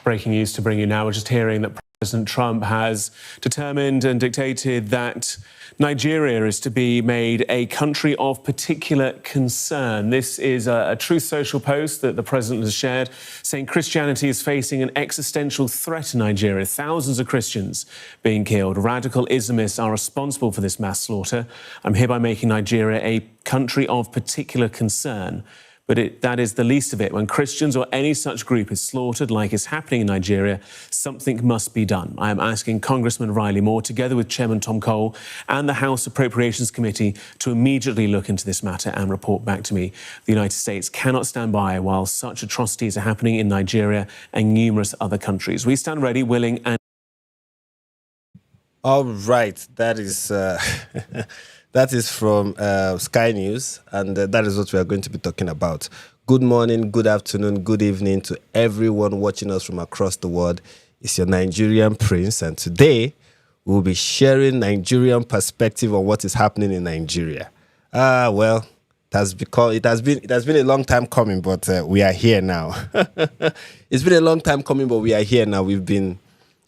Breaking news to bring you now. We're just hearing that President Trump has determined and dictated that Nigeria is to be made a country of particular concern. This is a Truth Social post that the president has shared, saying Christianity is facing an existential threat in Nigeria. Thousands of Christians being killed. Radical Islamists are responsible for this mass slaughter. I'm hereby making Nigeria a country of particular concern. But that is the least of it. When Christians or any such group is slaughtered like is happening in Nigeria, something must be done. I am asking Congressman Riley Moore, together with Chairman Tom Cole and the House Appropriations Committee, to immediately look into this matter and report back to me. The United States cannot stand by while such atrocities are happening in Nigeria and numerous other countries. We stand ready, willing and... All right, that is... That is from Sky News, and that is what we are going to be talking about. Good morning, good afternoon, good evening to everyone watching us from across the world. It's your Nigerian Prince, and today we'll be sharing Nigerian perspective on what is happening in Nigeria. Well, it has been a long time coming, but we are here now. It's been a long time coming, but we are here now. We've been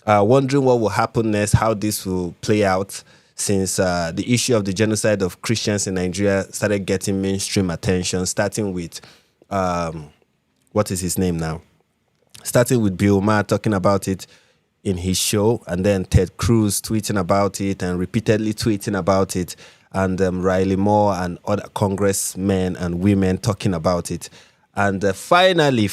wondering what will happen next, how this will play out, since the issue of the genocide of Christians in Nigeria started getting mainstream attention, starting with, what is his name now? Starting with Bill Maher talking about it in his show, and then Ted Cruz tweeting about it and repeatedly tweeting about it, and Riley Moore and other congressmen and women talking about it. And finally,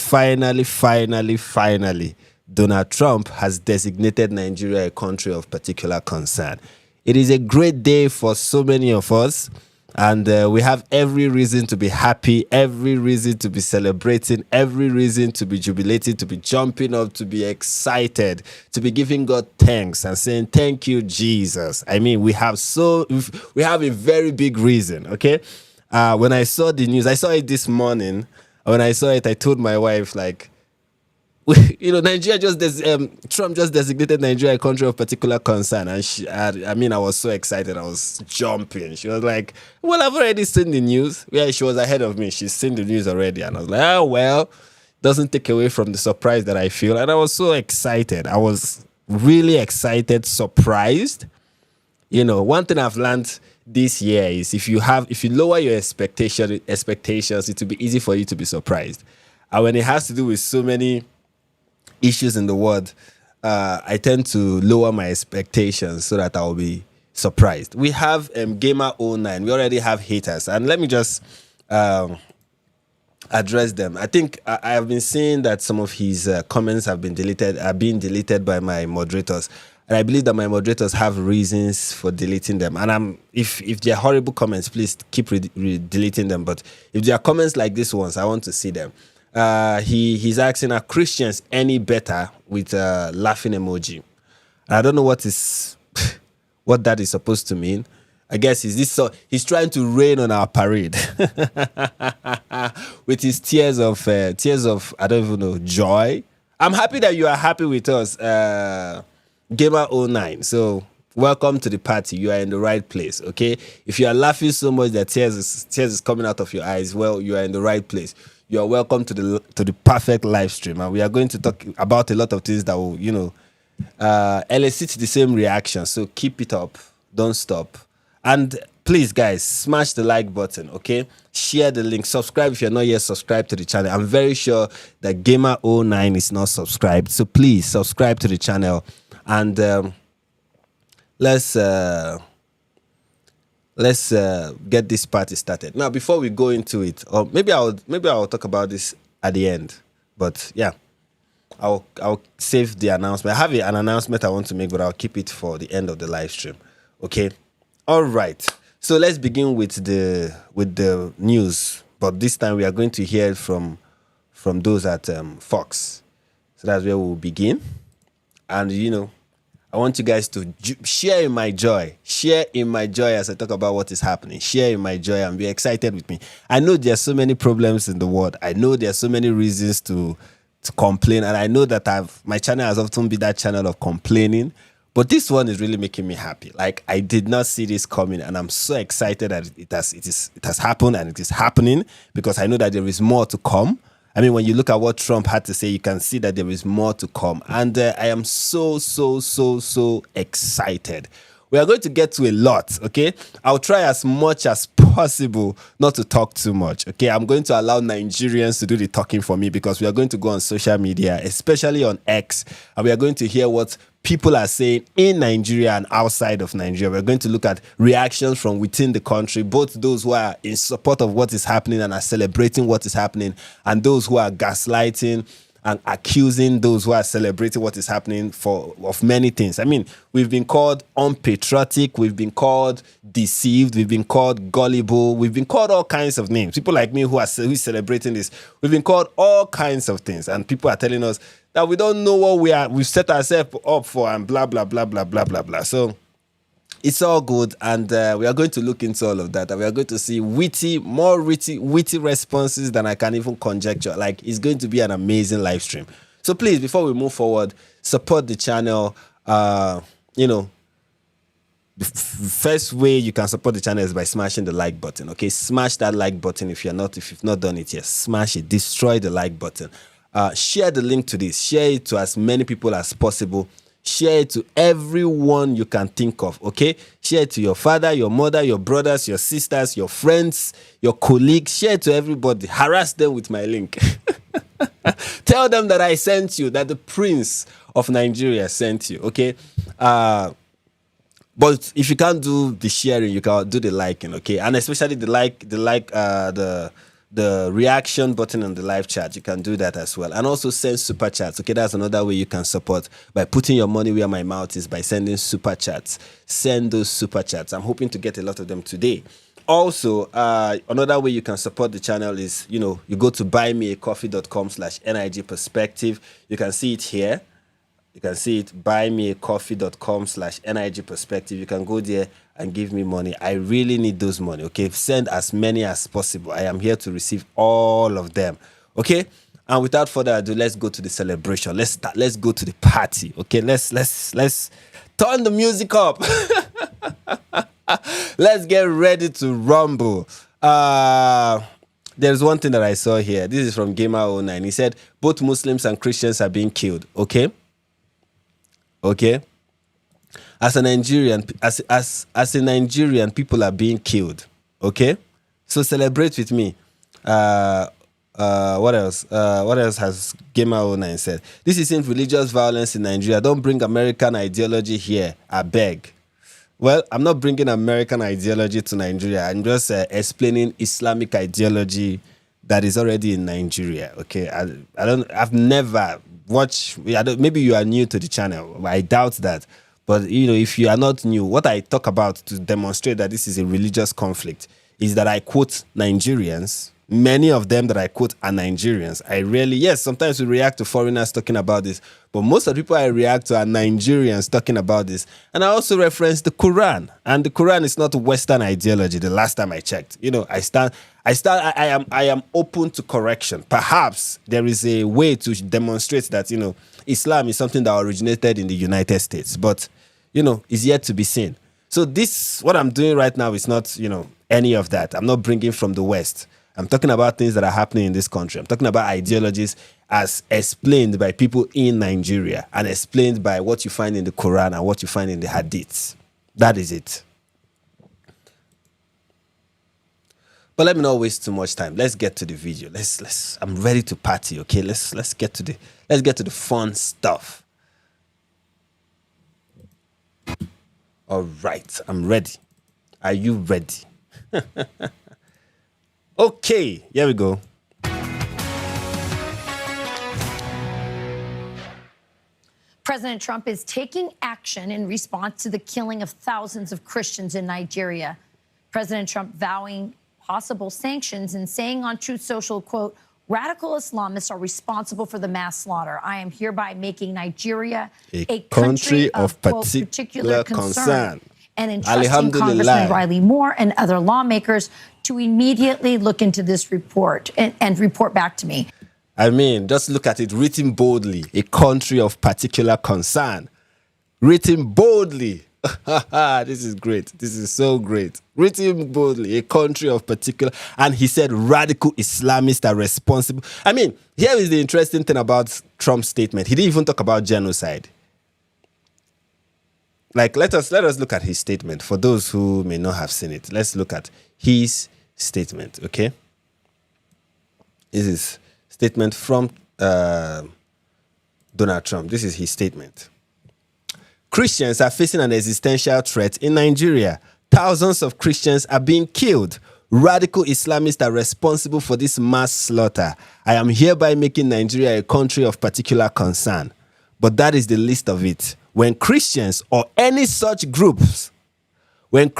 Donald Trump has designated Nigeria a country of particular concern. It is a great day for so many of us, and we have every reason to be happy, every reason to be celebrating, every reason to be jubilating, to be jumping up, to be excited, to be giving God thanks and saying, thank you, Jesus. I mean, we have a very big reason, okay? When I saw the news, I saw it this morning. When I saw it, I told my wife, like, Nigeria Trump just designated Nigeria a country of particular concern, and I was so excited. I was jumping. She was like, "Well, I've already seen the news." Yeah, she was ahead of me. She's seen the news already, and I was like, "Oh well," doesn't take away from the surprise that I feel, and I was so excited. I was really excited, surprised. One thing I've learned this year is if you lower your expectations, it will be easy for you to be surprised. And when it has to do with so many issues in the world, I tend to lower my expectations so that I'll be surprised. We have Gamer09. We already have haters, and let me just address them. I think I have been seeing that some of his comments are being deleted by my moderators, and I believe that my moderators have reasons for deleting them. And if they are horrible comments, please keep deleting them. But if there are comments like these ones, I want to see them. He's asking, are Christians any better, with a laughing emoji? I don't know what that is supposed to mean. I guess he's trying to rain on our parade with his tears of I don't even know, joy. I'm happy that you are happy with us, Gamer09. So welcome to the party. You are in the right place. Okay, if you are laughing so much that tears is coming out of your eyes, well, you are in the right place. You are welcome to the perfect live stream, and we are going to talk about a lot of things that will, elicit the same reaction. So keep it up, don't stop, and please, guys, smash the like button, okay? Share the link. Subscribe if you're not yet subscribed to the channel. I'm very sure that Gamer09 is not subscribed. So please subscribe to the channel. And let's get this party started. Now, before we go into it, or maybe I'll talk about this at the end. But yeah, I'll save the announcement. I have an announcement I want to make, but I'll keep it for the end of the live stream. Okay. All right. So let's begin with the news. But this time we are going to hear from those at Fox. So that's where we'll begin. And I want you guys to share in my joy. Share in my joy as I talk about what is happening. Share in my joy and be excited with me. I know there are so many problems in the world. I know there are so many reasons to complain. And I know that my channel has often been that channel of complaining. But this one is really making me happy. Like, I did not see this coming. And I'm so excited that it has happened and it is happening, because I know that there is more to come. I mean, when you look at what Trump had to say, you can see that there is more to come. And I am so excited. We are going to get to a lot, okay? I'll try as much as possible not to talk too much, okay? I'm going to allow Nigerians to do the talking for me, because we are going to go on social media, especially on X, and we are going to hear what people are saying in Nigeria and outside of Nigeria. We're going to look at reactions from within the country, both those who are in support of what is happening and are celebrating what is happening, and those who are gaslighting and accusing those who are celebrating what is happening of many things. I mean, we've been called unpatriotic, we've been called deceived, we've been called gullible, we've been called all kinds of names. People like me who are celebrating this, we've been called all kinds of things, and people are telling us that we don't know what we've set ourselves up for, and blah, blah, blah, blah, blah, blah, blah. So it's all good, and we are going to look into all of that, and we are going to see more witty responses than I can even conjecture. Like, it's going to be an amazing live stream. So please, before we move forward, support the channel. The first way you can support the channel is by smashing the like button. Okay, smash that like button if you've not done it yet. Smash it, destroy the like button. Share the link to this. Share it to as many people as possible. Share it to everyone you can think of, okay? Share it to your father, your mother, your brothers, your sisters, your friends, your colleagues. Share it to everybody. Harass them with my link. Tell them that I sent you, that the Prince of Nigeria sent you, okay? But if you can't do the sharing, you can do the liking, okay? And especially the reaction button on the live chat, you can do that as well. And also send super chats, okay? That's another way you can support, by putting your money where my mouth is, by sending super chats. Send those super chats. I'm hoping to get a lot of them today. Also, another way you can support the channel is, you go to buymeacoffee.com/NIG perspective. You can see it here. You can see it, buymeacoffee.com/NIG perspective. You can go there and give me money. I really need those money, okay? Send as many as possible. I am here to receive all of them, okay? And without further ado, let's go to the celebration. Let's go to the party, okay? Let's turn the music up. Let's get ready to rumble. There's one thing that I saw here. This is from Gamer09. He said, both Muslims and Christians are being killed, okay? Okay? As a Nigerian, people are being killed. Okay? So celebrate with me. What else? What else has Gamer09 said? This isn't religious violence in Nigeria. Don't bring American ideology here. I beg. Well, I'm not bringing American ideology to Nigeria. I'm just explaining Islamic ideology that is already in Nigeria. Okay? I've never watched. Maybe you are new to the channel. I doubt that. But, if you are not new, what I talk about to demonstrate that this is a religious conflict is that I quote Nigerians. Many of them that I quote are Nigerians. Yes, sometimes we react to foreigners talking about this, but most of the people I react to are Nigerians talking about this. And I also reference the Quran. And the Quran is not Western ideology, the last time I checked. I am open to correction. Perhaps there is a way to demonstrate that, Islam is something that originated in the United States, but, is yet to be seen. So what I'm doing right now is not, any of that. I'm not bringing from the West. I'm talking about things that are happening in this country. I'm talking about ideologies as explained by people in Nigeria and explained by what you find in the Quran and what you find in the Hadiths. That is it. But let me not waste too much time. Let's get to the video. I'm ready to party, okay? Let's get to the fun stuff. All right, I'm ready. Are you ready? Okay, here we go. President Trump is taking action in response to the killing of thousands of Christians in Nigeria. President Trump vowing possible sanctions and saying on Truth Social, quote, "Radical Islamists are responsible for the mass slaughter. I am hereby making Nigeria a country of quote, particular concern." And entrusting Congressman Riley Moore and other lawmakers to immediately look into this report and report back to me. I mean, just look at it, written boldly, a country of particular concern. Written boldly. This is great. This is so great. Written boldly, a country of particular. And he said radical Islamists are responsible. I mean, here is the interesting thing about Trump's statement. He didn't even talk about genocide. Like, let us look at his statement. For those who may not have seen it, let's look at his statement, okay? This is statement from Donald Trump. This is his statement. Christians are facing an existential threat in Nigeria. Thousands of Christians are being killed. Radical Islamists are responsible for this mass slaughter. I am hereby making Nigeria a country of particular concern. But that is the least of it. When Christians or any such group, meaning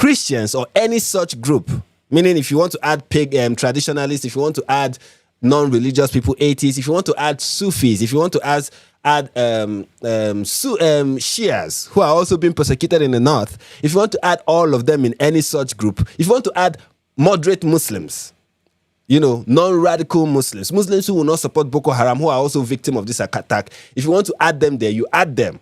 if you want to add traditionalists, if you want to add non-religious people, atheists, if you want to add Sufis, if you want to add Shias who are also being persecuted in the north, if you want to add all of them in any such group, if you want to add moderate Muslims, non-radical Muslims who will not support Boko Haram, who are also victims of this attack, if you want to add them there, you add them.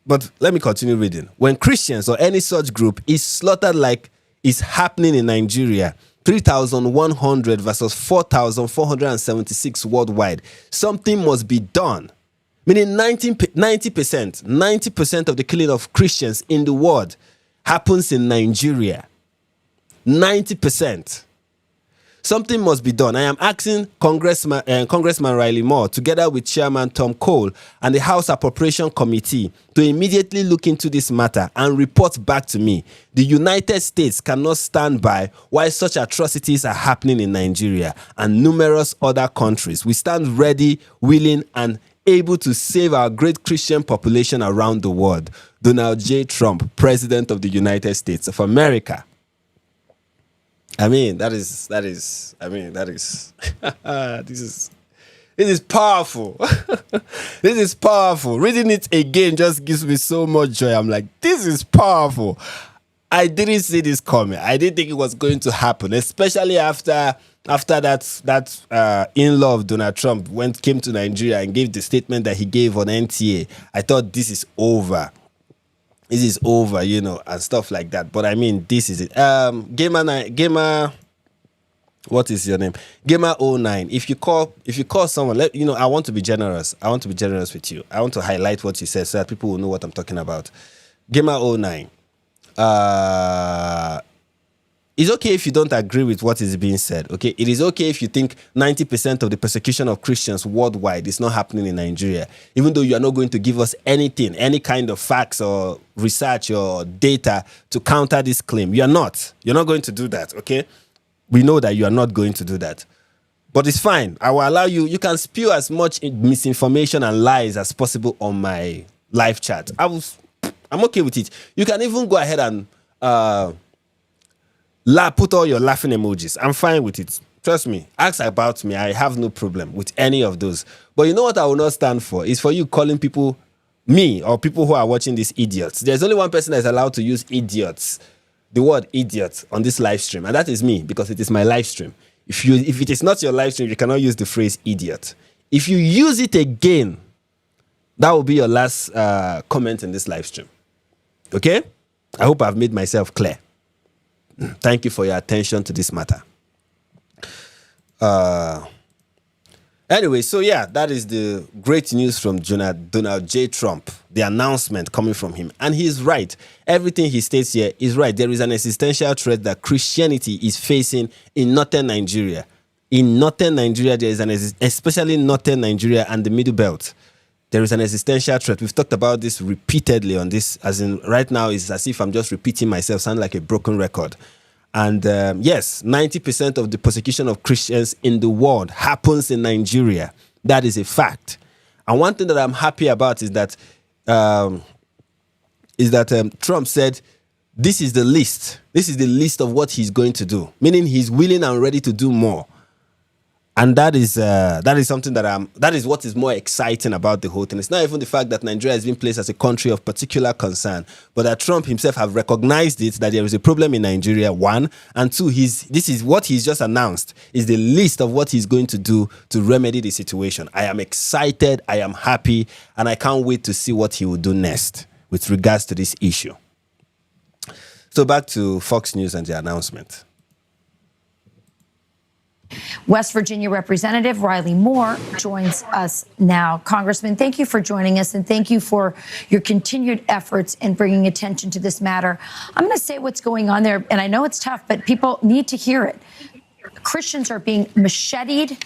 But let me continue reading. When Christians or any such group is slaughtered like is happening in Nigeria, 3,100 versus 4,476 worldwide, something must be done. Meaning 90% of the killing of Christians in the world happens in Nigeria. 90%. Something must be done. I am asking Congressman Riley Moore, together with Chairman Tom Cole and the House Appropriation Committee, to immediately look into this matter and report back to me. The United States cannot stand by while such atrocities are happening in Nigeria and numerous other countries. We stand ready, willing, and able to save our great Christian population around the world. Donald J. Trump, President of the United States of America. That is this is powerful. This is powerful. Reading it again just gives me so much joy. I'm like, this is powerful. I didn't see this coming. I didn't think it was going to happen, especially after that in-law of Donald Trump came to Nigeria and gave the statement that he gave on NTA. I thought this is over. This is over, and stuff like that. But this is it. Gamer, what is your name? Gamer09. If you call someone, I want to be generous. I want to be generous with you. I want to highlight what you said so that people will know what I'm talking about. Gamer09. It's okay if you don't agree with what is being said, okay? It is okay if you think 90% of the persecution of Christians worldwide is not happening in Nigeria, even though you are not going to give us anything, any kind of facts or research or data to counter this claim. You're not going to do that, okay? We know that you are not going to do that. But it's fine. I will allow you. You can spew as much misinformation and lies as possible on my live chat. I'm okay with it. You can even go ahead and put all your laughing emojis. I'm fine with it. Trust me. Ask about me. I have no problem with any of those. But you know what I will not stand for is for you calling people, me or people who are watching these idiots. There's only one person that's allowed to use idiots, the word idiot, on this live stream, and that is me, because it is my live stream. If it is not your live stream, you cannot use the phrase idiot. If you use it again, that will be your last comment in this live stream. Okay? I hope I've made myself clear. Thank you for your attention to this matter. Anyway, so yeah, that is the great news from Donald J. Trump, the announcement coming from him. And he's right. Everything he states here is right. There is an existential threat that Christianity is facing in northern Nigeria. In northern Nigeria, there is especially northern Nigeria and the Middle Belt. There is an existential threat. We've talked about this repeatedly on this, as in right now, it's as if I'm just repeating myself, sound like a broken record. And yes, 90% of the persecution of Christians in the world happens in Nigeria. That is a fact. And one thing that I'm happy about is that Trump said, this is the list. This is the list of what he's going to do, meaning he's willing and ready to do more. And that is something that is what is more exciting about the whole thing. It's not even the fact that Nigeria has been placed as a country of particular concern, but that Trump himself have recognized it, that there is a problem in Nigeria, one, and two, this is what he's just announced, is the list of what he's going to do to remedy the situation. I am excited, I am happy, and I can't wait to see what he will do next with regards to this issue. So back to Fox News and the announcement. West Virginia Representative Riley Moore joins us now. Congressman, thank you for joining us, and thank you for your continued efforts in bringing attention to this matter. I'm going to say what's going on there, and I know it's tough, but people need to hear it. Christians are being macheted,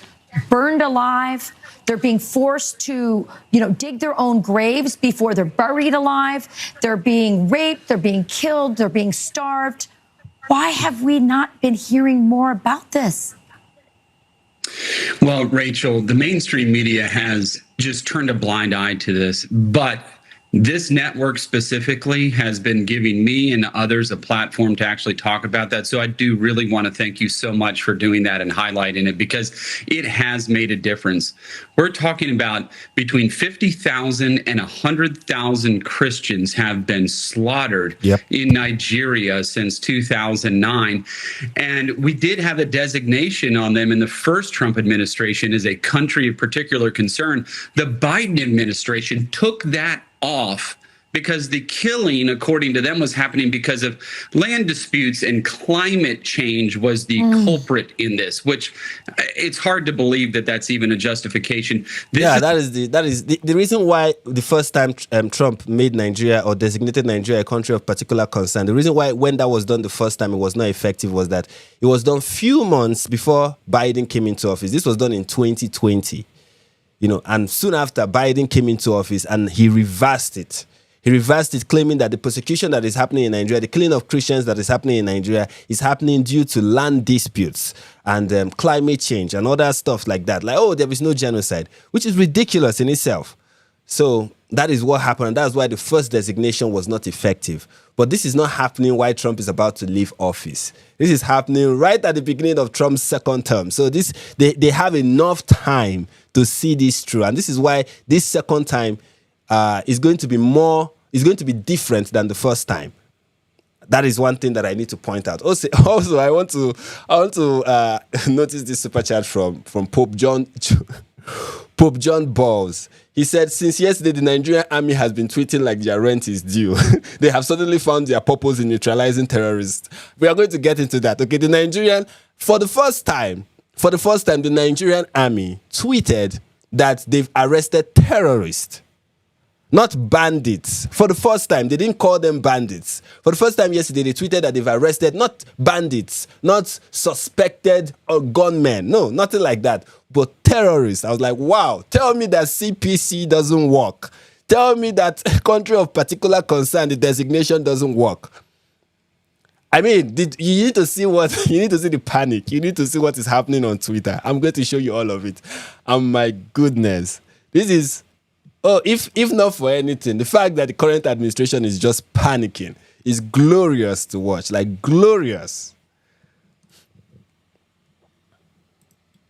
burned alive. They're being forced to, dig their own graves before they're buried alive. They're being raped. They're being killed. They're being starved. Why have we not been hearing more about this? Well, Rachel, the mainstream media has just turned a blind eye to this, but this network specifically has been giving me and others a platform to actually talk about that. So I do really want to thank you so much for doing that and highlighting it, because it has made a difference. We're talking about between 50,000 and 100,000 Christians have been slaughtered in Nigeria since 2009. And we did have a designation on them in the first Trump administration as a country of particular concern. The Biden administration took that off because the killing, according to them, was happening because of land disputes, and climate change was the culprit in this, which it's hard to believe that that's even a justification. That is the reason why the first time Trump made Nigeria or designated Nigeria a country of particular concern. The reason why when that was done the first time it was not effective was that it was done few months before Biden came into office. This was done in 2020. And soon after, Biden came into office and he reversed it. He reversed it, claiming that the persecution that is happening in Nigeria, the killing of Christians that is happening in Nigeria, is happening due to land disputes and climate change and other stuff like that. Like, there is no genocide, which is ridiculous in itself. So that is what happened. And that's why the first designation was not effective. But this is not happening while Trump is about to leave office. This is happening right at the beginning of Trump's second term. So they have enough time to see this through. And this is why this second time is going to be different than the first time. That is one thing that I need to point out. Also, I want to notice this super chat from Pope John Balls. He said, since yesterday, the Nigerian army has been tweeting like their rent is due. They have suddenly found their purpose in neutralizing terrorists. We are going to get into that. Okay, for the first time, the Nigerian army tweeted that they've arrested terrorists, not bandits. For the first time, they didn't call them bandits. For the first time yesterday, they tweeted that they've arrested not bandits, not suspected or gunmen. No, nothing like that, but terrorists. I was like, wow, tell me that CPC doesn't work. Tell me that country of particular concern, the designation doesn't work. I mean, you need to see the panic. You need to see what is happening on Twitter. I'm going to show you all of it. And my goodness, this is, if not for anything, the fact that the current administration is just panicking is glorious to watch, like glorious.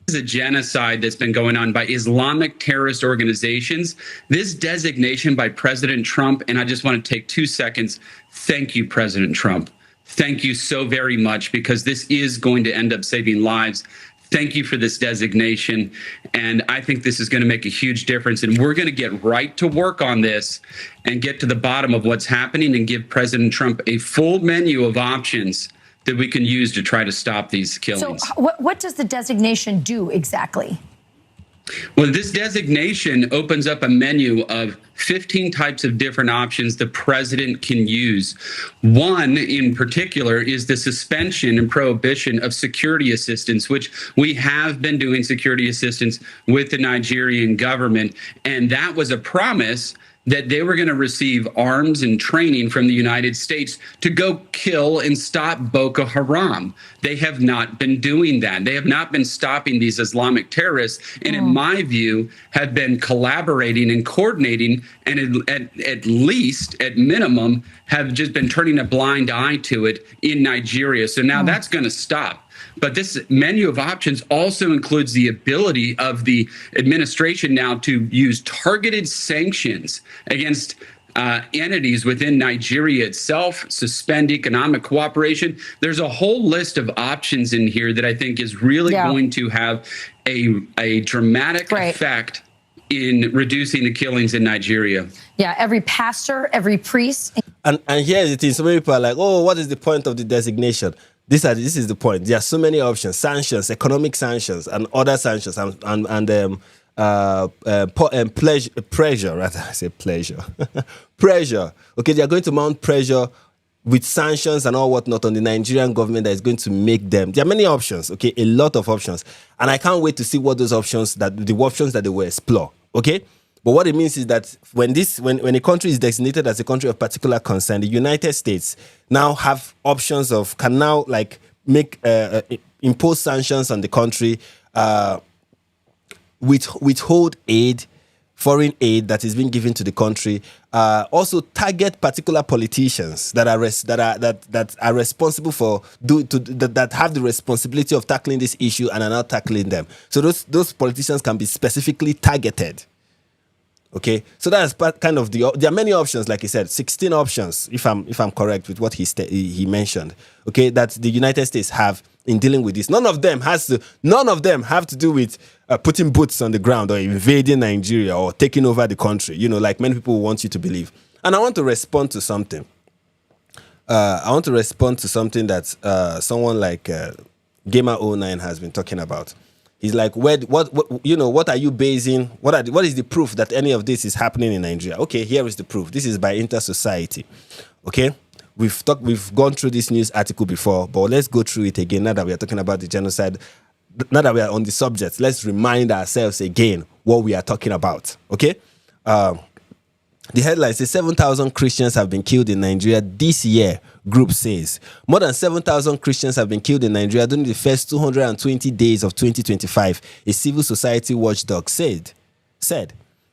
This is a genocide that's been going on by Islamic terrorist organizations. This designation by President Trump, and I just want to take 2 seconds. Thank you, President Trump. Thank you so very much, because this is going to end up saving lives. Thank you for this designation. And I think this is going to make a huge difference. And we're going to get right to work on this and get to the bottom of what's happening and give President Trump a full menu of options that we can use to try to stop these killings. So what does the designation do exactly? Well, this designation opens up a menu of 15 types of different options the president can use. One in particular is the suspension and prohibition of security assistance, which we have been doing security assistance with the Nigerian government. And that was a promise that they were going to receive arms and training from the United States to go kill and stop Boko Haram. They have not been doing that. They have not been stopping these Islamic terrorists, and in my view, have been collaborating and coordinating, and at least, at minimum, have just been turning a blind eye to it in Nigeria. So now that's going to stop. But this menu of options also includes the ability of the administration now to use targeted sanctions against entities within Nigeria itself, suspend economic cooperation. There's a whole list of options in here that I think is really going to have a dramatic effect in reducing the killings in Nigeria. Yeah, every pastor, every priest. And here's the thing, so many people are like, oh, what is the point of the designation? This is the point. There are so many options: sanctions, economic sanctions, and other sanctions, pressure. Rather, I say pleasure. Pressure. Okay, they are going to mount pressure with sanctions and all whatnot on the Nigerian government that is going to make them. There are many options. Okay, a lot of options, and I can't wait to see what those options that they will explore. Okay. But what it means is that when a country is designated as a country of particular concern, the United States now have options of can now like make impose sanctions on the country, withhold aid, foreign aid that is being given to the country, also target particular politicians that are responsible for that have the responsibility of tackling this issue and are not tackling them. So those politicians can be specifically targeted. Okay, so that's kind of there are many options, like he said, 16 options, if I'm correct with what he mentioned. Okay, that the United States have in dealing with this. None of them have to do with putting boots on the ground or invading Nigeria or taking over the country. You know, like many people want you to believe. And I want to respond to something. That someone like Gamer09 has been talking about. He's like, what are you basing? What is the proof that any of this is happening in Nigeria? Okay, here is the proof. This is by Inter-Society. Okay, we've gone through this news article before, but let's go through it again. Now that we are talking about the genocide, now that we are on the subject, let's remind ourselves again what we are talking about. Okay, the headline says 7,000 Christians have been killed in Nigeria this year. Group says more than 7,000 Christians have been killed in Nigeria during the first 220 days of 2025. A civil society watchdog said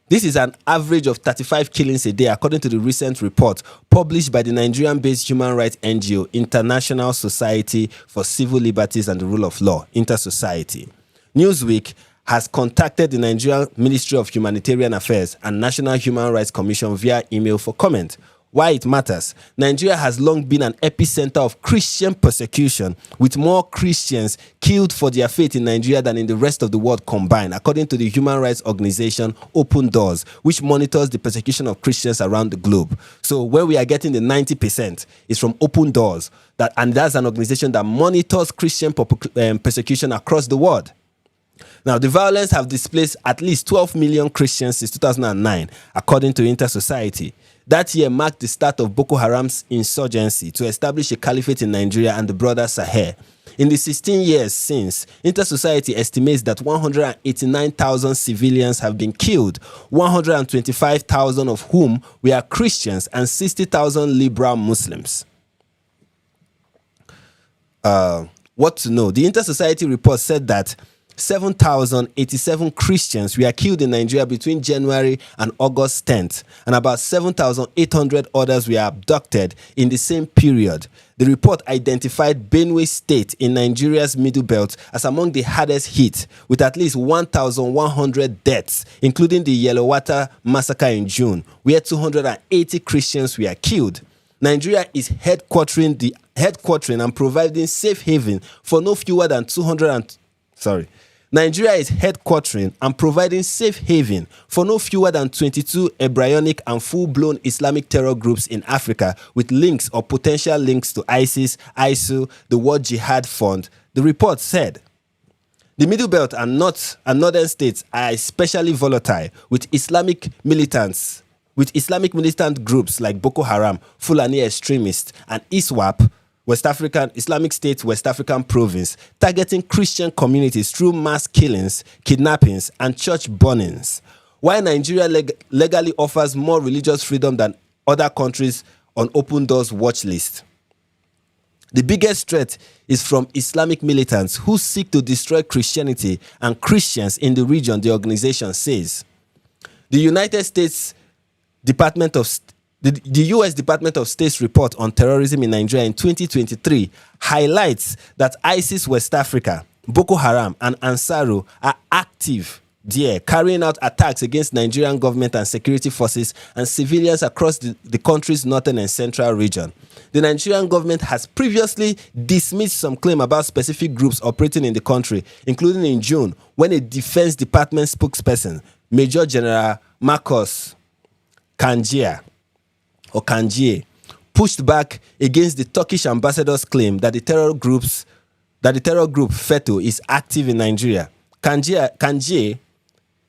this is an average of 35 killings a day, according to the recent report published by the Nigerian-based human rights NGO International Society for Civil Liberties and the Rule of Law, Inter-Society. Newsweek has contacted the Nigerian Ministry of Humanitarian Affairs and National Human Rights Commission via email for comment. Why it matters. Nigeria has long been an epicenter of Christian persecution, with more Christians killed for their faith in Nigeria than in the rest of the world combined, according to the human rights organization Open Doors, which monitors the persecution of Christians around the globe. So where we are getting the 90% is from Open Doors, and that's an organization that monitors Christian persecution across the world. Now, the violence have displaced at least 12 million Christians since 2009, according to Inter-Society. That year marked the start of Boko Haram's insurgency to establish a caliphate in Nigeria and the broader Sahel. In the 16 years since, Inter-Society estimates that 189,000 civilians have been killed, 125,000 of whom were Christians and 60,000 liberal Muslims. What to know? The Inter-Society report said that 7,087 Christians were killed in Nigeria between January and August 10th, and about 7,800 others were abducted in the same period. The report identified Benue State in Nigeria's Middle Belt as among the hardest hit, with at least 1,100 deaths, including the Yellowater massacre in June, where 280 Christians were killed. Nigeria is headquartering and providing safe haven for no fewer than Nigeria is headquartering and providing safe haven for no fewer than 22 embryonic and full-blown Islamic terror groups in Africa with links or potential links to ISIS, ISIL, the World Jihad Fund, the report said. The Middle Belt and northern states are especially volatile, with Islamic militant groups like Boko Haram, Fulani extremists, and ISWAP, Islamic State West African Province, targeting Christian communities through mass killings, kidnappings, and church burnings. While Nigeria legally offers more religious freedom than other countries on Open Doors watch list, the biggest threat is from Islamic militants who seek to destroy Christianity and Christians in the region, the organization says. The United States Department of the U.S. Department of State's report on terrorism in Nigeria in 2023 highlights that ISIS West Africa, Boko Haram, and Ansaru are active there, carrying out attacks against Nigerian government and security forces and civilians across the country's northern and central region. The Nigerian government has previously dismissed some claim about specific groups operating in the country, including in June, when a Defense Department spokesperson, Major General Marcus Kanjie, pushed back against the Turkish ambassador's claim that the terror group FETO is active in Nigeria. Kanjie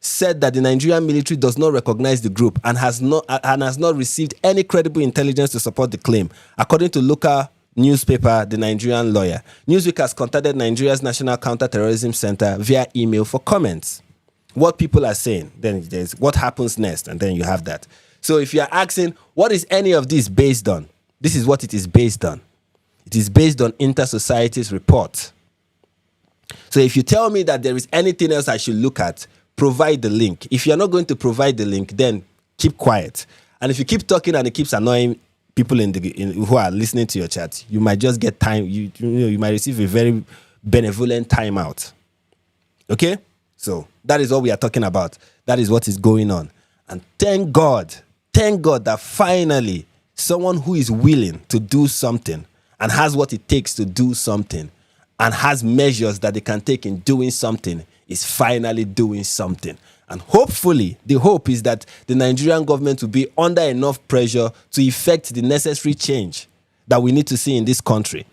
said that the Nigerian military does not recognize the group and has not received any credible intelligence to support the claim, according to local newspaper The Nigerian Lawyer. Newsweek has contacted Nigeria's National Counter-Terrorism Center via email for comments. What people are saying, then there's what happens next, and then you have that. So if you are asking, what is any of this based on? This is what it is based on. It is based on Inter-Society's report. So if you tell me that there is anything else I should look at, provide the link. If you're not going to provide the link, then keep quiet. And if you keep talking and it keeps annoying people who are listening to your chat, you might just get time. You might receive a very benevolent timeout. Okay? So that is what we are talking about. That is what is going on. And thank God that finally someone who is willing to do something and has what it takes to do something and has measures that they can take in doing something is finally doing something. And hopefully, the hope is that the Nigerian government will be under enough pressure to effect the necessary change that we need to see in this country.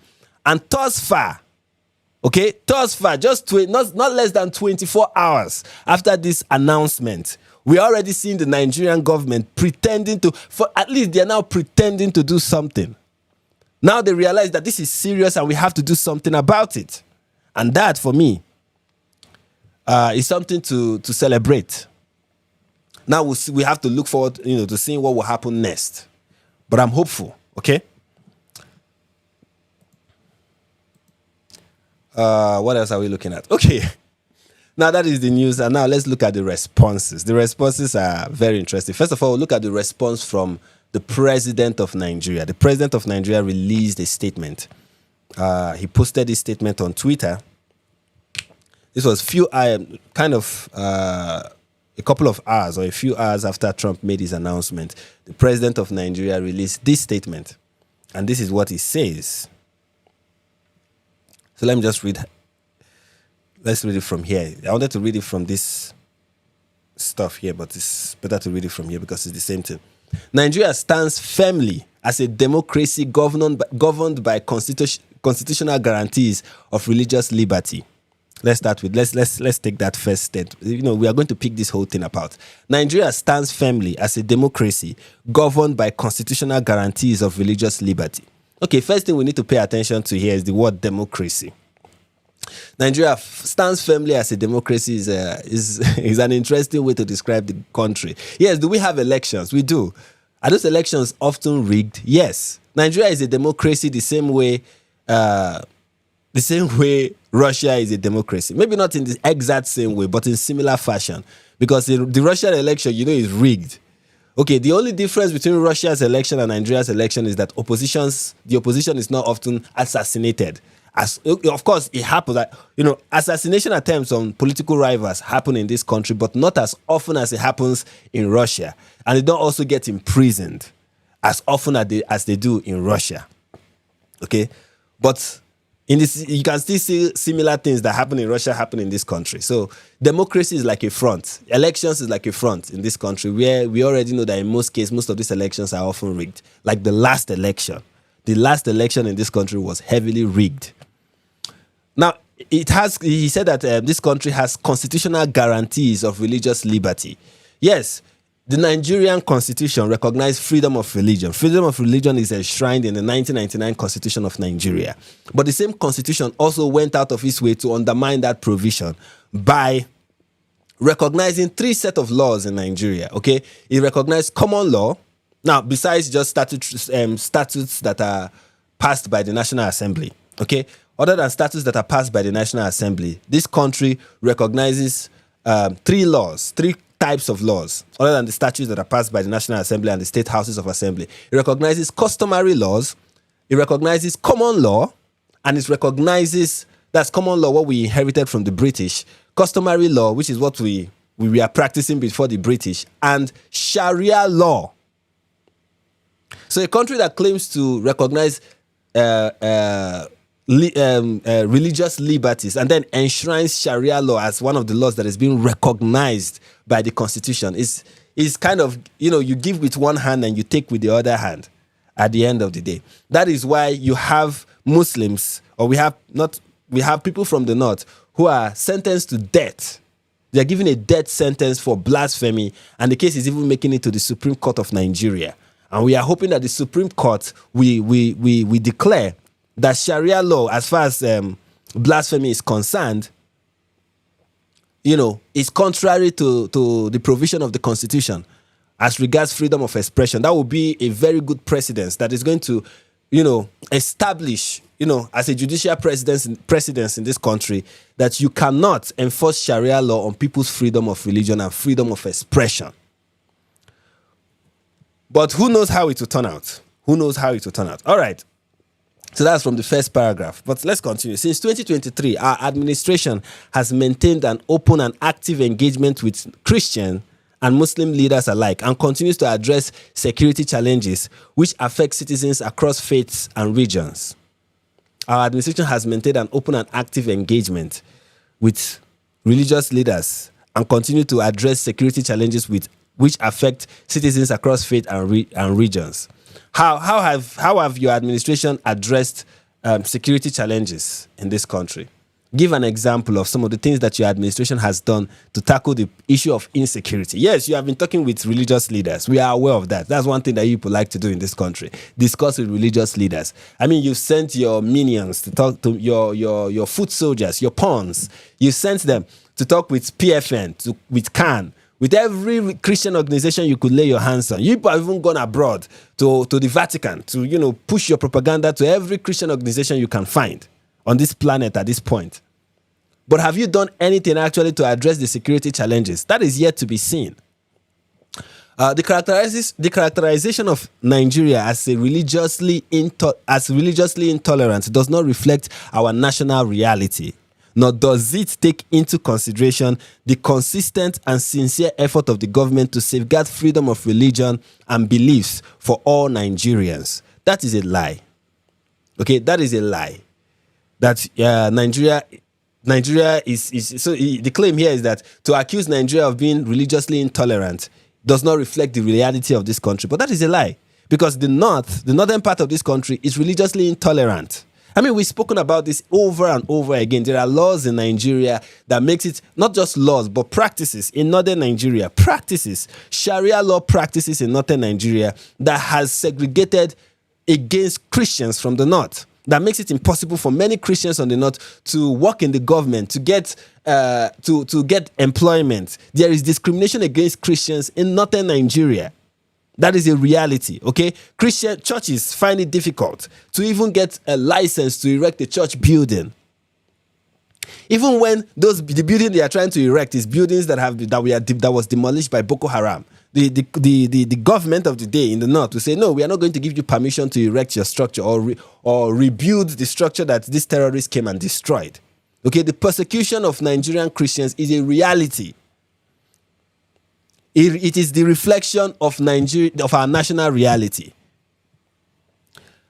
And thus far, just not less than 24 hours after this announcement, we are already seeing the Nigerian government at least they are now pretending to do something. Now they realize that this is serious and we have to do something about it. And that, for me, is something to celebrate. Now we have to look forward, to seeing what will happen next. But I'm hopeful, okay? What else are we looking at? Okay. Now that is the news, and now let's look at the responses. The responses are very interesting. First of all, we'll look at the response from the President of Nigeria. The President of Nigeria released a statement. He posted this statement on Twitter. This was a couple of hours or a few hours after Trump made his announcement. The President of Nigeria released this statement, and this is what he says. So let me just read. Let's read it from here. I wanted to read it from this stuff here, but it's better to read it from here because it's the same thing. Nigeria stands firmly as a democracy governed by constitutional guarantees of religious liberty. Let's start with let's take that first step. We are going to pick this whole thing apart. Nigeria stands firmly as a democracy governed by constitutional guarantees of religious liberty. Okay, first thing we need to pay attention to here is the word democracy. Nigeria stands firmly as a democracy is an interesting way to describe the country. Yes, do we have elections? We do. Are those elections often rigged? Yes. Nigeria is a democracy the same way Russia is a democracy. Maybe not in the exact same way, but in similar fashion. Because the Russian election, is rigged. Okay, the only difference between Russia's election and Nigeria's election is that the opposition is not often assassinated. Of course, it happens that, assassination attempts on political rivals happen in this country, but not as often as it happens in Russia. And they don't also get imprisoned as often as they do in Russia. Okay? But you can still see similar things that happen in Russia happen in this country. So democracy is like a front. Elections is like a front in this country where we already know that in most cases, most of these elections are often rigged. Like the last election. The last election in this country was heavily rigged. Now, he said that this country has constitutional guarantees of religious liberty. Yes, the Nigerian constitution recognizes freedom of religion. Freedom of religion is enshrined in the 1999 constitution of Nigeria. But the same constitution also went out of its way to undermine that provision by recognizing 3 sets of laws in Nigeria. Okay, it recognized common law. Now, besides just statutes that are passed by the National Assembly, okay, other than statutes that are passed by the National Assembly, this country recognizes 3 types of laws, other than the statutes that are passed by the National Assembly and the state houses of assembly. It recognizes customary laws, it recognizes common law, and it recognizes, that's common law, what we inherited from the British, customary law, which is what we were practicing before the British, and Sharia law. So a country that claims to recognize religious liberties and then enshrines Sharia law as one of the laws that is being recognized by the Constitution is kind of, you give with one hand and you take with the other hand at the end of the day. That is why you have Muslims, or we have people from the north who are sentenced to death. They are given a death sentence for blasphemy, and the case is even making it to the Supreme Court of Nigeria. And we are hoping that the Supreme Court we declare that Sharia law, as far as blasphemy is concerned, is contrary to the provision of the Constitution as regards freedom of expression. That will be a very good precedence that is going to, establish, as a judicial precedence in this country, that you cannot enforce Sharia law on people's freedom of religion and freedom of expression. But who knows how it will turn out? Who knows how it will turn out? All right. So that's from the first paragraph. But let's continue. Since 2023, our administration has maintained an open and active engagement with Christian and Muslim leaders alike and continues to address security challenges which affect citizens across faiths and regions. Our administration has maintained an open and active engagement with religious leaders and continue to address security challenges which affect citizens across faith and regions. How have your administration addressed security challenges in this country? Give an example of some of the things that your administration has done to tackle the issue of insecurity. Yes, you have been talking with religious leaders. We are aware of that. That's one thing that you people like to do in this country. Discuss with religious leaders. I mean, you've sent your minions to talk to your foot soldiers, your pawns. You sent them to talk with PFN, with CAN, with every Christian organization you could lay your hands on. You have even gone abroad to the Vatican to, push your propaganda to every Christian organization you can find on this planet at this point. But have you done anything actually to address the security challenges? That is yet to be seen. The characterization of Nigeria as religiously intolerant does not reflect our national reality, nor does it take into consideration the consistent and sincere effort of the government to safeguard freedom of religion and beliefs for all Nigerians. That is a lie. Okay, that is a lie. That Nigeria is so the claim here is that to accuse Nigeria of being religiously intolerant does not reflect the reality of this country. But that is a lie, because the northern part of this country is religiously intolerant. I mean, we've spoken about this over and over again. There are laws in Nigeria that makes it not just laws, but practices in northern Nigeria, Sharia law practices in northern Nigeria that has segregated against Christians from the north. That makes it impossible for many Christians on the north to work in the government, to get employment. There is discrimination against Christians in northern Nigeria. That is a reality, okay? Christian churches find it difficult to even get a license to erect a church building. Even when the building they are trying to erect is buildings that was demolished by Boko Haram. The government of the day in the north will say, no, we are not going to give you permission to erect your structure or rebuild the structure that these terrorists came and destroyed. Okay, the persecution of Nigerian Christians is a reality. It is the reflection of our national reality.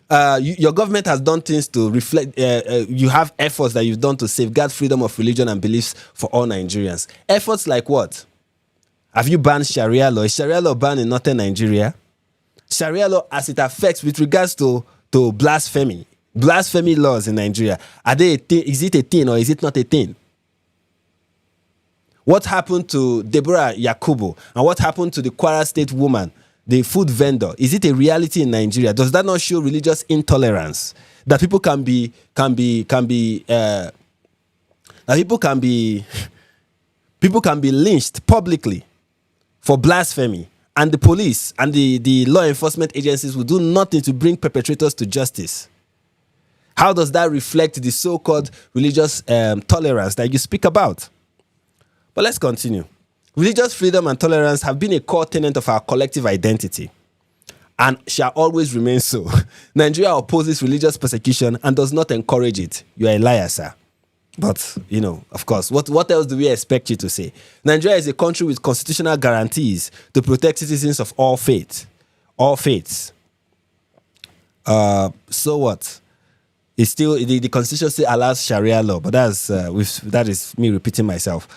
Your government has done things to reflect. You have efforts that you've done to safeguard freedom of religion and beliefs for all Nigerians. Efforts like what? Have you banned Sharia law? Is Sharia law banned in northern Nigeria? Sharia law, as it affects with regards to blasphemy, Blasphemy laws in Nigeria. Are they a thing? Is it a thing or is it not a thing? What happened to Deborah Yakubu? And what happened to the Kwara State woman, the food vendor? Is it a reality in Nigeria? Does that not show religious intolerance? That people can be lynched publicly for blasphemy, and the police and the law enforcement agencies will do nothing to bring perpetrators to justice. How does that reflect the so-called religious tolerance that you speak about? But let's continue. Religious freedom and tolerance have been a core tenet of our collective identity and shall always remain so. Nigeria opposes religious persecution and does not encourage it. You are a liar, sir. But, you know, of course, what else do we expect you to say? Nigeria is a country with constitutional guarantees to protect citizens of all faiths. All faiths. So what? It's still, the Constitution still allows Sharia law, but that is me repeating myself.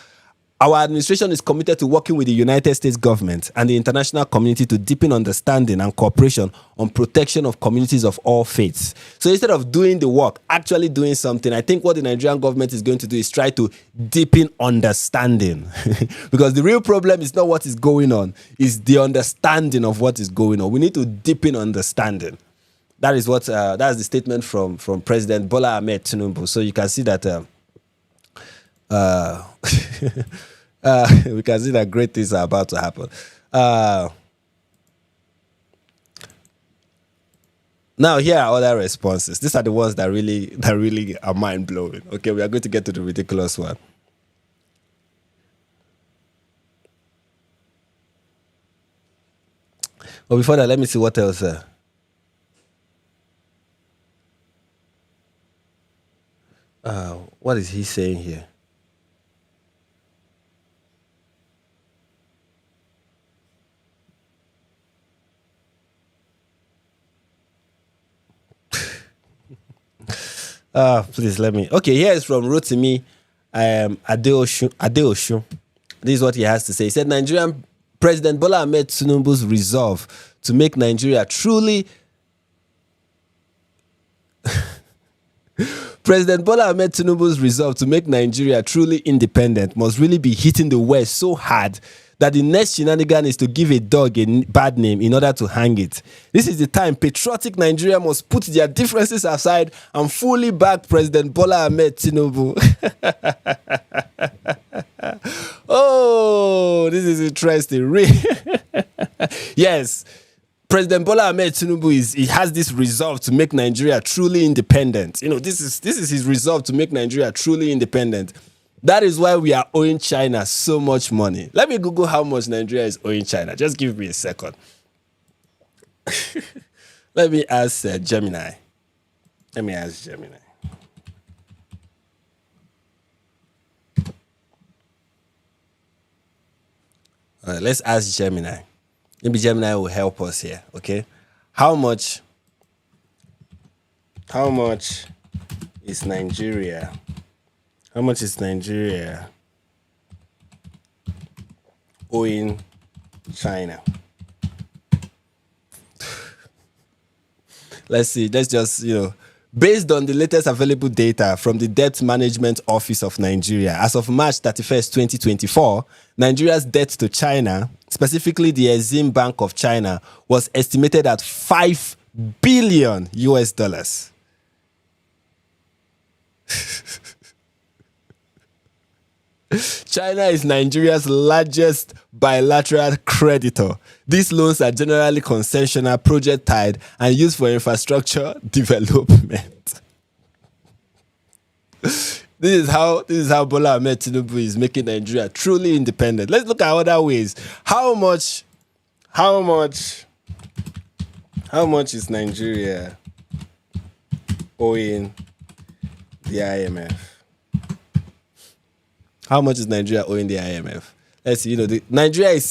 Our administration is committed to working with the United States government and the international community to deepen understanding and cooperation on protection of communities of all faiths. So instead of doing the work, actually doing something, I think what the Nigerian government is going to do is try to deepen understanding. Because the real problem is not what is going on, it's the understanding of what is going on. We need to deepen understanding. That is what that's the statement from President Bola Ahmed Tinubu. So you can see that we can see that great things are about to happen. Now, here are other responses. These are the ones that really are mind blowing. Okay, we are going to get to the ridiculous one. But before that, let me see what else. What is he saying here? Please let me. Okay, here is from Rotimi Adeosun. This is what he has to say. He said, Nigerian President Bola Ahmed Tinubu's resolve to make Nigeria truly... President Bola Ahmed Tinubu's resolve to make Nigeria truly independent must really be hitting the West so hard that the next shenanigan is to give a dog a bad name in order to hang it. This is the time patriotic Nigeria must put their differences aside and fully back President Bola Ahmed Tinubu. Oh, this is interesting. Yes. President Bola Ahmed Tinubu he has this resolve to make Nigeria truly independent. You know, this is his resolve to make Nigeria truly independent. That is why we are owing China so much money. Let me Google how much Nigeria is owing China. Just give me a second. Let me ask Gemini. Let me ask Gemini. All right, let's ask Gemini. Maybe Gemini will help us here, okay? How much is Nigeria? How much is Nigeria owing China? Let's see. Let's just, based on the latest available data from the Debt Management Office of Nigeria, as of March 31st, 2024, Nigeria's debt to China, specifically the Exim Bank of China, was estimated at $5 billion. China is Nigeria's largest bilateral creditor. These loans are generally concessional, project-tied, and used for infrastructure development. This is how Bola Ahmed Tinubu is making Nigeria truly independent. Let's look at other ways. How much is Nigeria owing the IMF? How much is Nigeria owing the IMF? Let's see. Nigeria has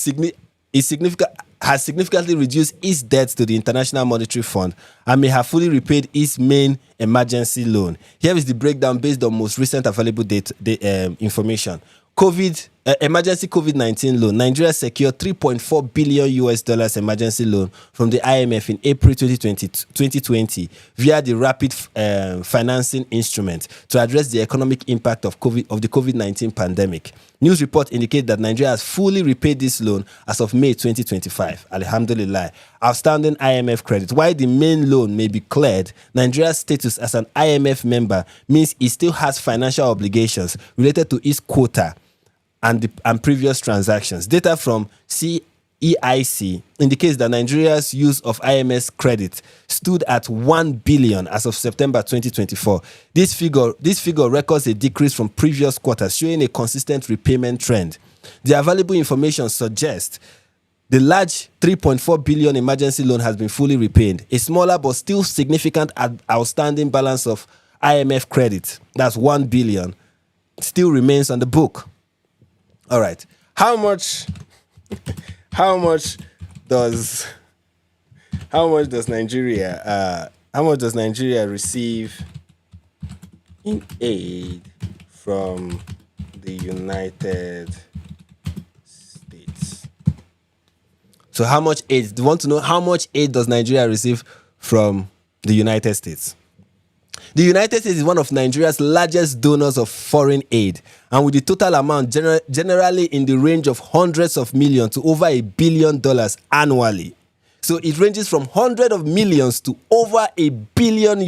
significantly reduced its debt to the International Monetary Fund and may have fully repaid its main emergency loan. Here is the breakdown based on most recent available information. COVID emergency COVID-19 loan. Nigeria secured $3.4 billion emergency loan from the IMF in April 2020 via the rapid financing instrument to address the economic impact of the COVID-19 pandemic. News reports indicate that Nigeria has fully repaid this loan as of May 2025. Alhamdulillah. Outstanding IMF credit. While the main loan may be cleared, Nigeria's status as an IMF member means it still has financial obligations related to its quota and previous transactions. Data from CEIC indicates that Nigeria's use of IMF credit stood at 1 billion as of September 2024. This figure records a decrease from previous quarters, showing a consistent repayment trend. The available information suggests the large 3.4 billion emergency loan has been fully repaid. A smaller but still significant outstanding balance of IMF credit, that's 1 billion, still remains on the book. All right. How much does Nigeria receive in aid from the United States? So how much aid? Do you want to know how much aid does Nigeria receive from the United States? The United States is one of Nigeria's largest donors of foreign aid, and with the total amount generally in the range of hundreds of millions to over $1 billion annually. So it ranges from hundreds of millions to over $1 billion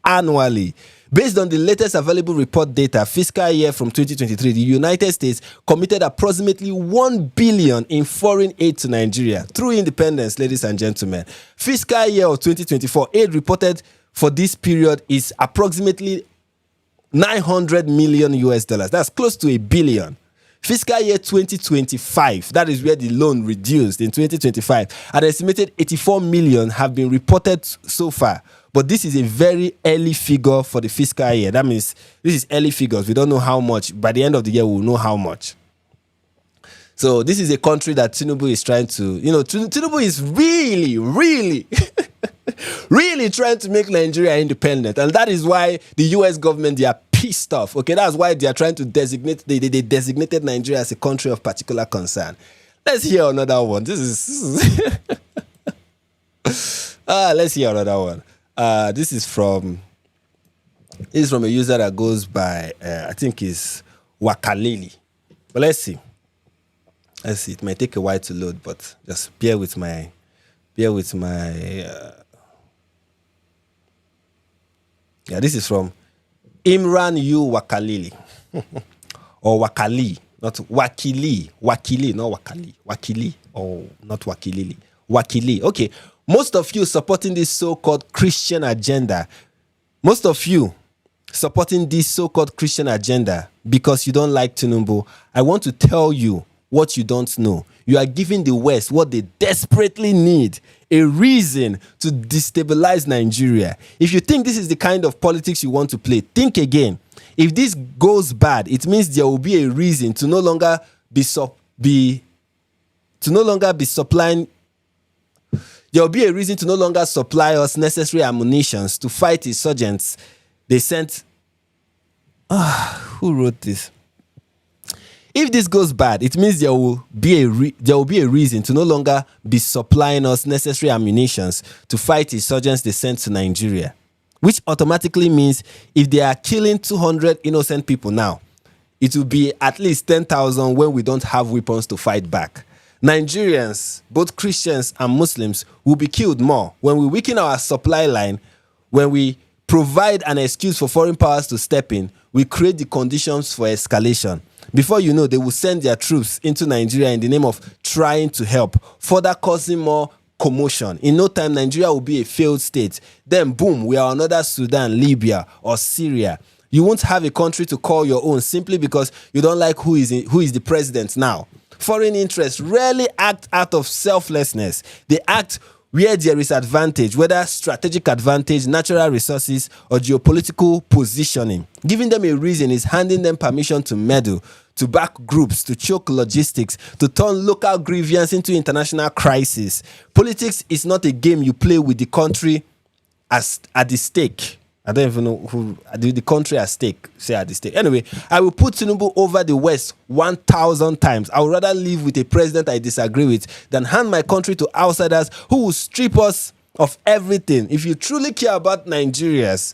annually. Based on the latest available report data, fiscal year from 2023, the United States committed approximately $1 billion in foreign aid to Nigeria through independence, ladies and gentlemen. Fiscal year of 2024, aid reported for this period is approximately $900 million. That's close to $1 billion. Fiscal year 2025, that is where the loan reduced in 2025. An estimated 84 million have been reported so far. But this is a very early figure for the fiscal year. That means this is early figures. We don't know how much. By the end of the year, we'll know how much. So this is a country that Tinubu is trying to, Tinubu is really, really trying to make Nigeria independent. And that is why the US government, they are pissed off. Okay, that's why they are trying to designate, they designated Nigeria as a country of particular concern. Let's hear another one. This is let's hear another one. This is from a user that goes by, I think is Wakalili. But let's see. It might take a while to load, but just bear with my this is from Imran U Wakalili. Or Wakali, not Wakili. Wakili, not Wakali. Wakili, or not Wakilili. Wakili. Okay. Most of you supporting this so-called Christian agenda. Most of you supporting this so-called Christian agenda because you don't like Tinubu. I want to tell you what you don't know. You are giving the West what they desperately need, a reason to destabilize Nigeria. If you think this is the kind of politics you want to play, think again. If this goes bad, it means there will be a reason to no longer be supplying. There will be a reason to no longer supply us necessary ammunitions to fight insurgents. They sent. Who wrote this? If this goes bad, it means there will be a reason to no longer be supplying us necessary ammunitions to fight insurgents they sent to Nigeria, which automatically means if they are killing 200 innocent people now, it will be at least 10,000 when we don't have weapons to fight back. Nigerians, both Christians and Muslims, will be killed more when we weaken our supply line, when we provide an excuse for foreign powers to step in, we create the conditions for escalation. Before you know, they will send their troops into Nigeria in the name of trying to help, further causing more commotion. In no time, Nigeria will be a failed state. Then, boom, we are another Sudan, Libya, or Syria. You won't have a country to call your own simply because you don't like who is the president now. Foreign interests rarely act out of selflessness. They act where there is advantage, whether strategic advantage, natural resources, or geopolitical positioning. Giving them a reason is handing them permission to meddle, to back groups, to choke logistics, to turn local grievance into international crisis. Politics is not a game you play with the country at the stake. I don't even know who the country at stake. Say at the stake. Anyway, I will put Tinubu over the West 1,000 times. I would rather live with a president I disagree with than hand my country to outsiders who will strip us of everything. If you truly care about Nigerians,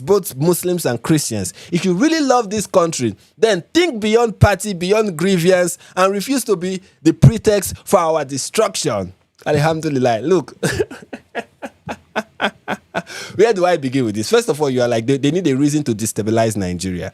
both Muslims and Christians, if you really love this country, then think beyond party, beyond grievance, and refuse to be the pretext for our destruction. Alhamdulillah. Look. Where do I begin with this? First of all, you are like, they need a reason to destabilize Nigeria.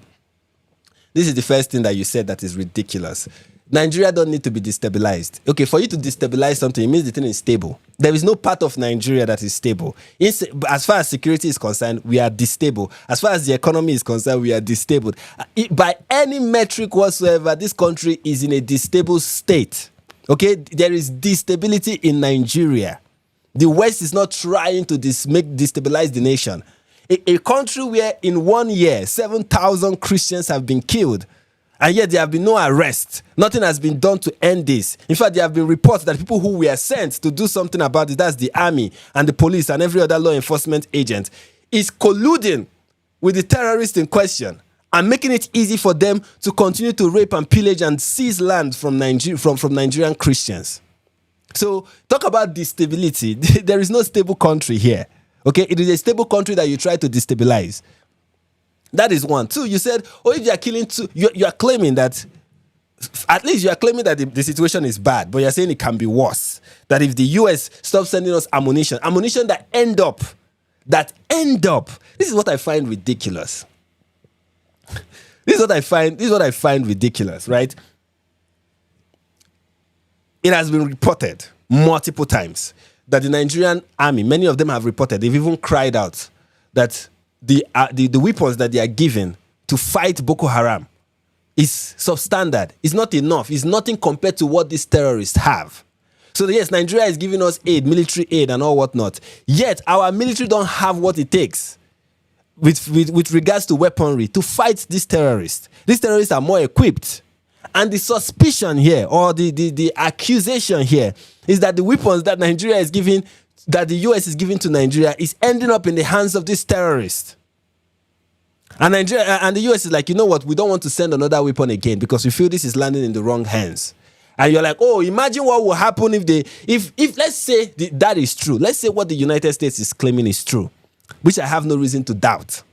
This is the first thing that you said that is ridiculous. Nigeria don't need to be destabilized. Okay, for you to destabilize something, it means the thing is stable. There is no part of Nigeria that is stable. As far as security is concerned, we are destable. As far as the economy is concerned, we are destable. By any metric whatsoever, this country is in a destable state. Okay, there is destability in Nigeria. The West is not trying to destabilize the nation. A country where in 1 year, 7,000 Christians have been killed, and yet there have been no arrests. Nothing has been done to end this. In fact, there have been reports that people who were sent to do something about it, that's the army and the police and every other law enforcement agent, is colluding with the terrorists in question and making it easy for them to continue to rape and pillage and seize land from Nigerian Christians. So talk about destability. There is no stable country here. Okay, it is a stable country that you try to destabilize. That is one. Two, you said, oh, if you are killing two, you are claiming that, at least you are claiming that the situation is bad, but you're saying it can be worse. That if the US stops sending us ammunition that end up, this is what I find ridiculous. This is what I find ridiculous, right? It has been reported multiple times that the Nigerian army, many of them have reported, they've even cried out that the weapons that they are given to fight Boko Haram is substandard. It's not enough. It's nothing compared to what these terrorists have. So yes, Nigeria is giving us aid, military aid and all whatnot. Yet our military don't have what it takes with regards to weaponry to fight these terrorists. These terrorists are more equipped. And the suspicion here, or the accusation here, is that the weapons that Nigeria is giving, that the US is giving to Nigeria, is ending up in the hands of these terrorists. And Nigeria and the US is like, you know what, we don't want to send another weapon again because we feel this is landing in the wrong hands. And you're like, oh, imagine what will happen if let's say that is true. Let's say what the United States is claiming is true, which I have no reason to doubt.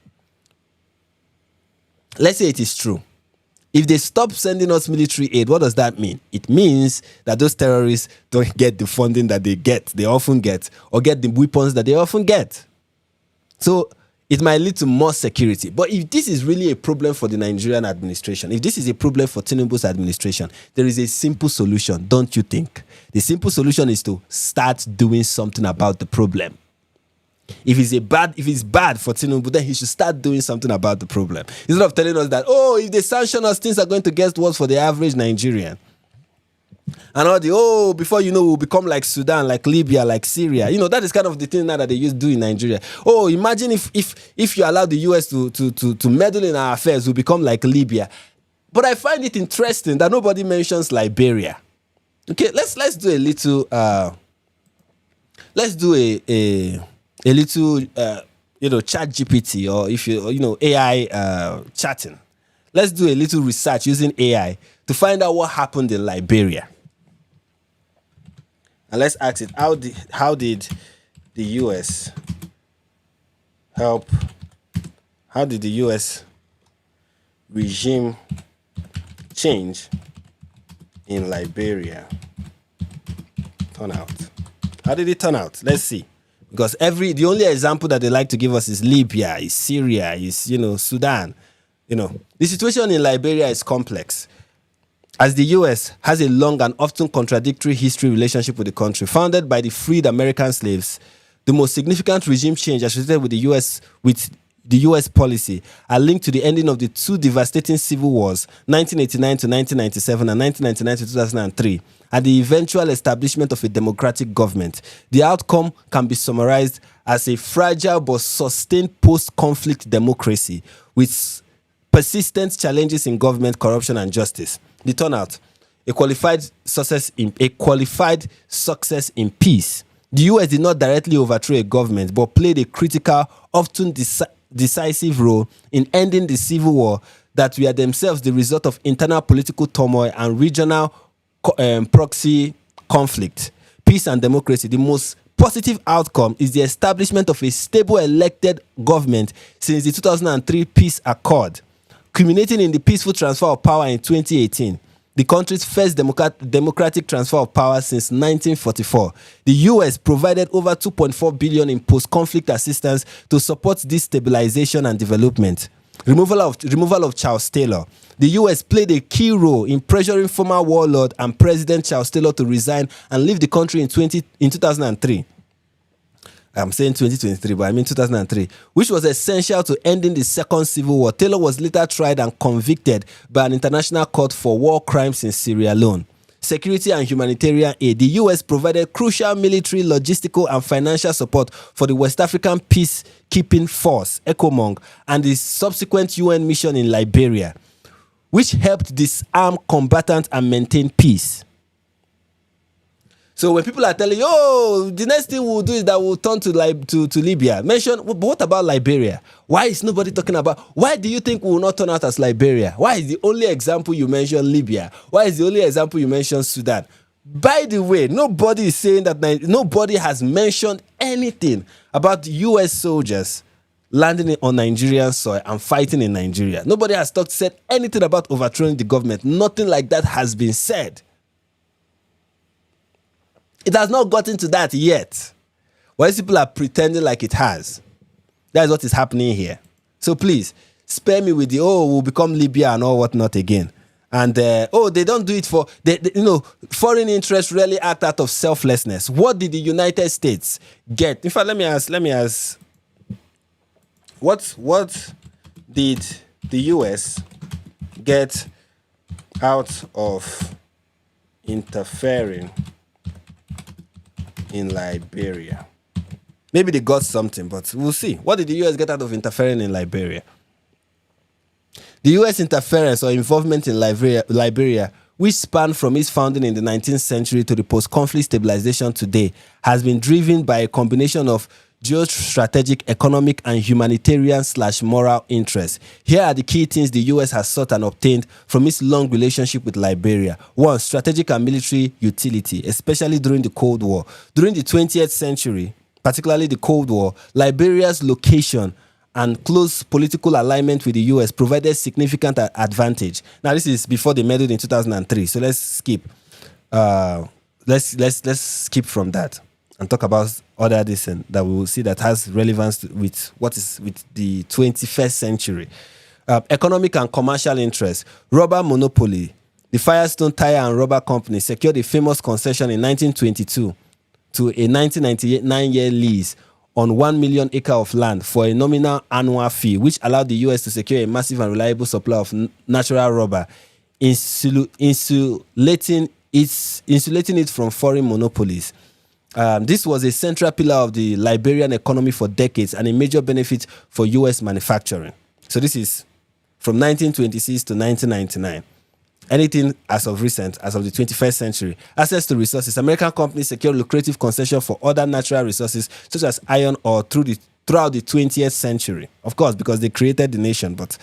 Let's say it is true. If they stop sending us military aid, what does that mean? It means that those terrorists don't get the funding that they often get, or get the weapons that they often get. So it might lead to more security. But if this is really a problem for the Nigerian administration, if this is a problem for Tinubu's administration, there is a simple solution, don't you think? The simple solution is to start doing something about the problem. If it's bad for Tinubu, then he should start doing something about the problem. Instead of telling us that, oh, if they sanction us, things are going to get worse for the average Nigerian. And before you know, we'll become like Sudan, like Libya, like Syria. You know, that is kind of the thing now that they used to do in Nigeria. Oh, imagine if you allow the US to meddle in our affairs, we'll become like Libya. But I find it interesting that nobody mentions Liberia. Okay, let's do a little a little, chat GPT, or if AI chatting. Let's do a little research using AI to find out what happened in Liberia. And let's ask it, how did the US help? How did the US regime change in Liberia turn out? How did it turn out? Let's see. Because the only example that they like to give us is Libya, is Syria, is Sudan. The situation in Liberia is complex, as the US has a long and often contradictory history relationship with the country. Founded by the freed American slaves, the most significant regime change associated with the US policy are linked to the ending of the two devastating civil wars, 1989 to 1997 and 1999 to 2003, and the eventual establishment of a democratic government. The outcome can be summarized as a fragile but sustained post-conflict democracy with persistent challenges in government, corruption, and justice. The turnout: a qualified success in peace, The US did not directly overthrow a government, but played a critical, often decisive role in ending the civil war that were themselves the result of internal political turmoil and regional proxy conflict. Peace and democracy. The most positive outcome is the establishment of a stable elected government since the 2003 peace accord, culminating in the peaceful transfer of power in 2018. The country's first democratic transfer of power since 1944. The US provided over $2.4 billion in post-conflict assistance to support destabilization and development. Removal of Charles Taylor. The US played a key role in pressuring former warlord and President Charles Taylor to resign and leave the country in 2003. I'm saying 2023, but I mean 2003, which was essential to ending the Second Civil War. Taylor was later tried and convicted by an international court for war crimes in Sierra Leone. Security and humanitarian aid. The US provided crucial military, logistical, and financial support for the West African Peacekeeping Force, ECOMOG, and the subsequent UN mission in Liberia, which helped disarm combatants and maintain peace. So when people are telling you, oh, the next thing we'll do is that we'll turn to Libya, mention, but what about Liberia? Why is nobody talking about, why do you think we will not turn out as Liberia? Why is the only example you mention Libya? Why is the only example you mention Sudan? By the way, nobody is saying that, nobody has mentioned anything about US soldiers landing on Nigerian soil and fighting in Nigeria. Nobody has said anything about overthrowing the government. Nothing like that has been said. It has not gotten to that yet. While people are pretending like it has. That is what is happening here. So please, spare me with the, we'll become Libya and all whatnot again. And, they don't do it for, foreign interests really act out of selflessness. What did the United States get? In fact, let me ask, what did the US get out of interfering in Liberia? Maybe they got something, but we'll see. What did the US get out of interfering in Liberia? The US interference or involvement in Liberia, which spanned from its founding in the 19th century to the post-conflict stabilization today, has been driven by a combination of geostrategic, economic, and humanitarian/moral interests. Here are the key things the US has sought and obtained from its long relationship with Liberia. 1. Strategic and military utility, especially during the Cold War. During the 20th century, particularly the Cold War, Liberia's location and close political alignment with the US provided significant advantage. Now, this is before they meddled in 2003, so let's skip. Let's skip from that and talk about other this and that we will see that has relevance with what is with the 21st century. Economic and commercial interests. Rubber monopoly. The Firestone Tire and Rubber Company secured a famous concession in 1922 to a 1999-year lease on 1 million acre of land for a nominal annual fee, which allowed the US to secure a massive and reliable supply of natural rubber, insulating it from foreign monopolies. This was a central pillar of the Liberian economy for decades and a major benefit for US manufacturing. So this is from 1926 to 1999. Anything as of recent, as of the 21st century. Access to resources. American companies secured lucrative concessions for other natural resources such as iron ore throughout the 20th century. Of course, because they created the nation. But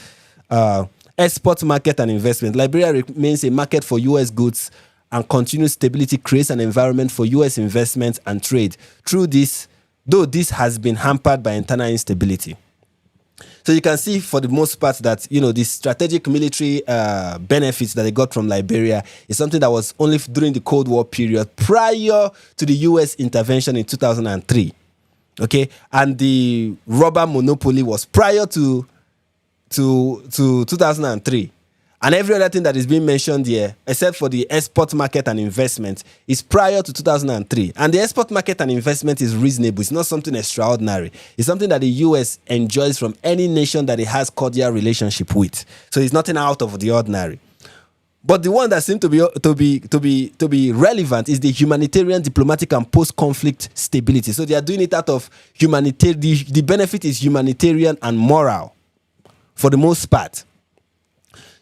export market and investment. Liberia remains a market for US goods, and continued stability creates an environment for US investment and trade. Through this, though this has been hampered by internal instability. So you can see for the most part that, the strategic military benefits that they got from Liberia is something that was only during the Cold War period prior to the US intervention in 2003. Okay. And the rubber monopoly was prior to 2003. And every other thing that is being mentioned here, except for the export market and investment, is prior to 2003. And the export market and investment is reasonable. It's not something extraordinary. It's something that the US enjoys from any nation that it has cordial relationship with. So it's nothing out of the ordinary. But the one that seems to be relevant is the humanitarian, diplomatic, and post-conflict stability. So they are doing it out of humanitarian. The benefit is humanitarian and moral, for the most part.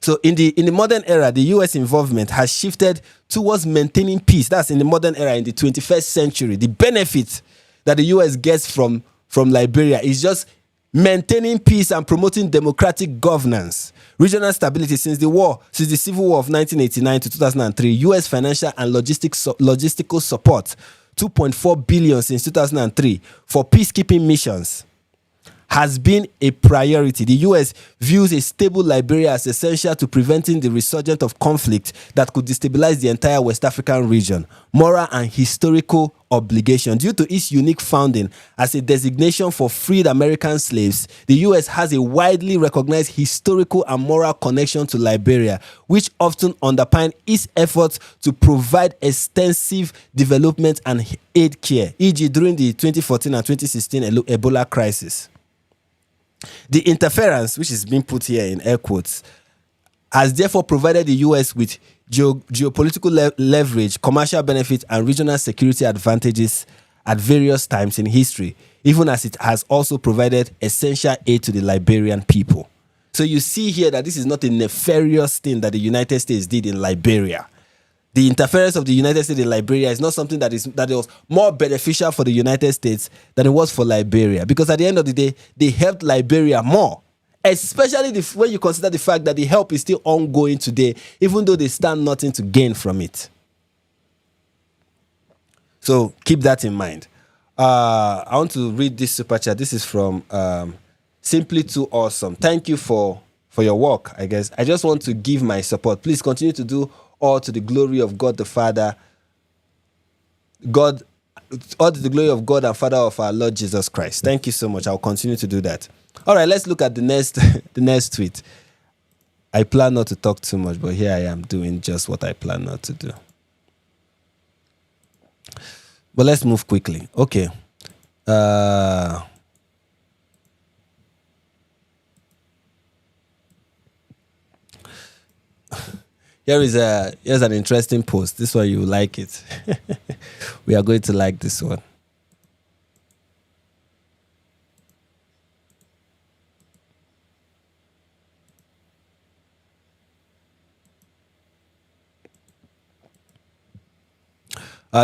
So in the modern era, the US involvement has shifted towards maintaining peace. That's in the modern era, in the 21st century. The benefit that the US gets from Liberia is just maintaining peace and promoting democratic governance, regional stability. Since the Civil War of 1989 to 2003, US financial and logistical support, $2.4 billion since 2003 for peacekeeping missions, has been a priority. The US views a stable Liberia as essential to preventing the resurgence of conflict that could destabilize the entire West African region. Moral and historical obligation. Due to its unique founding as a designation for freed American slaves, the US has a widely recognized historical and moral connection to Liberia, which often underpin its efforts to provide extensive development and aid care, e.g. during the 2014 and 2016 Ebola crisis. The interference, which is being put here in air quotes, has therefore provided the US with geopolitical leverage, commercial benefits, and regional security advantages at various times in history, even as it has also provided essential aid to the Liberian people. So you see here that this is not a nefarious thing that the United States did in Liberia. The interference of the United States in Liberia is not something that was more beneficial for the United States than it was for Liberia. Because at the end of the day, they helped Liberia more. Especially when you consider the fact that the help is still ongoing today, even though they stand nothing to gain from it. So keep that in mind. I want to read this super chat. This is from Simply Too Awesome. Thank you for your work, I guess. I just want to give my support. Please continue to do all to the glory of God the Father, all to the glory of God and Father of our Lord Jesus Christ. Thank you so much. I'll continue to do that. All right, let's look at the next tweet. I plan not to talk too much, but here I am doing just what I plan not to do. But let's move quickly. Okay. Here's an interesting post. This one, you will like it. We are going to like this one.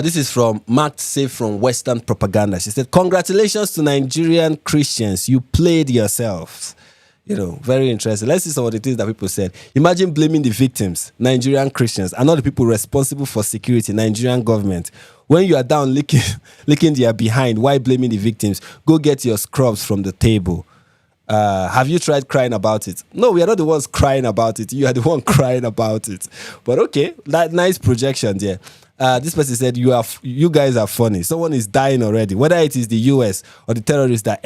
This is from Marked Safe from Western Propaganda. She said, "Congratulations to Nigerian Christians. You played yourselves." You know, very interesting. Let's see some of the things that people said. Imagine blaming the victims, Nigerian Christians, and not the people responsible for security, Nigerian government. When you are down licking their behind, why blaming the victims? Go get your scrubs from the table. Have you tried crying about it? No, we are not the ones crying about it. You are the one crying about it. But okay, that nice projection there. This person said, you guys are funny. Someone is dying already. Whether it is the US or the terrorists that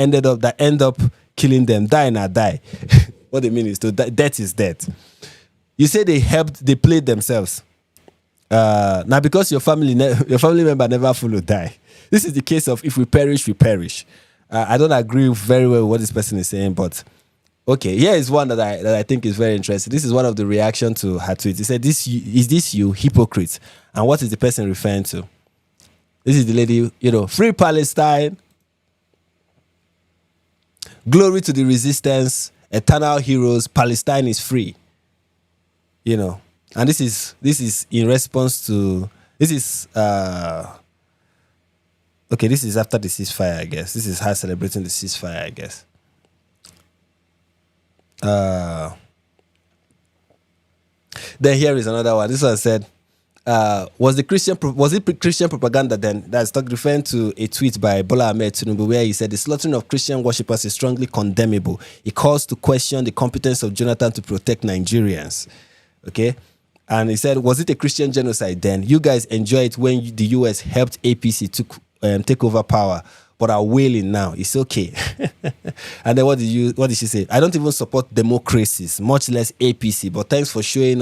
end up killing them, die or die. What they mean is death is death. You say they played themselves. Now because your family member never fully die. This is the case of if we perish, we perish. I don't agree very well with what this person is saying, but okay, here is one that I think is very interesting. This is one of the reactions to her tweet. He said, "Is this you, hypocrite?" And what is the person referring to? This is the lady, free Palestine, glory to the resistance, eternal heroes, Palestine is free. And this is in response to, this is after the ceasefire, I guess. This is her celebrating the ceasefire, I guess. Then here is another one. This one said, was it Christian propaganda then? That's referring to a tweet by Bola Ahmed Tinubu where he said the slaughtering of Christian worshippers is strongly condemnable. It calls to question the competence of Jonathan to protect Nigerians. Okay? And he said, was it a Christian genocide then? You guys enjoy it when the US helped APC take over power, but are wailing now. It's okay. And then what did she say? I don't even support democracies, much less APC, but thanks for showing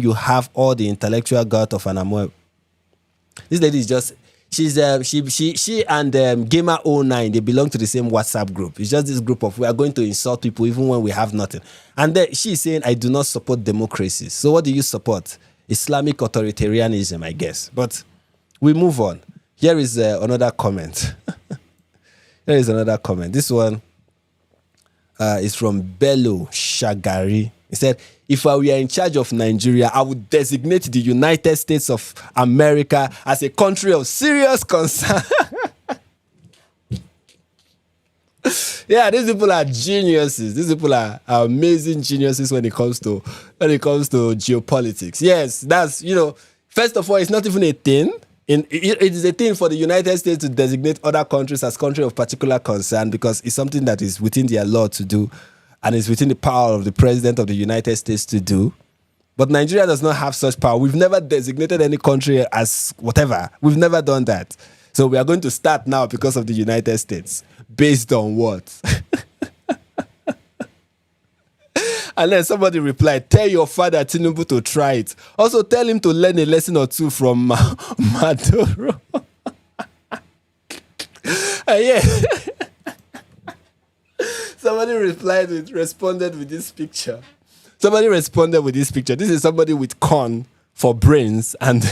you have all the intellectual gut of an Amoy. This lady is just, she and Gamer09, they belong to the same WhatsApp group. It's just this group of, we are going to insult people even when we have nothing. And then she's saying, I do not support democracies. So what do you support? Islamic authoritarianism, I guess. But we move on. Here is another comment. Here is another comment. This one is from Bello Shagari. He said, if I were in charge of Nigeria, I would designate the United States of America as a country of serious concern. Yeah, these people are geniuses. These people are amazing geniuses when it comes to geopolitics. Yes, that's, first of all, it's not even a thing. It is a thing for the United States to designate other countries as country of particular concern because it's something that is within their law to do and it's within the power of the president of the United States to do. But Nigeria does not have such power. We've never designated any country as whatever. We've never done that. So we are going to start now because of the United States. Based on what? And then somebody replied, tell your father Tinubu to try it. Also tell him to learn a lesson or two from Maduro. Yeah. Somebody responded with this picture. This is somebody with corn for brains and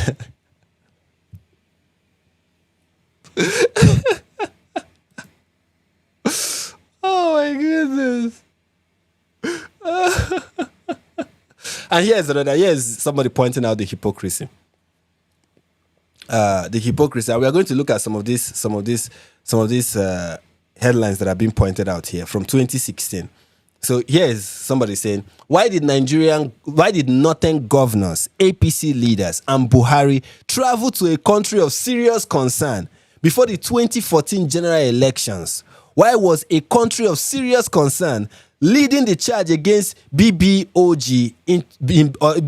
oh my goodness. And here's somebody pointing out the hypocrisy. The hypocrisy. And we are going to look at some of these headlines that have been pointed out here from 2016. So here's somebody saying, why did northern governors, APC leaders, and Buhari travel to a country of serious concern before the 2014 general elections? Why was a country of serious concern leading the charge against BBOG,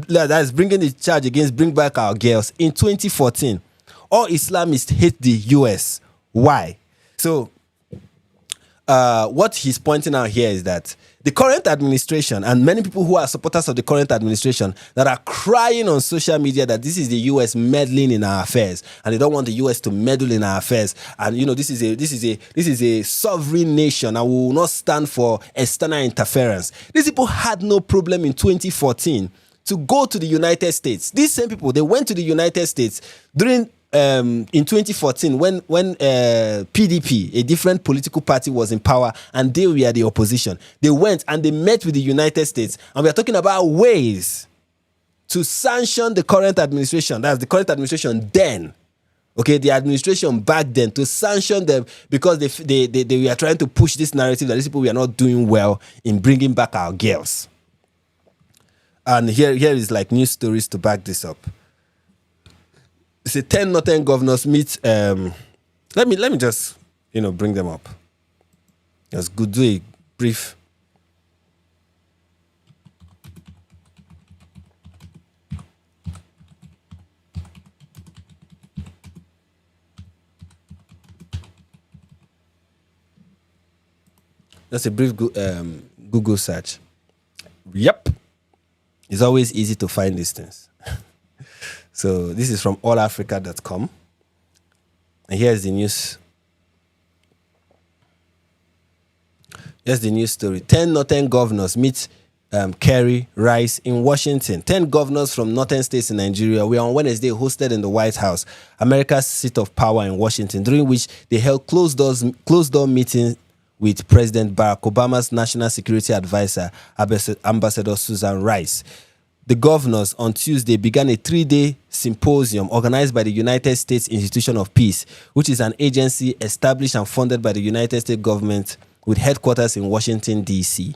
that is bringing the charge against Bring Back Our Girls in 2014? All Islamists hate the US. Why? So, what he's pointing out here is that the current administration and many people who are supporters of the current administration that are crying on social media that this is the US meddling in our affairs and they don't want the US to meddle in our affairs, and this is a sovereign nation and we will not stand for external interference. These people had no problem in 2014 to go to the United States. These same people, they went to the United States during in 2014 when PDP, a different political party, was in power and they were the opposition. They went and they met with the United States, and we are talking about ways to sanction the current administration. That's the current administration then. Okay, the administration back then, to sanction them because they were trying to push this narrative that these people were not doing well in bringing back our girls. And here is like news stories to back this up. It's 10 northern governors meet. Let me just bring them up. Just do a brief. That's a brief Google search. Yep. It's always easy to find these things. So this is from allafrica.com. And here's the news. Here's the news story. 10 northern governors meet Kerry, Rice in Washington. 10 governors from northern states in Nigeria were on Wednesday hosted in the White House, America's seat of power in Washington, during which they held closed-door meetings with President Barack Obama's National Security Advisor, Ambassador Susan Rice. The governors on Tuesday began a 3-day symposium organized by the United States Institution of Peace, which is an agency established and funded by the United States government with headquarters in Washington, D.C.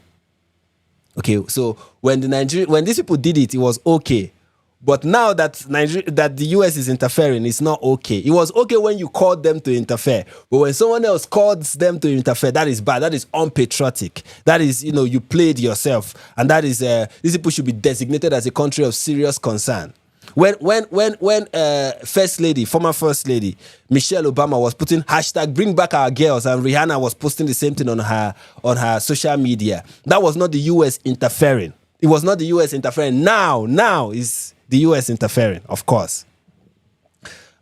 Okay, so when these people did it, it was okay. But now that the US is interfering, it's not okay. It was okay when you called them to interfere. But when someone else calls them to interfere, that is bad. That is unpatriotic. That is, you played yourself. And that is, these people should be designated as a country of serious concern. When former First Lady, Michelle Obama was putting hashtag Bring Back Our Girls, and Rihanna was posting the same thing on her social media, that was not the US interfering. It was not the US interfering. Now is the US interfering, of course.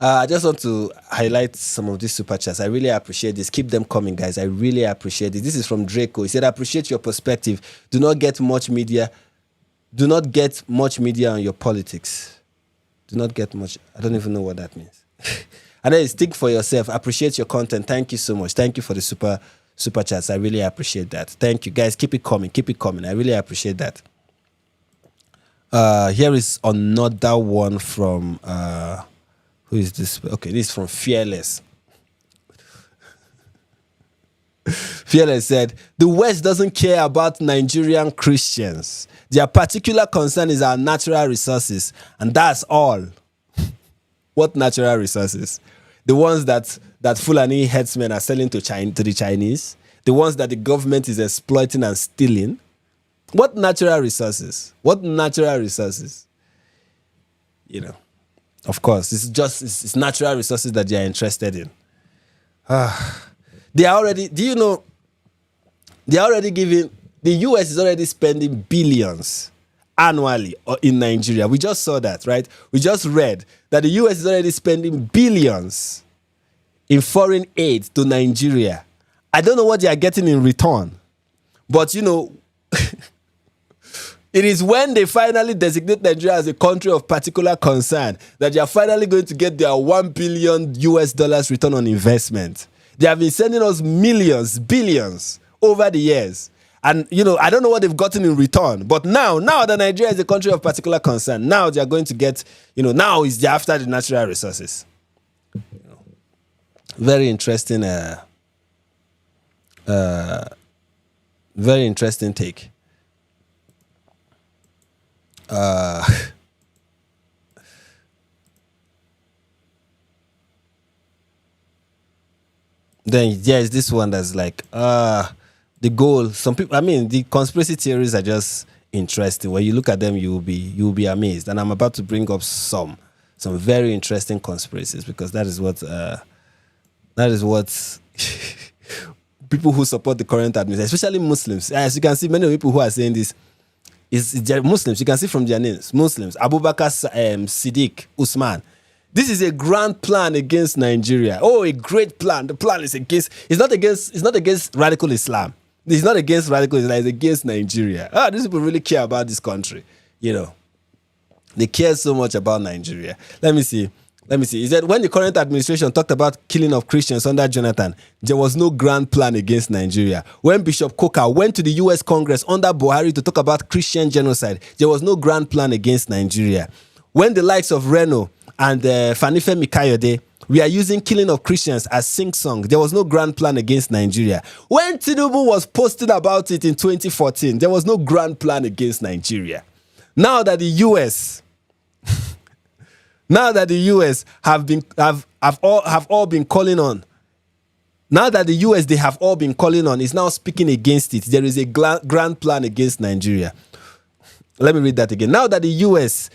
I just want to highlight some of these super chats. I really appreciate this. Keep them coming, guys. I really appreciate it. This is from Draco. He said, I appreciate your perspective. Do not get much media on your politics. Do not get much. I don't even know what that means. And then think for yourself. Appreciate your content. Thank you so much. Thank you for the super chats. I really appreciate that. Thank you, guys. Keep it coming. Keep it coming. I really appreciate that. Here is another one from who is this? Okay, this is from Fearless. Fearless said, the West doesn't care about Nigerian Christians. Their particular concern is our natural resources, and that's all. What natural resources? The ones that Fulani headsmen are selling to the Chinese? The ones that the government is exploiting and stealing? What natural resources? What natural resources? You know, of course, it's natural resources that they are interested in. They are already, do you know, they are already giving, the US is already spending billions annually in Nigeria. We just saw that, right? We just read that the US is already spending billions in foreign aid to Nigeria. I don't know what they are getting in return, but you know, it is when they finally designate Nigeria as a country of particular concern that they are finally going to get their $1 billion US return on investment. They have been sending us millions, billions over the years. And, you know, I don't know what they've gotten in return. But now that Nigeria is a country of particular concern, now they are going to get, you know, now is after the natural resources. Very interesting, very interesting take. Then yes, this one that's like the goal. Some people, I mean, the conspiracy theories are just interesting. When you look at them, you'll be amazed. And I'm about to bring up some very interesting conspiracies because that is what people who support the current administration, especially Muslims, as you can see, many people who are saying this is Muslims. You can see from their names, Muslims. Abubakar, Siddiq, Usman. This is a grand plan against Nigeria. Oh, a great plan. The plan is against. It's not against radical Islam. It's not against radical Islam. It's against Nigeria. These people really care about this country. You know, they care so much about Nigeria. Let me see. He said when the current administration talked about killing of Christians under Jonathan, there was no grand plan against Nigeria. When Bishop Coker went to the U.S. Congress under Buhari to talk about Christian genocide, there was no grand plan against Nigeria. When the likes of Reno and Fanifemi Kayode, we are using killing of Christians as sing-song, there was no grand plan against Nigeria. When Tinubu was posting about it in 2014, there was no grand plan against Nigeria. Now that the US have all been calling on. Now that the US they have all been calling on is now speaking against it. There is a grand plan against Nigeria. Let me read that again. Now that the US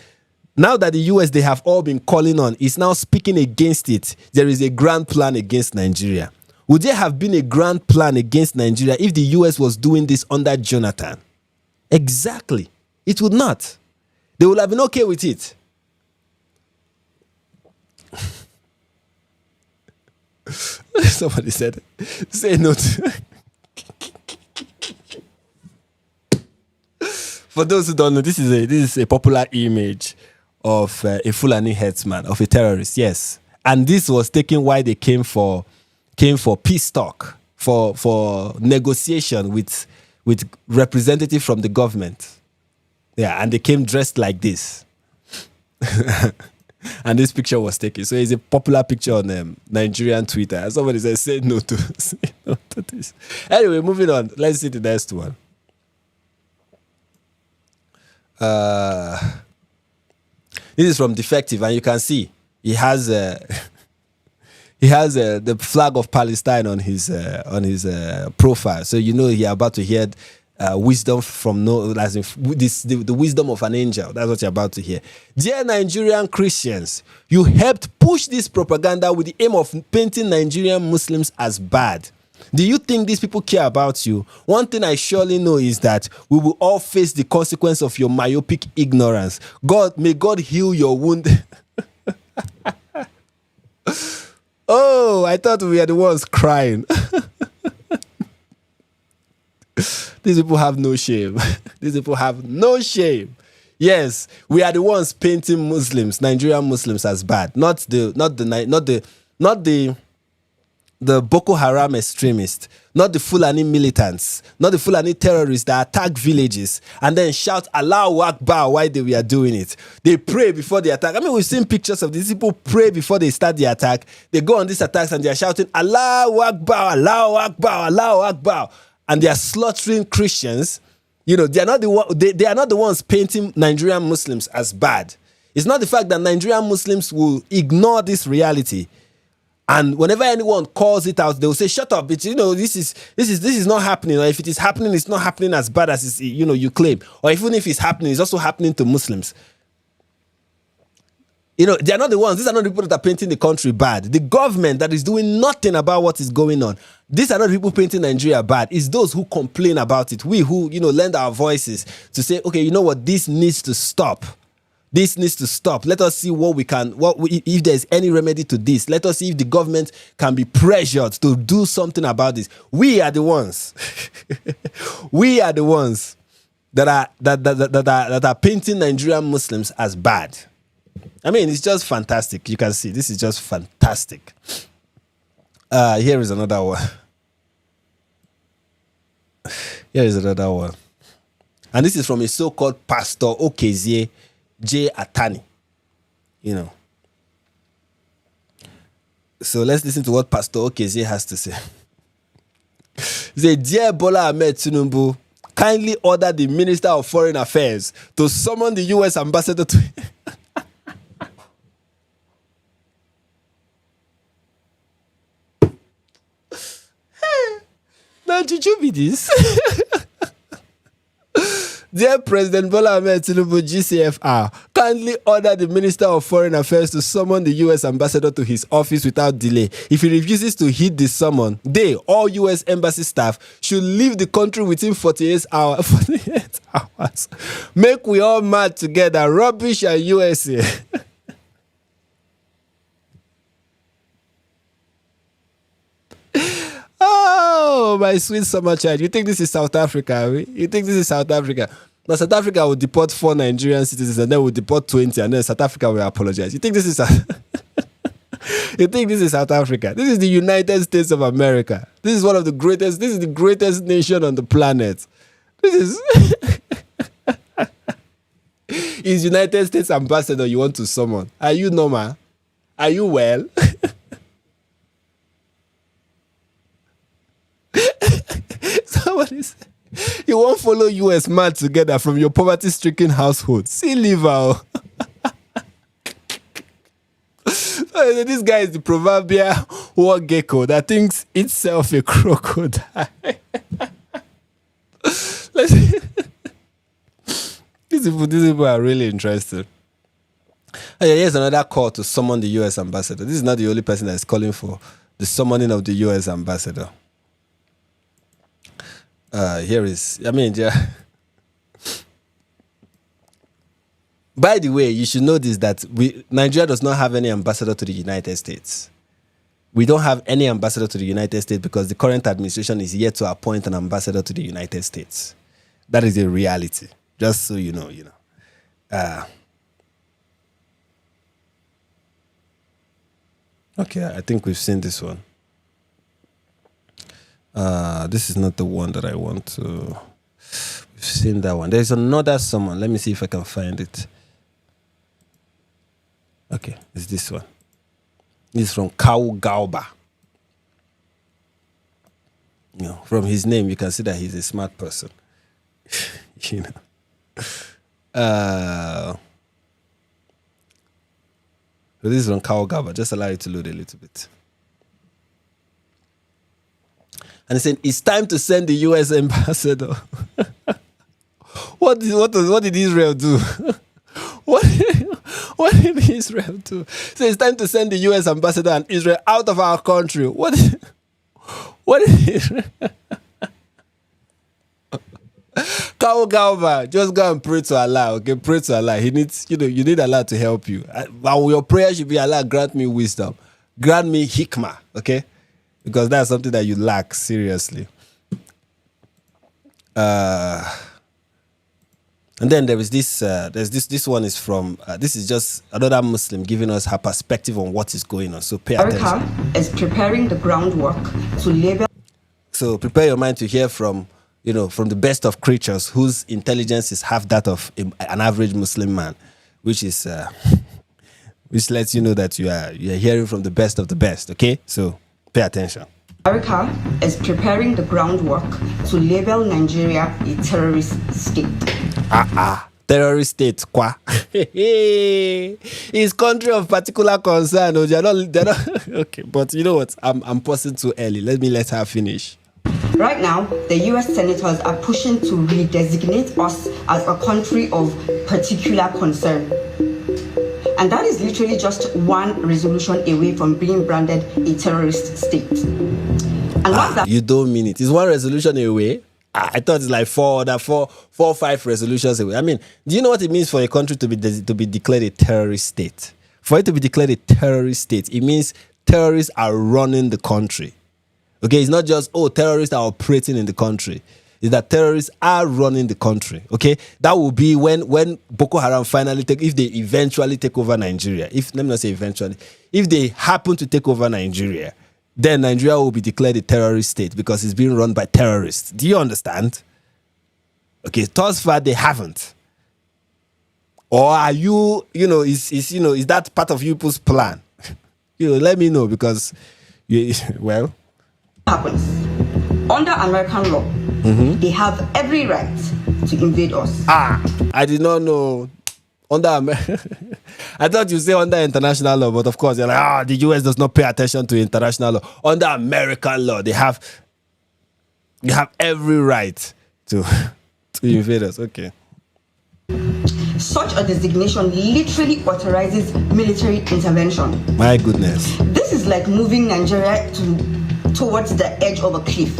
they have all been calling on is now speaking against it. There is a grand plan against Nigeria. Would there have been a grand plan against Nigeria if the US was doing this under Jonathan? Exactly. It would not. They would have been okay with it. Somebody said, say no to... For those who don't know, this is a popular image of a Fulani headsman, of a terrorist, yes. And this was taken while they came for peace talk, for negotiation with representative from the government. Yeah, and they came dressed like this. And this picture was taken. So it's a popular picture on Nigerian Twitter. Somebody said, say no to this. Anyway, moving on. Let's see the next one. This is from Defective, and you can see he has the flag of Palestine on his profile. So you know you're about to hear wisdom from the wisdom of an angel. That's what you're about to hear. Dear Nigerian Christians, you helped push this propaganda with the aim of painting Nigerian Muslims as bad. Do you think these people care about you? One thing I surely know is that we will all face the consequence of your myopic ignorance. May God heal your wound. Oh, I thought we were the ones crying. These people have no shame. These people have no shame. Yes, we are the ones painting Muslims, Nigerian Muslims, as bad. Not the the Boko Haram extremists, not the Fulani militants, not the Fulani terrorists that attack villages and then shout Allahu Akbar while they were doing it. They pray before the attack. I mean, we've seen pictures of these people pray before they start the attack. They go on these attacks and they are shouting Allahu Akbar, Allahu Akbar, Allahu Akbar, and they are slaughtering Christians. You know, they are not the ones painting Nigerian Muslims as bad. It's not the fact that Nigerian Muslims will ignore this reality. And whenever anyone calls it out, they will say, "Shut up! It's, this is not happening. Or if it is happening, it's not happening as bad as you claim. Or even if it's happening, it's also happening to Muslims." They are not the ones. These are not the people that are painting the country bad. The government that is doing nothing about what is going on. These are not the people painting Nigeria bad. It's those who complain about it. We who lend our voices to say, "Okay, you know what? This needs to stop. This needs to stop. Let us see if there's any remedy to this. Let us see if the government can be pressured to do something about this." We are the ones. We are the ones that are painting Nigerian Muslims as bad. I mean, it's just fantastic. You can see this is just fantastic. Here is another one. Here is another one. And this is from a so-called Pastor Okezie J. Atani. So let's listen to what Pastor Okezie has to say. He said, "Dear Bola Ahmed Tinubu, kindly order the Minister of Foreign Affairs to summon the U.S. ambassador to..." Now, did you be this? "Dear President Bola Ahmed Tinubu, GCFR, kindly order the Minister of Foreign Affairs to summon the U.S. ambassador to his office without delay. If he refuses to heed the summon, all U.S. embassy staff, should leave the country within 48 hours. Make we all mad together. Rubbish and USA." Oh, my sweet summer child. You think this is South Africa? You think this is South Africa? Now, South Africa will deport 4 Nigerian citizens and then will deport 20 and then South Africa will apologize. You think this is You think this is South Africa? This is the United States of America. This is one of the greatest. This is the greatest nation on the planet. This is... Is United States ambassador you want to summon? Are you normal? Are you well? Somebody said, "You won't follow US mad together from your poverty-stricken household. See liver." So this guy is the proverbial war gecko that thinks itself a crocodile. These people are really interested. Okay, here's another call to summon the US ambassador. This is not the only person that is calling for the summoning of the US ambassador. Here is, by the way, you should know this, that Nigeria does not have any ambassador to the United States. We don't have any ambassador to the United States because the current administration is yet to appoint an ambassador to the United States. That is a reality, just so you know. Okay, I think we've seen this one. This is not the one that I want to... We've seen that one. There's another summon. Let me see if I can find it. Okay, it's this one. This is from Kau Gauba. From his name, you can see that he's a smart person. So this is from Kau Gauba. Just allow it to load a little bit. And he said, "It's time to send the U.S. ambassador." What did Israel do? What did Israel do? So it's time to send the U.S. ambassador and Israel out of our country. What did Kau Galva, just go and pray to Allah, okay? Pray to Allah. He needs, you need Allah to help you. Your prayer should be, "Allah, grant me wisdom. Grant me hikmah," okay? Because that's something that you lack, seriously. And then there is this. This one is from. This is just another Muslim giving us her perspective on what is going on. So pay attention. America is preparing the groundwork to label. So prepare your mind to hear from, from the best of creatures whose intelligence is half that of an average Muslim man, which is, which lets you know that you are hearing from the best of the best. Okay, so pay attention. America is preparing the groundwork to label Nigeria a terrorist state. Terrorist state, qua. It's country of particular concern. Oh, they're not. Okay, but you know what? I'm pausing too early. Let her finish. Right now, the US senators are pushing to redesignate us as a country of particular concern. And that is literally just one resolution away from being branded a terrorist state. And once that you don't mean it. It's one resolution away. I thought it's like four or five resolutions away. I mean, do you know what it means for a country to be declared a terrorist state? For it to be declared a terrorist state, it means terrorists are running the country. Okay, it's not just, terrorists are operating in the country. It's that terrorists are running the country. Okay, that will be when Boko Haram if they eventually take over Nigeria. Let me not say eventually. If they happen to take over Nigeria, then Nigeria will be declared a terrorist state because it's being run by terrorists. Do you understand? Okay, thus far they haven't. Or are you, is that part of people's plan? Let me know because, happens under American law, they have every right to invade us. I did not know. I thought you say under international law, but of course you're like, the US does not pay attention to international law. Under American law, they have every right to invade us. Okay. Such a designation literally authorizes military intervention. My goodness. This is like moving Nigeria towards the edge of a cliff.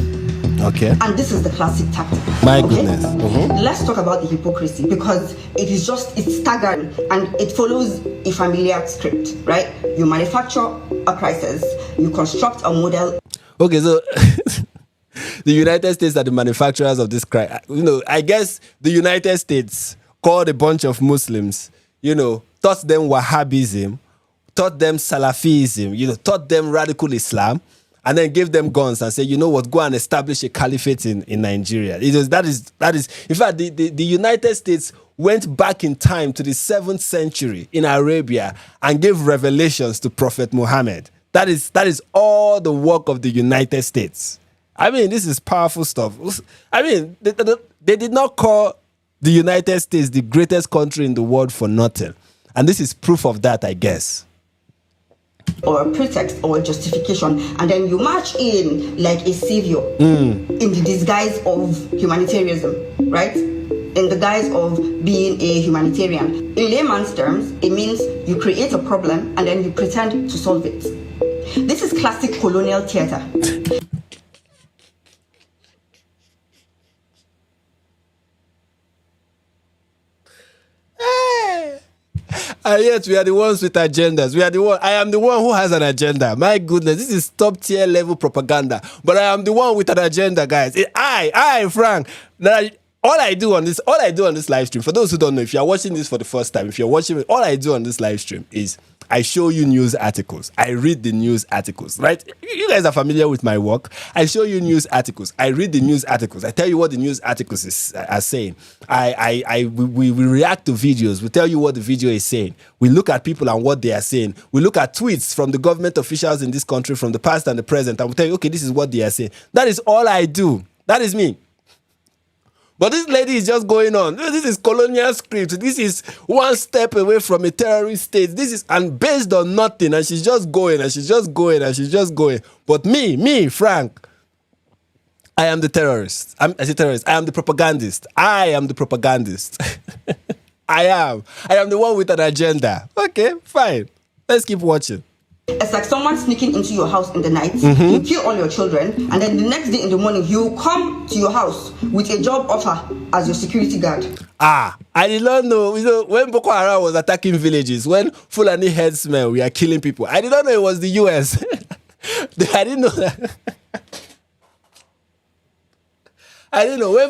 Okay. And this is the classic tactic. My goodness. Let's talk about the hypocrisy because it's staggering and it follows a familiar script, right? You manufacture a crisis, you construct a model. Okay, so the United States are the manufacturers of this crisis. I guess the United States called a bunch of Muslims, taught them Wahhabism, taught them Salafism, taught them radical Islam, and then gave them guns and say, go and establish a caliphate in Nigeria. That is. In fact, the United States went back in time to the 7th century in Arabia and gave revelations to Prophet Muhammad. That is all the work of the United States. I mean, this is powerful stuff. I mean, they did not call the United States the greatest country in the world for nothing. And this is proof of that, I guess. Or a pretext or a justification, and then you march in like a savior in the disguise of humanitarianism, right? In the guise of being a humanitarian. In layman's terms, it means you create a problem and then you pretend to solve it. This is classic colonial theater. And yet we are the ones with agendas. I am the one who has an agenda. My goodness, this is top tier level propaganda. But I am the one with an agenda, guys. Frank. All I do on this live stream, for those who don't know, if you're watching this for the first time, all I do on this live stream is I show you news articles. I read the news articles, right? You guys are familiar with my work. I show you news articles. I read the news articles. I tell you what the news articles are saying. We react to videos. We tell you what the video is saying. We look at people and what they are saying. We look at tweets from the government officials in this country, from the past and the present, and we tell you, okay, this is what they are saying. That is all I do. That is me. But this lady is just going on. This is colonial script. This is one step away from a terrorist state. This is and based on nothing. And she's just going and she's just going and she's just going. But me, Frank, I am the terrorist. I am the propagandist. I am the propagandist. I am the one with an agenda. Okay, fine. Let's keep watching. It's like someone sneaking into your house in the night, you kill all your children, and then the next day in the morning, you come to your house with a job offer as your security guard. I did not know. When Boko Haram was attacking villages, when Fulani headsmen were killing people, I did not know it was the US. I didn't know that. I didn't know when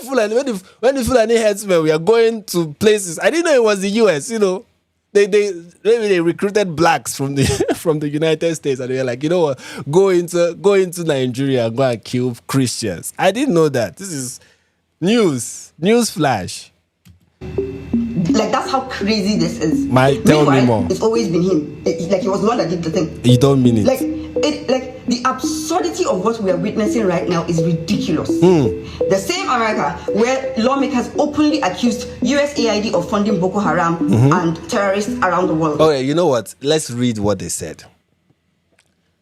the Fulani headsmen were going to places. I didn't know it was the US. You know, they recruited blacks from the from the United States, and they were like, you know what, go into Nigeria and go and kill Christians. I didn't know that. This is news flash. Like, that's how crazy this is. Tell me more. It's always been him. Like, he was the one that did the thing. You don't mean it. Like the absurdity of what we are witnessing right now is ridiculous. The same America where lawmakers openly accused USAID of funding Boko Haram and terrorists around the world. Okay, you know what? Let's read what they said.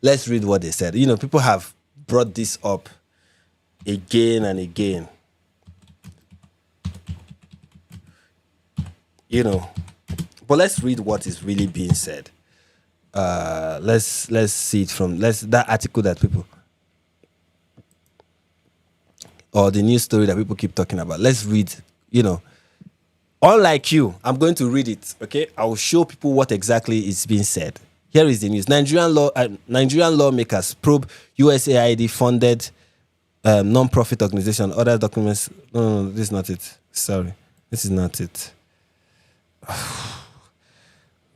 You know, people have brought this up again and again. You know, but let's read what is really being said. Let's see it from that article that people, or the news story that people keep talking about. Let's read. You know, unlike you, I'm going to read it. Okay, I will show people what exactly is being said. Here is the news: Nigerian lawmakers probe USAID funded non-profit organization. Other documents. No, this is not it. Sorry, this is not it.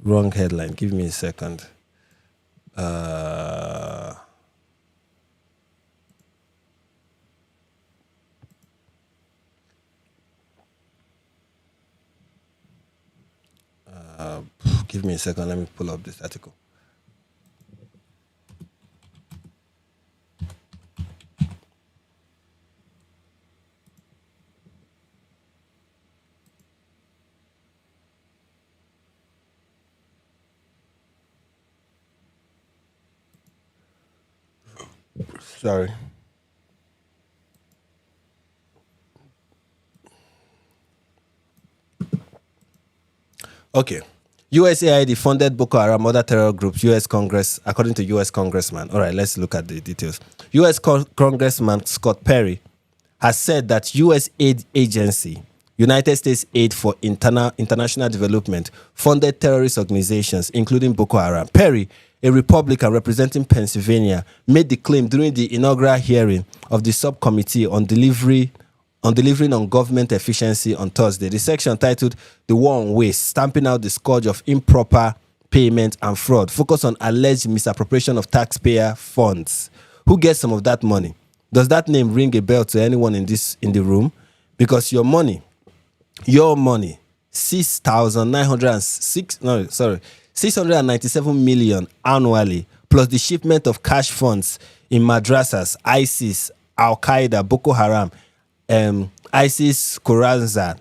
Wrong headline. Give me a second. Give me a second. Let me pull up this article. Sorry. Okay. USAID funded Boko Haram, other terror groups, U.S. Congress, according to U.S. Congressman. All right, let's look at the details. U.S. Congressman Scott Perry has said that U.S. aid agency, United States Aid for International Development, funded terrorist organizations, including Boko Haram. Perry, a Republican representing Pennsylvania, made the claim during the inaugural hearing of the subcommittee on delivering on government efficiency on Thursday. The section titled "The War on Waste: Stamping Out the Scourge of Improper Payment and Fraud" focused on alleged misappropriation of taxpayer funds. Who gets some of that money? Does that name ring a bell to anyone in the room? Because your money, 697 million annually, plus the shipment of cash funds in madrasas, ISIS, Al Qaeda, Boko Haram, ISIS, Khorasan,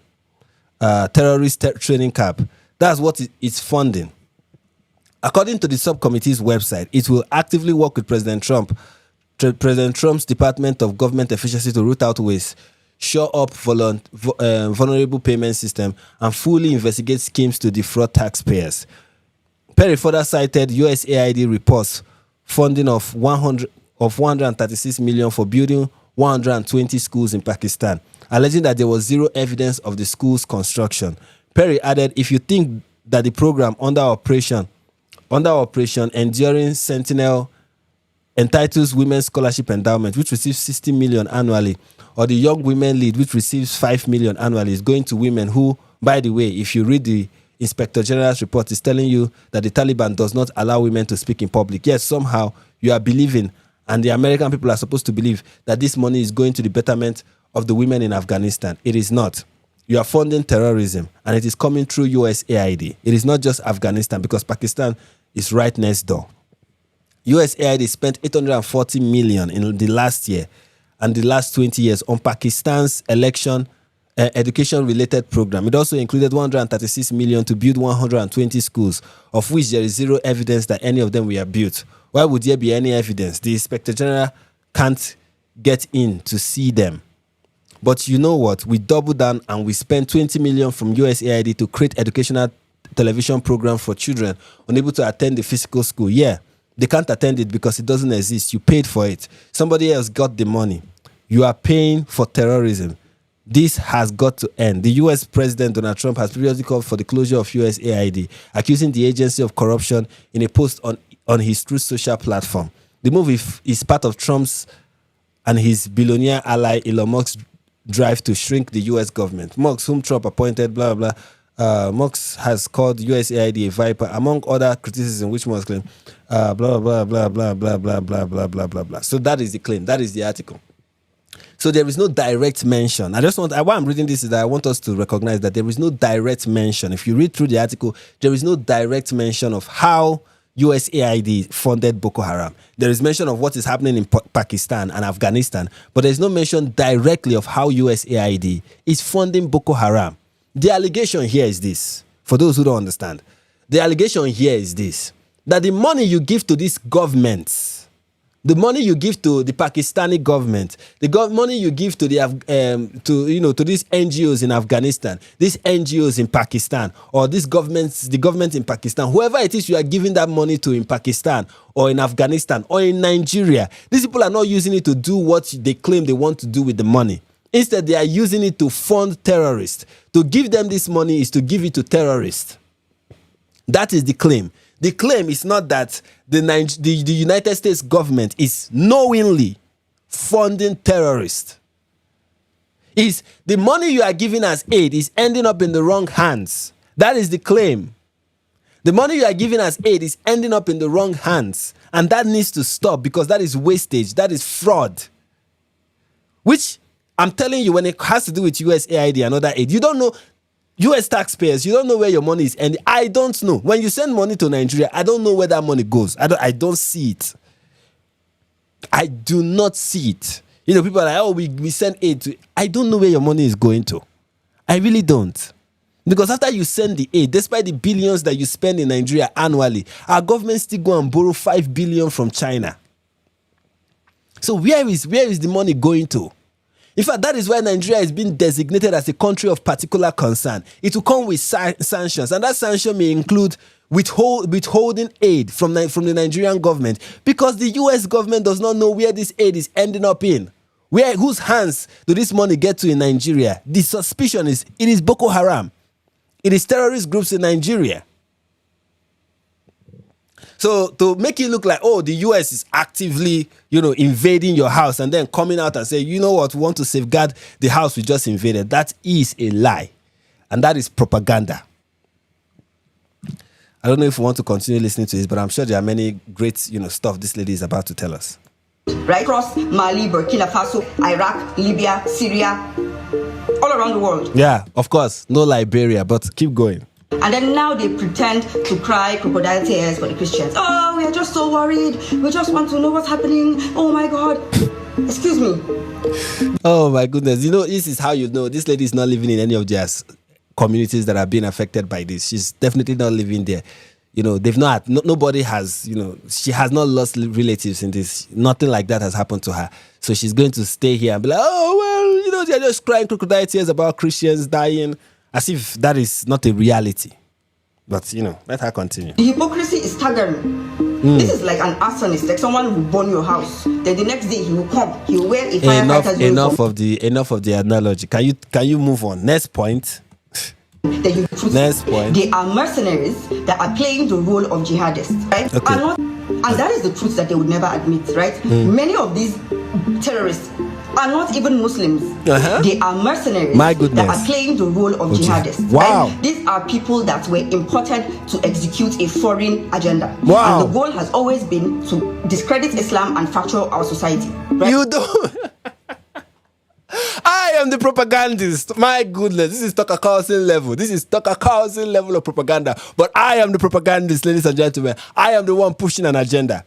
terrorist training camp. That's what it's funding. According to the subcommittee's website, it will actively work with President Trump's Department of Government Efficiency to root out waste, shore up vulnerable payment system, and fully investigate schemes to defraud taxpayers. Perry further cited USAID reports funding of 136 million for building 120 schools in Pakistan, alleging that there was zero evidence of the school's construction. Perry added, if you think that the program under Operation Enduring Sentinel entitles Women's Scholarship Endowment, which receives 60 million annually, or the Young Women Lead, which receives 5 million annually, is going to women who, by the way, if you read the Inspector General's report, is telling you that the Taliban does not allow women to speak in public. Yes, somehow you are believing, and the American people are supposed to believe, that this money is going to the betterment of the women in Afghanistan. It is not. You are funding terrorism, and it is coming through USAID. It is not just Afghanistan, because Pakistan is right next door. USAID spent 840 million in the last year and the last 20 years on Pakistan's education-related program. It also included 136 million to build 120 schools, of which there is zero evidence that any of them were built. Why would there be any evidence? The Inspector General can't get in to see them. But you know what? We doubled down and we spent 20 million from USAID to create educational television program for children unable to attend the physical school. Yeah, they can't attend it because it doesn't exist. You paid for it. Somebody else got the money. You are paying for terrorism. This has got to end. The US President Donald Trump has previously called for the closure of USAID, accusing the agency of corruption in a post on his Truth Social platform. The move is part of Trump's and his billionaire ally Elon Musk's drive to shrink the U.S. government. Musk, whom Trump appointed, blah, blah. Musk has called USAID a viper, among other criticism, which Musk claimed, blah, blah, blah, blah, blah, blah, blah, blah, blah, blah, blah, blah. So that is the claim. That is the article. So there is no direct mention. Why I'm reading this is that I want us to recognize that there is no direct mention. If you read through the article, there is no direct mention of how USAID funded Boko Haram. There is mention of what is happening in Pakistan and Afghanistan, but there is no mention directly of how USAID is funding Boko Haram. The allegation here is this, for those who don't understand. The allegation here is this, that the money you give to these governments, the money you give to the Pakistani government, the money you give to to these NGOs in Afghanistan, these NGOs in Pakistan, or the government in Pakistan, whoever it is you are giving that money to in Pakistan or in Afghanistan or in Nigeria, these people are not using it to do what they claim they want to do with the money. Instead, they are using it to fund terrorists. To give them this money is to give it to terrorists. That is the claim. The claim is not that the United States government is knowingly funding terrorists. Is the money you are giving as aid is ending up in the wrong hands. That is the claim. The money you are giving as aid is ending up in the wrong hands. And that needs to stop because that is wastage. That is fraud. Which I'm telling you, when it has to do with USAID and other aid, you don't know. US taxpayers, you don't know where your money is. And I don't know. When you send money to Nigeria, I don't know where that money goes. I don't see it. I do not see it. You know, people are like, oh, we send aid to. I don't know where your money is going to. I really don't. Because after you send the aid, despite the billions that you spend in Nigeria annually, our government still go and borrow 5 billion from China. So where is the money going to? In fact, that is why Nigeria is being designated as a country of particular concern. It will come with sanctions, and that sanction may include withholding aid from the Nigerian government because the US government does not know where this aid is ending up in. Whose hands do this money get to in Nigeria? The suspicion is it is Boko Haram. It is terrorist groups in Nigeria. So to make it look like, oh, the US is actively, invading your house and then coming out and say, you know what, we want to safeguard the house we just invaded. That is a lie. And that is propaganda. I don't know if we want to continue listening to this, but I'm sure there are many great, stuff this lady is about to tell us. Right across Mali, Burkina Faso, Iraq, Libya, Syria, all around the world. Yeah, of course. No Liberia, but keep going. And then now they pretend to cry crocodile tears for the Christians. Oh, we are just so worried. We just want to know what's happening. Oh my God. Excuse me. Oh my goodness. This is how you know this lady is not living in any of their communities that are being affected by this. She's definitely not living there. They've not, nobody has, she has not lost relatives in this. Nothing like that has happened to her. So she's going to stay here and be like, oh, well, they're just crying crocodile tears about Christians dying. As if that is not a reality. But, let her continue. The hypocrisy is staggering. This is like an arsonist, like someone who burn your house. Then the next day he will come, he will wear a firefighter's uniform. Enough of the analogy. Can you move on? Next point. Next point. They are mercenaries that are playing the role of jihadists, right? Okay. And that is the truth that they would never admit, right? Many of these terrorists are not even Muslims. They are mercenaries that are playing the role of jihadists. Wow. Right? These are people that were imported to execute a foreign agenda. Wow. And the goal has always been to discredit Islam and fracture our society. Right? You don't. I am the propagandist. My goodness, this is Tucker Carlson level. This is Tucker Carlson level of propaganda. But I am the propagandist, ladies and gentlemen. I am the one pushing an agenda.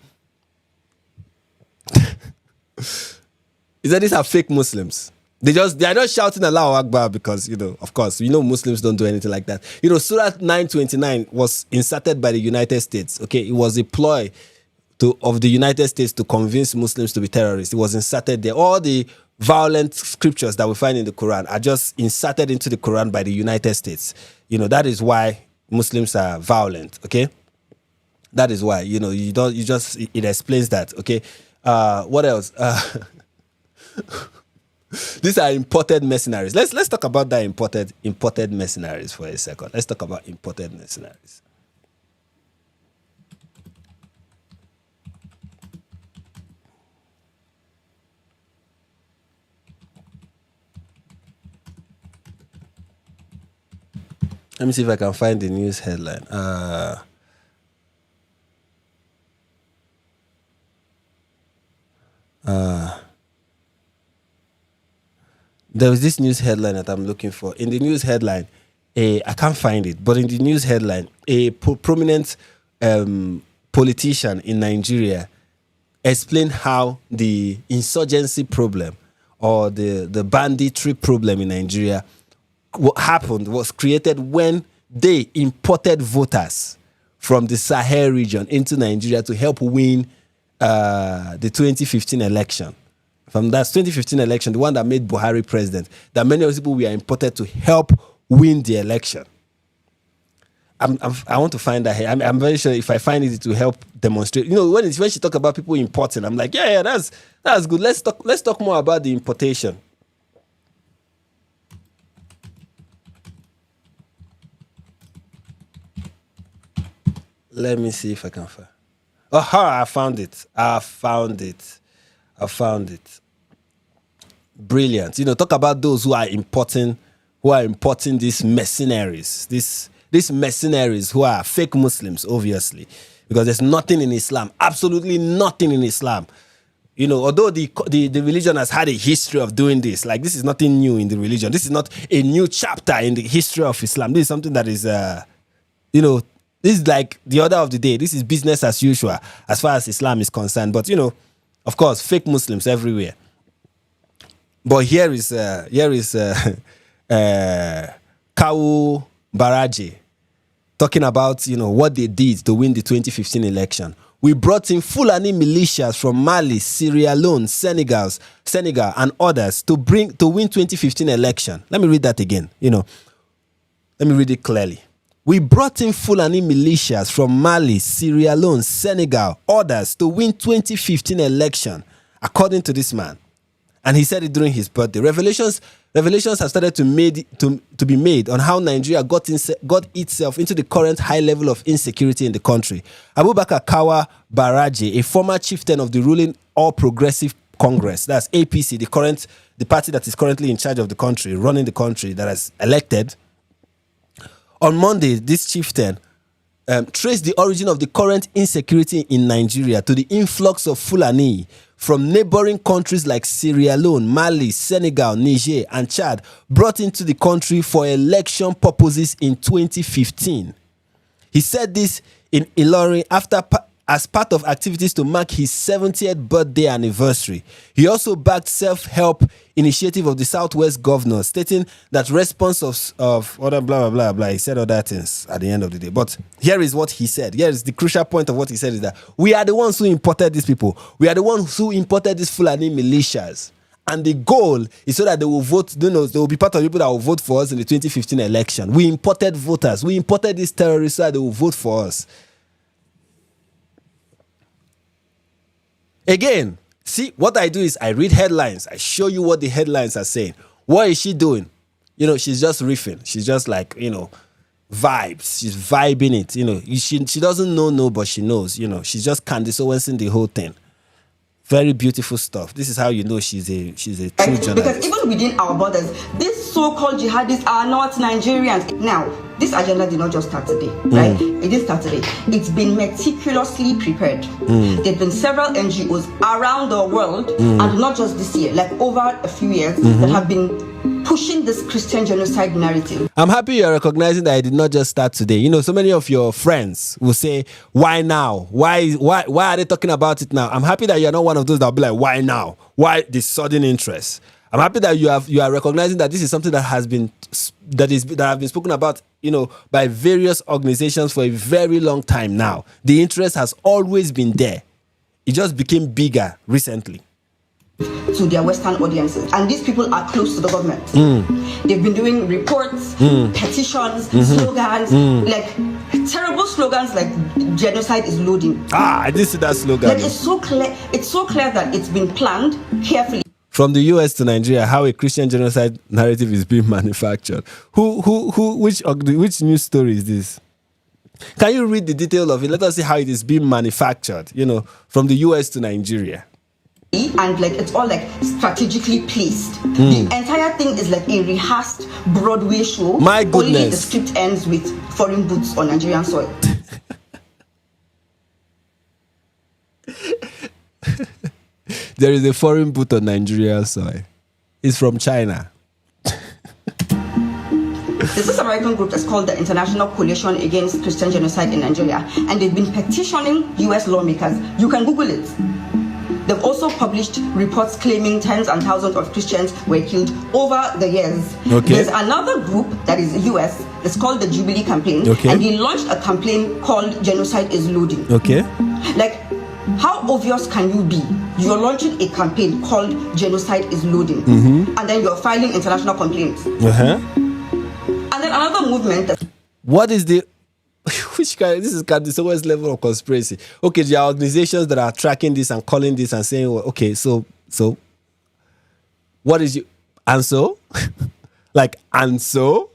Is that these are fake Muslims? They are not shouting Allahu Akbar because, of course, Muslims don't do anything like that. Surah 929 was inserted by the United States. Okay, it was a ploy of the United States to convince Muslims to be terrorists. It was inserted there. All the violent scriptures that we find in the Quran are just inserted into the Quran by the United States. That is why Muslims are violent. Okay, that is why. It explains that. Okay, what else? These are imported mercenaries. Let's talk about that imported mercenaries for a second. Let's talk about imported mercenaries. Let me see if I can find the news headline. There was this news headline that I'm looking for. In the news headline, I can't find it, but in the news headline, a prominent politician in Nigeria explained how the insurgency problem or the banditry problem in Nigeria was created when they imported voters from the Sahel region into Nigeria to help win the 2015 election. From that 2015 election, the one that made Buhari president, that many of those people were imported to help win the election. I want to find that. I'm very sure if I find it, it will help demonstrate. You know, when she talk about people importing, I'm like, yeah, that's good. Let's talk more about the importation. Let me see if I can find. Oh, I found it. Brilliant. You know, talk about those who are importing these mercenaries, these mercenaries who are fake Muslims, obviously, because there's nothing in Islam, absolutely nothing in Islam. You know, although the religion has had a history of doing this, like this is nothing new in the religion. This is not a new chapter in the history of Islam. This is something that is, you know, this is like the order of the day. This is business as usual as far as Islam is concerned. But, you know, of course, fake Muslims everywhere. But here is Kawu Baraje talking about, you know, what they did to win the 2015 election. We brought in Fulani militias from Mali, Sierra Leone, Senegal, and others to win 2015 election. Let me read that again. You know, let me read it clearly. We brought in Fulani militias from Mali, Sierra Leone, Senegal, others to win 2015 election, according to this man. And he said it during his birthday. Revelations have started to be made on how Nigeria got itself into the current high level of insecurity in the country. Abubakar Kawu Baraje, a former chieftain of the ruling All Progressive Congress, that's APC, the party that is currently in charge of the country, running the country, that has elected. On Monday, this chieftain traced the origin of the current insecurity in Nigeria to the influx of Fulani from neighboring countries like Sierra Leone, Mali, Senegal, Niger, and Chad, brought into the country for election purposes in 2015. He said this in Ilorin as part of activities to mark his 70th birthday anniversary. He also backed self-help initiative of the Southwest governor, stating that response of other blah, blah, blah, blah. He said other things at the end of the day. But here is what he said. Here is the crucial point of what he said is that we are the ones who imported these people. We are the ones who imported these Fulani militias. And the goal is so that they will vote, you know, they will be part of the people that will vote for us in the 2015 election. We imported voters. We imported these terrorists so that they will vote for us. Again, see, what I do is I read headlines. I show you what the headlines are saying. What is she doing? You know, she's just riffing. She's just like, you know, vibes. She's vibing it. You know, she doesn't know, but she knows. You know, she's just Candice Owensing the whole thing. Very beautiful stuff. This is how you know she's a true journalist. Because even within our borders, these so-called jihadists are not Nigerians. Now, this agenda did not just start today, right? It didn't start today. It's been meticulously prepared. There have been several NGOs around the world, and not just this year, like over a few years, that have been pushing this Christian genocide narrative. I'm happy you're recognizing that it did not just start today. You know, so many of your friends will say, why now? Why are they talking about it now? I'm happy that you're not one of those that will be like, why now? Why this sudden interest? I'm happy that you are recognizing that this is something that have been spoken about, you know, by various organizations for a very long time now. The interest has always been there. It just became bigger recently. To their Western audiences, and these people are close to the government. They've been doing reports, petitions, slogans, like terrible slogans like "genocide is loading." I did see that slogan. Like, it's so clear. It's so clear that it's been planned carefully. From the US to Nigeria, how a Christian genocide narrative is being manufactured. Which news story is this? Can you read the detail of it? Let us see how it is being manufactured. You know, from the US to Nigeria. and like it's all like strategically placed. The entire thing is like a rehearsed Broadway show. My goodness. Only the script ends with foreign boots on Nigerian soil. There is a foreign boot on Nigerian soil. It's from China. There's this American group that's called the International Coalition Against Christian Genocide in Nigeria, and they've been petitioning US lawmakers. You can Google it. They've also published reports claiming tens and thousands of Christians were killed over the years. Okay. There's another group that is US, it's called the Jubilee Campaign, okay. and they launched a campaign called Genocide is Loading. Okay. Like, how obvious can you be? You're launching a campaign called Genocide is Loading, and then you're filing international complaints. And then another movement that... What is the... Which kind? This is the lowest level of conspiracy. Okay, there are organizations that are tracking this and calling this and saying, well, okay, so what is you? And so? Like, and so?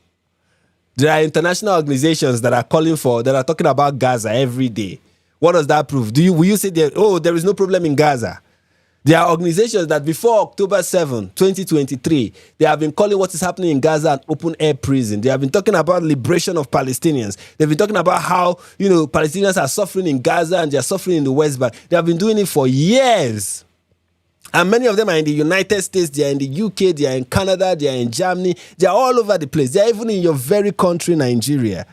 There are international organizations that are calling for, that are talking about Gaza every day. What does that prove? Will you say there is no problem in Gaza? There are organizations that before October 7, 2023, they have been calling what is happening in Gaza an open-air prison. They have been talking about liberation of Palestinians. They've been talking about how, Palestinians are suffering in Gaza and they are suffering in the West Bank. They have been doing it for years. And many of them are in the United States, they are in the UK, they are in Canada, they are in Germany. They are all over the place. They are even in your very country, Nigeria.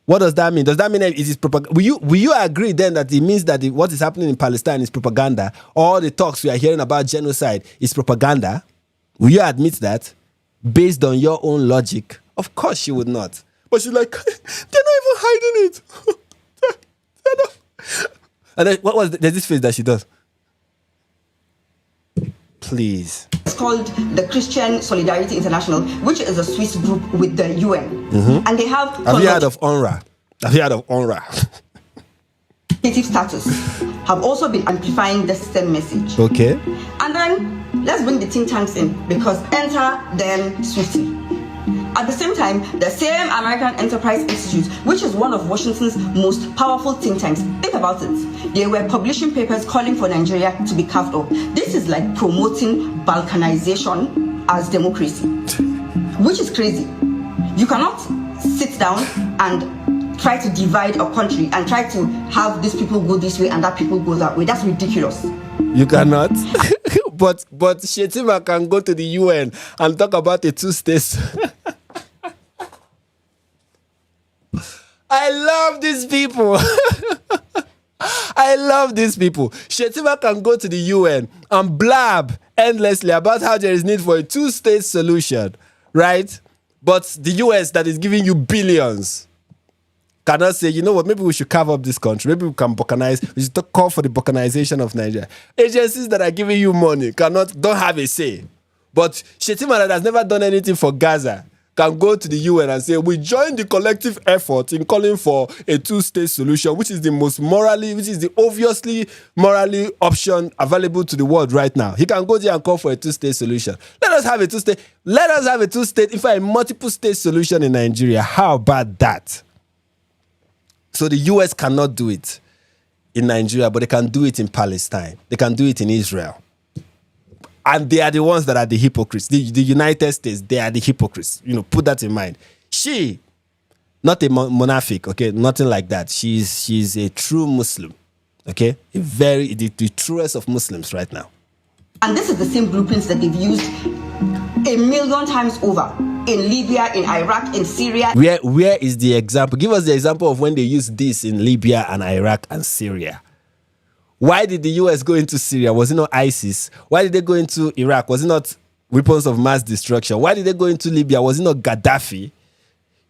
What does that mean? Does that mean it is propaganda? Will you agree then that it means that what is happening in Palestine is propaganda? All the talks we are hearing about genocide is propaganda? Will you admit that? Based on your own logic? Of course you would not. But she's like, they're not even hiding it. They're not. And then there's this face that she does. Please. It's called the Christian Solidarity International, which is a Swiss group with the UN. And they have... Have you heard of UNRWA? Have you heard of UNRWA? Status have also been amplifying the same message. Okay. And then let's bring the think tanks in, because enter them swiftly. At the same time, the same American Enterprise Institute, which is one of Washington's most powerful think tanks, think about it. They were publishing papers calling for Nigeria to be carved up. This is like promoting balkanization as democracy, which is crazy. You cannot sit down and try to divide a country and try to have these people go this way and that people go that way. That's ridiculous. You cannot. But Shetima can go to the UN and talk about the two states. I love these people. I love these people. Shetima can go to the UN and blab endlessly about how there is need for a two-state solution, right? But the US that is giving you billions cannot say, you know what, maybe we should carve up this country. Maybe we can balkanize. We should call for the balkanization of Nigeria. Agencies that are giving you money don't have a say. But Shetima, that has never done anything for Gaza, can go to the UN and say, we join the collective effort in calling for a two-state solution, which is the obviously morally option available to the world right now. He can go there and call for a two-state solution. Let us have a two-state, if a multiple-state solution in Nigeria. How about that? So the US cannot do it in Nigeria, but they can do it in Palestine. They can do it in Israel. And they are the ones that are the hypocrites. The United States, they are the hypocrites. Put that in mind. She, not a monarchic, okay? Nothing like that. She's a true Muslim, okay? The truest of Muslims right now. And this is the same blueprints that they've used 1,000,000 times over in Libya, in Iraq, in Syria. Where is the example? Give us the example of when they used this in Libya and Iraq and Syria. Why did the US go into Syria? Was it not ISIS? Why did they go into Iraq? Was it not weapons of mass destruction? Why did they go into Libya? Was it not Gaddafi?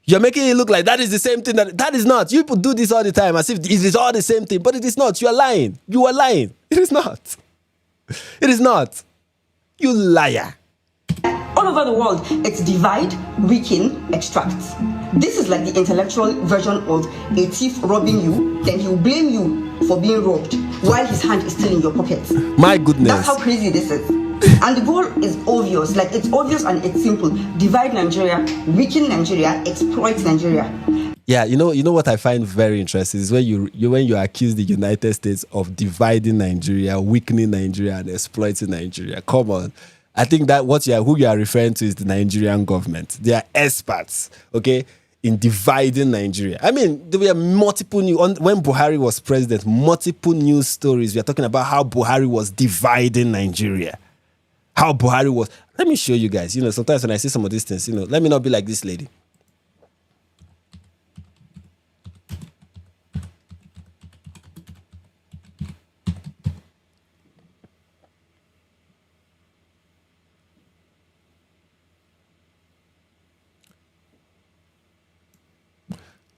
You're making it look like that is the same thing. That is not. You people do this all the time as if it is all the same thing, but it is not. You are lying. You are lying. It is not. It is not. You liar. All over the world, it's divide, weaken, extract. This is like the intellectual version of a thief robbing you, then he'll blame you for being robbed while his hand is still in your pocket. My goodness. That's how crazy this is. And the goal is obvious. It's obvious and it's simple. Divide Nigeria, weaken Nigeria, exploit Nigeria. Yeah, you know what I find very interesting is when you accuse the United States of dividing Nigeria, weakening Nigeria, and exploiting Nigeria. Come on. I think that who you are referring to is the Nigerian government. They are experts, okay, in dividing Nigeria. I mean, there were multiple when Buhari was president, multiple news stories. We are talking about how Buhari was dividing Nigeria. How Buhari was. Let me show you guys. Sometimes when I see some of these things, let me not be like this lady.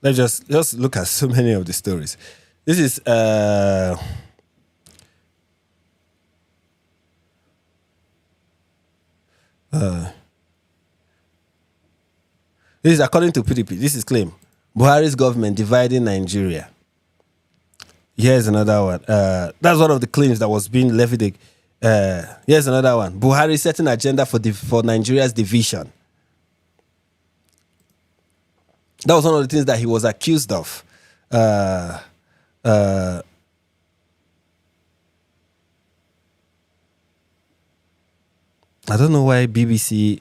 Let's just look at so many of the stories. This is this is according to PDP. This is claim. Buhari's government dividing Nigeria. Here's another one. That's one of the claims that was being levied. Here's another one. Buhari setting agenda for Nigeria's division. That was one of the things that he was accused of. I don't know why BBC.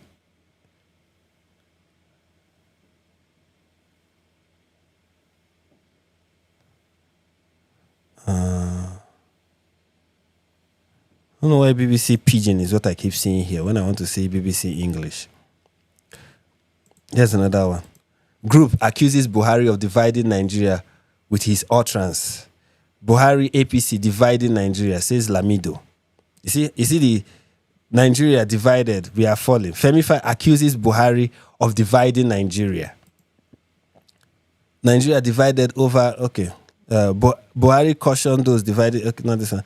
I don't know why BBC Pidgin is what I keep seeing here when I want to say BBC English. Here's another one. Group accuses Buhari of dividing Nigeria with his utterance. Buhari APC dividing Nigeria, says Lamido. You see the Nigeria divided, we are falling. Femifa accuses Buhari of dividing Nigeria. Nigeria divided over, okay. Buhari cautioned those divided, okay, not this one.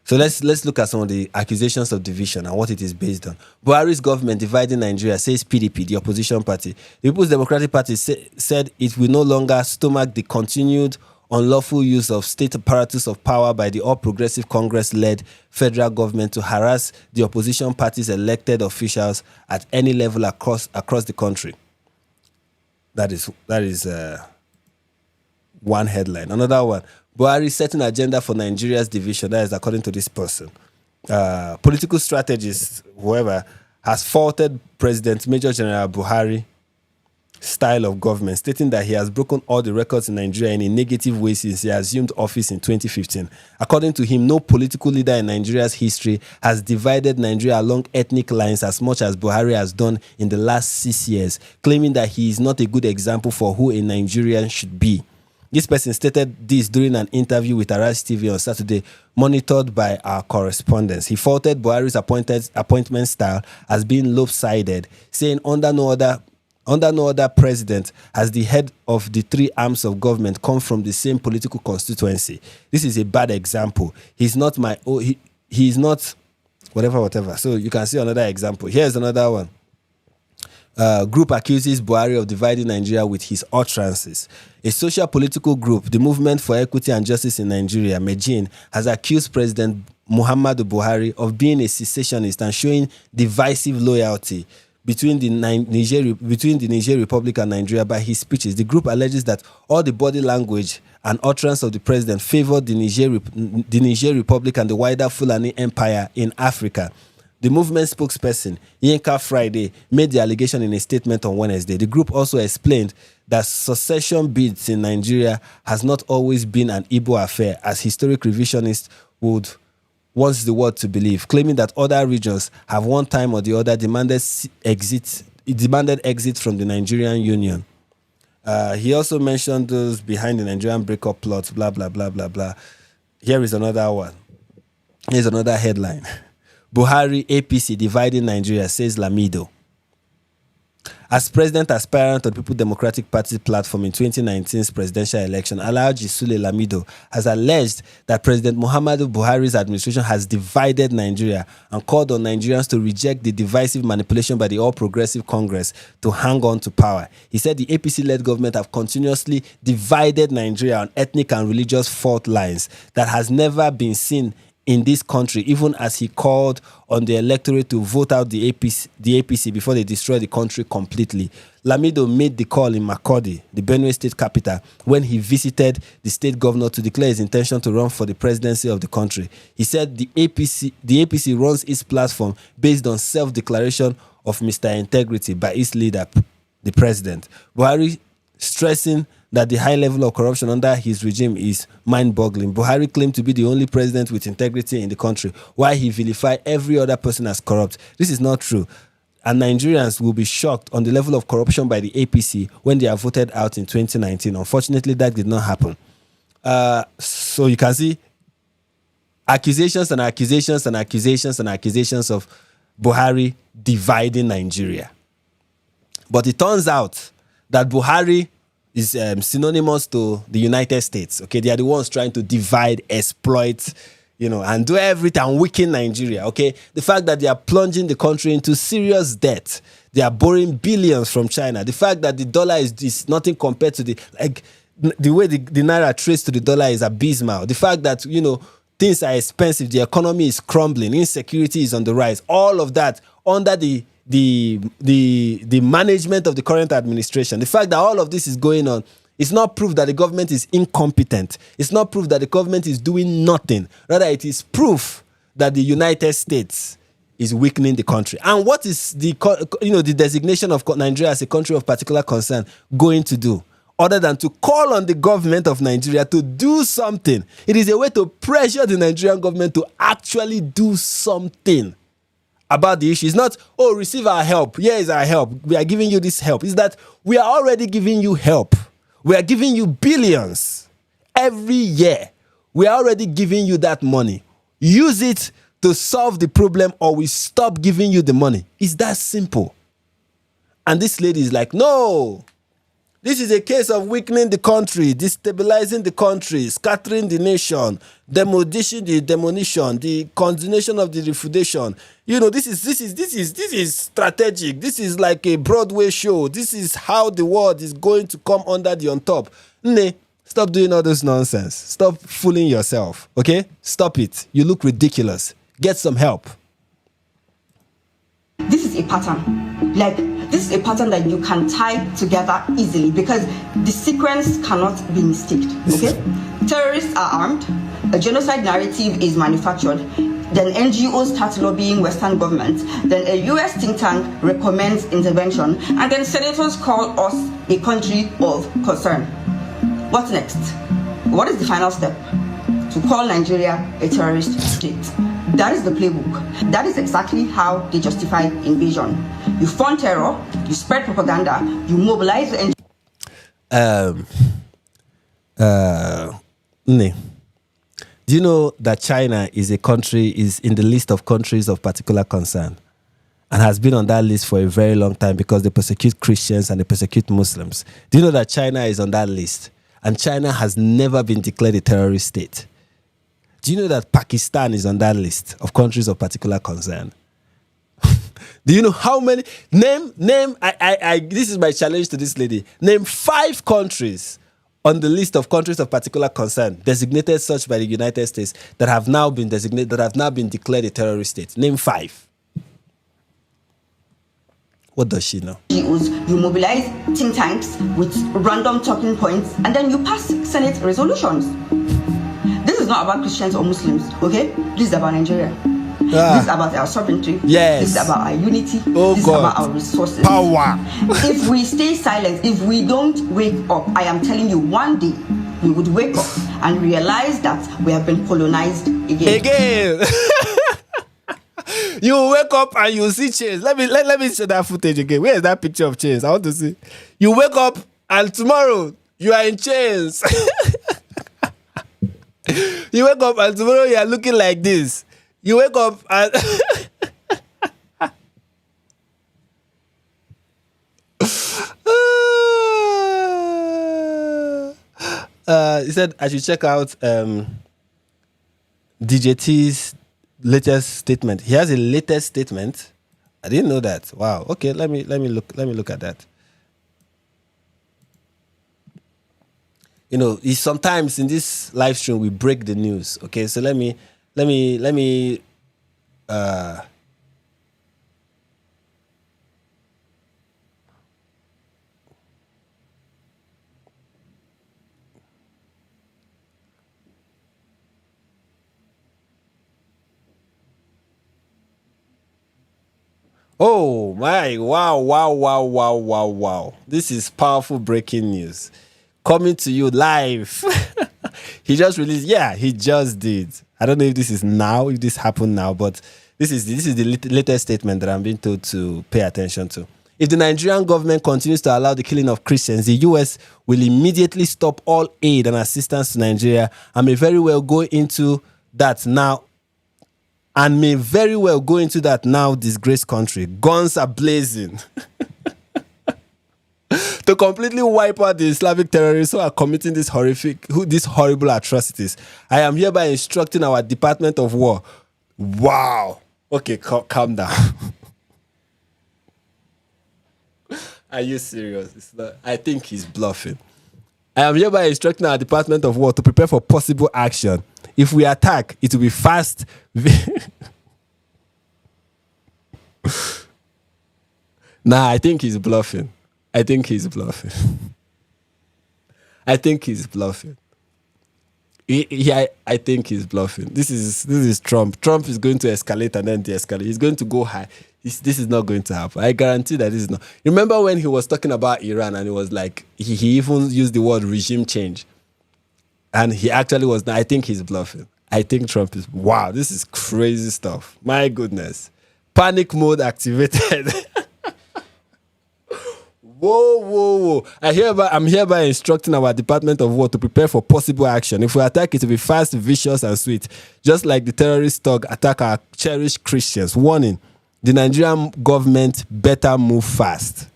So let's look at some of the accusations of division and what it is based on. Buhari's government dividing Nigeria, says PDP, the opposition party. The People's Democratic Party said it will no longer stomach the continued unlawful use of state apparatus of power by the All Progressive Congress-led federal government to harass the opposition party's elected officials at any level across the country. That is one headline. Another one. Buhari setting agenda for Nigeria's division. That is according to this person. Political strategist, whoever, has faulted President Major General Buhari style of government, stating that he has broken all the records in Nigeria in a negative way since he assumed office in 2015. According to him, no political leader in Nigeria's history has divided Nigeria along ethnic lines as much as Buhari has done in the last 6 years, claiming that he is not a good example for who a Nigerian should be. This person stated this during an interview with Arise TV on Saturday, monitored by our correspondents. He faulted Buhari's appointment style as being lopsided, saying under no other president has the head of the three arms of government come from the same political constituency. This is a bad example. He's not he's not whatever. So you can see another example. Here's another one. Group accuses Buhari of dividing Nigeria with his utterances. A social political group, the Movement for Equity and Justice in Nigeria, MEJIN, has accused President Muhammadu Buhari of being a secessionist and showing divisive loyalty between the Niger Republic and Nigeria by his speeches. The group alleges that all the body language and utterance of the president favored the Niger Republic and the wider Fulani Empire in Africa. The movement spokesperson, Yinka Friday, made the allegation in a statement on Wednesday. The group also explained that succession bids in Nigeria has not always been an Igbo affair, as historic revisionists would want the world to believe, claiming that other regions have one time or the other demanded exit from the Nigerian Union. He also mentioned those behind the Nigerian breakup plot, blah, blah, blah, blah, blah. Here is another one. Here's another headline. Buhari APC dividing Nigeria, says Lamido. As president aspirant of the People's Democratic Party platform in 2019's presidential election, Alhaji Sule Lamido has alleged that President Muhammadu Buhari's administration has divided Nigeria and called on Nigerians to reject the divisive manipulation by the All Progressive Congress to hang on to power. He said the APC-led government have continuously divided Nigeria on ethnic and religious fault lines that has never been seen in this country, even as he called on the electorate to vote out the APC before they destroy the country completely. Lamido made the call in Makurdi, the Benue state capital, when he visited the state governor to declare his intention to run for the presidency of the country. He said the APC runs its platform based on self-declaration of Mr. Integrity by its leader, the president. Buhari stressing that the high level of corruption under his regime is mind-boggling. Buhari claimed to be the only president with integrity in the country, while he vilified every other person as corrupt. This is not true. And Nigerians will be shocked on the level of corruption by the APC when they are voted out in 2019. Unfortunately, that did not happen. So you can see accusations and accusations and accusations and accusations of Buhari dividing Nigeria. But it turns out that Buhari is synonymous to the United States. Okay, they are the ones trying to divide, exploit, and do everything and weaken Nigeria. Okay, the fact that they are plunging the country into serious debt, they are borrowing billions from China. The fact that the dollar is nothing compared to the way the naira trades to the dollar is abysmal. The fact that things are expensive, the economy is crumbling, insecurity is on the rise. All of that under the management of the current administration. The fact that all of this is going on is not proof that the government is incompetent. It's not proof that the government is doing nothing. Rather, it is proof that the United States is weakening the country. And what is the designation of Nigeria as a country of particular concern going to do, other than to call on the government of Nigeria to do something? It is a way to pressure the Nigerian government to actually do something about the issue. It's not, receive our help. Here is our help. We are giving you this help. It's that we are already giving you help. We are giving you billions every year. We are already giving you that money. Use it to solve the problem, or we stop giving you the money. It's that simple. And this lady is like, no, this is a case of weakening the country, destabilizing the country, scattering the nation, demolition, the continuation of the refutation. This is strategic. This is like a Broadway show. This is how the world is going to come under the on top. Stop doing all this nonsense. Stop fooling yourself. Okay? Stop it. You look ridiculous. Get some help. This is a pattern. This is a pattern that you can tie together easily because the sequence cannot be mistaked. Okay? Terrorists are armed, a genocide narrative is manufactured, then NGOs start lobbying Western governments, then a US think tank recommends intervention, and then senators call us a country of concern. What's next? What is the final step? To call Nigeria a terrorist state. That is the playbook. That is exactly how they justify invasion. You fund terror, you spread propaganda, you mobilize the Do you know that China is in the list of countries of particular concern and has been on that list for a very long time because they persecute Christians and they persecute Muslims? Do you know that China is on that list and China has never been declared a terrorist state? Do you know that Pakistan is on that list of countries of particular concern? Do you know how many? Name. This is my challenge to this lady. Name 5 countries on the list of countries of particular concern, designated such by the United States, that have now been declared a terrorist state. Name 5. What does she know? You mobilize think tanks with random talking points, and then you pass Senate resolutions. This is not about Christians or Muslims, okay? This is about Nigeria. This is about our sovereignty. Yes. This is about our unity. Oh, this God. is about our resources. Power. If we stay silent, if we don't wake up, I am telling you, one day we would wake up and realize that we have been colonized again. You will wake up and you see chains. Let me show that footage again. Where is that picture of chains? I want to see. You wake up and tomorrow you are in chains. You wake up and tomorrow you are looking like this. You wake up and he said I should check out DJT's latest statement. He has a latest statement. I didn't know that. Wow. Okay, let me look at that. Sometimes in this live stream we break the news. Okay, so let me let me Oh my, wow. This is powerful breaking news. Coming to you live. He just released, he just did. I don't know if this is now, if this happened now, but this is the latest statement that I'm being told to pay attention to. If the Nigerian government continues to allow the killing of Christians, the US will immediately stop all aid and assistance to Nigeria and may very well go into that now disgraced country. Guns are blazing to completely wipe out the Islamic terrorists who are committing these horrible atrocities. I am hereby instructing our Department of War. Wow. Okay, calm down. Are you serious? It's not, I think he's bluffing. I am hereby instructing our Department of War to prepare for possible action. If we attack, it will be fast. I think he's bluffing. I think he's bluffing. I think he's bluffing. I think he's bluffing. This is Trump. Trump is going to escalate and then de-escalate. He's going to go high. This is not going to happen. I guarantee that this is not. Remember when he was talking about Iran and it was like, he even used the word regime change. And he actually was not. I think he's bluffing. I think Trump is, wow, this is crazy stuff. My goodness. Panic mode activated. Whoa. I'm hereby instructing our Department of War to prepare for possible action. If we attack, it will be fast, vicious, and sweet. Just like the terrorist thug attack our cherished Christians. Warning, the Nigerian government better move fast.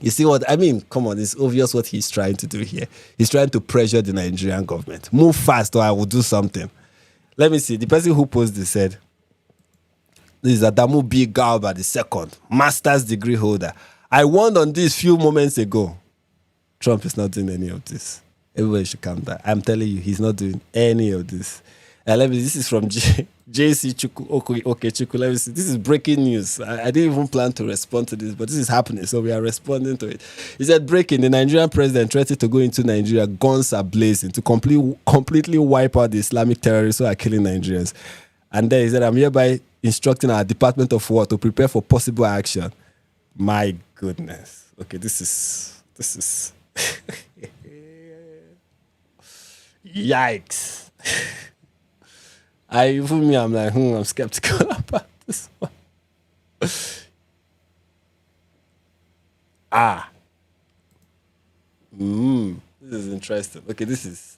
You see what I mean? Come on, it's obvious what he's trying to do here. He's trying to pressure the Nigerian government. Move fast or I will do something. Let me see. The person who posted this said, this is Adamu B. Galba II, master's degree holder. I warned on this few moments ago. Trump is not doing any of this. Everybody should calm down. I'm telling you, he's not doing any of this. This is from JC Chuku. Okay, Chuku, let me see. This is breaking news. I didn't even plan to respond to this, but this is happening, so we are responding to it. He said, breaking, the Nigerian president threatened to go into Nigeria, guns are blazing, to completely wipe out the Islamic terrorists who are killing Nigerians. And then he said, I'm hereby instructing our Department of War to prepare for possible action. My goodness. Okay, this is yikes. I'm like, I'm skeptical about this one. This is interesting. Okay, this is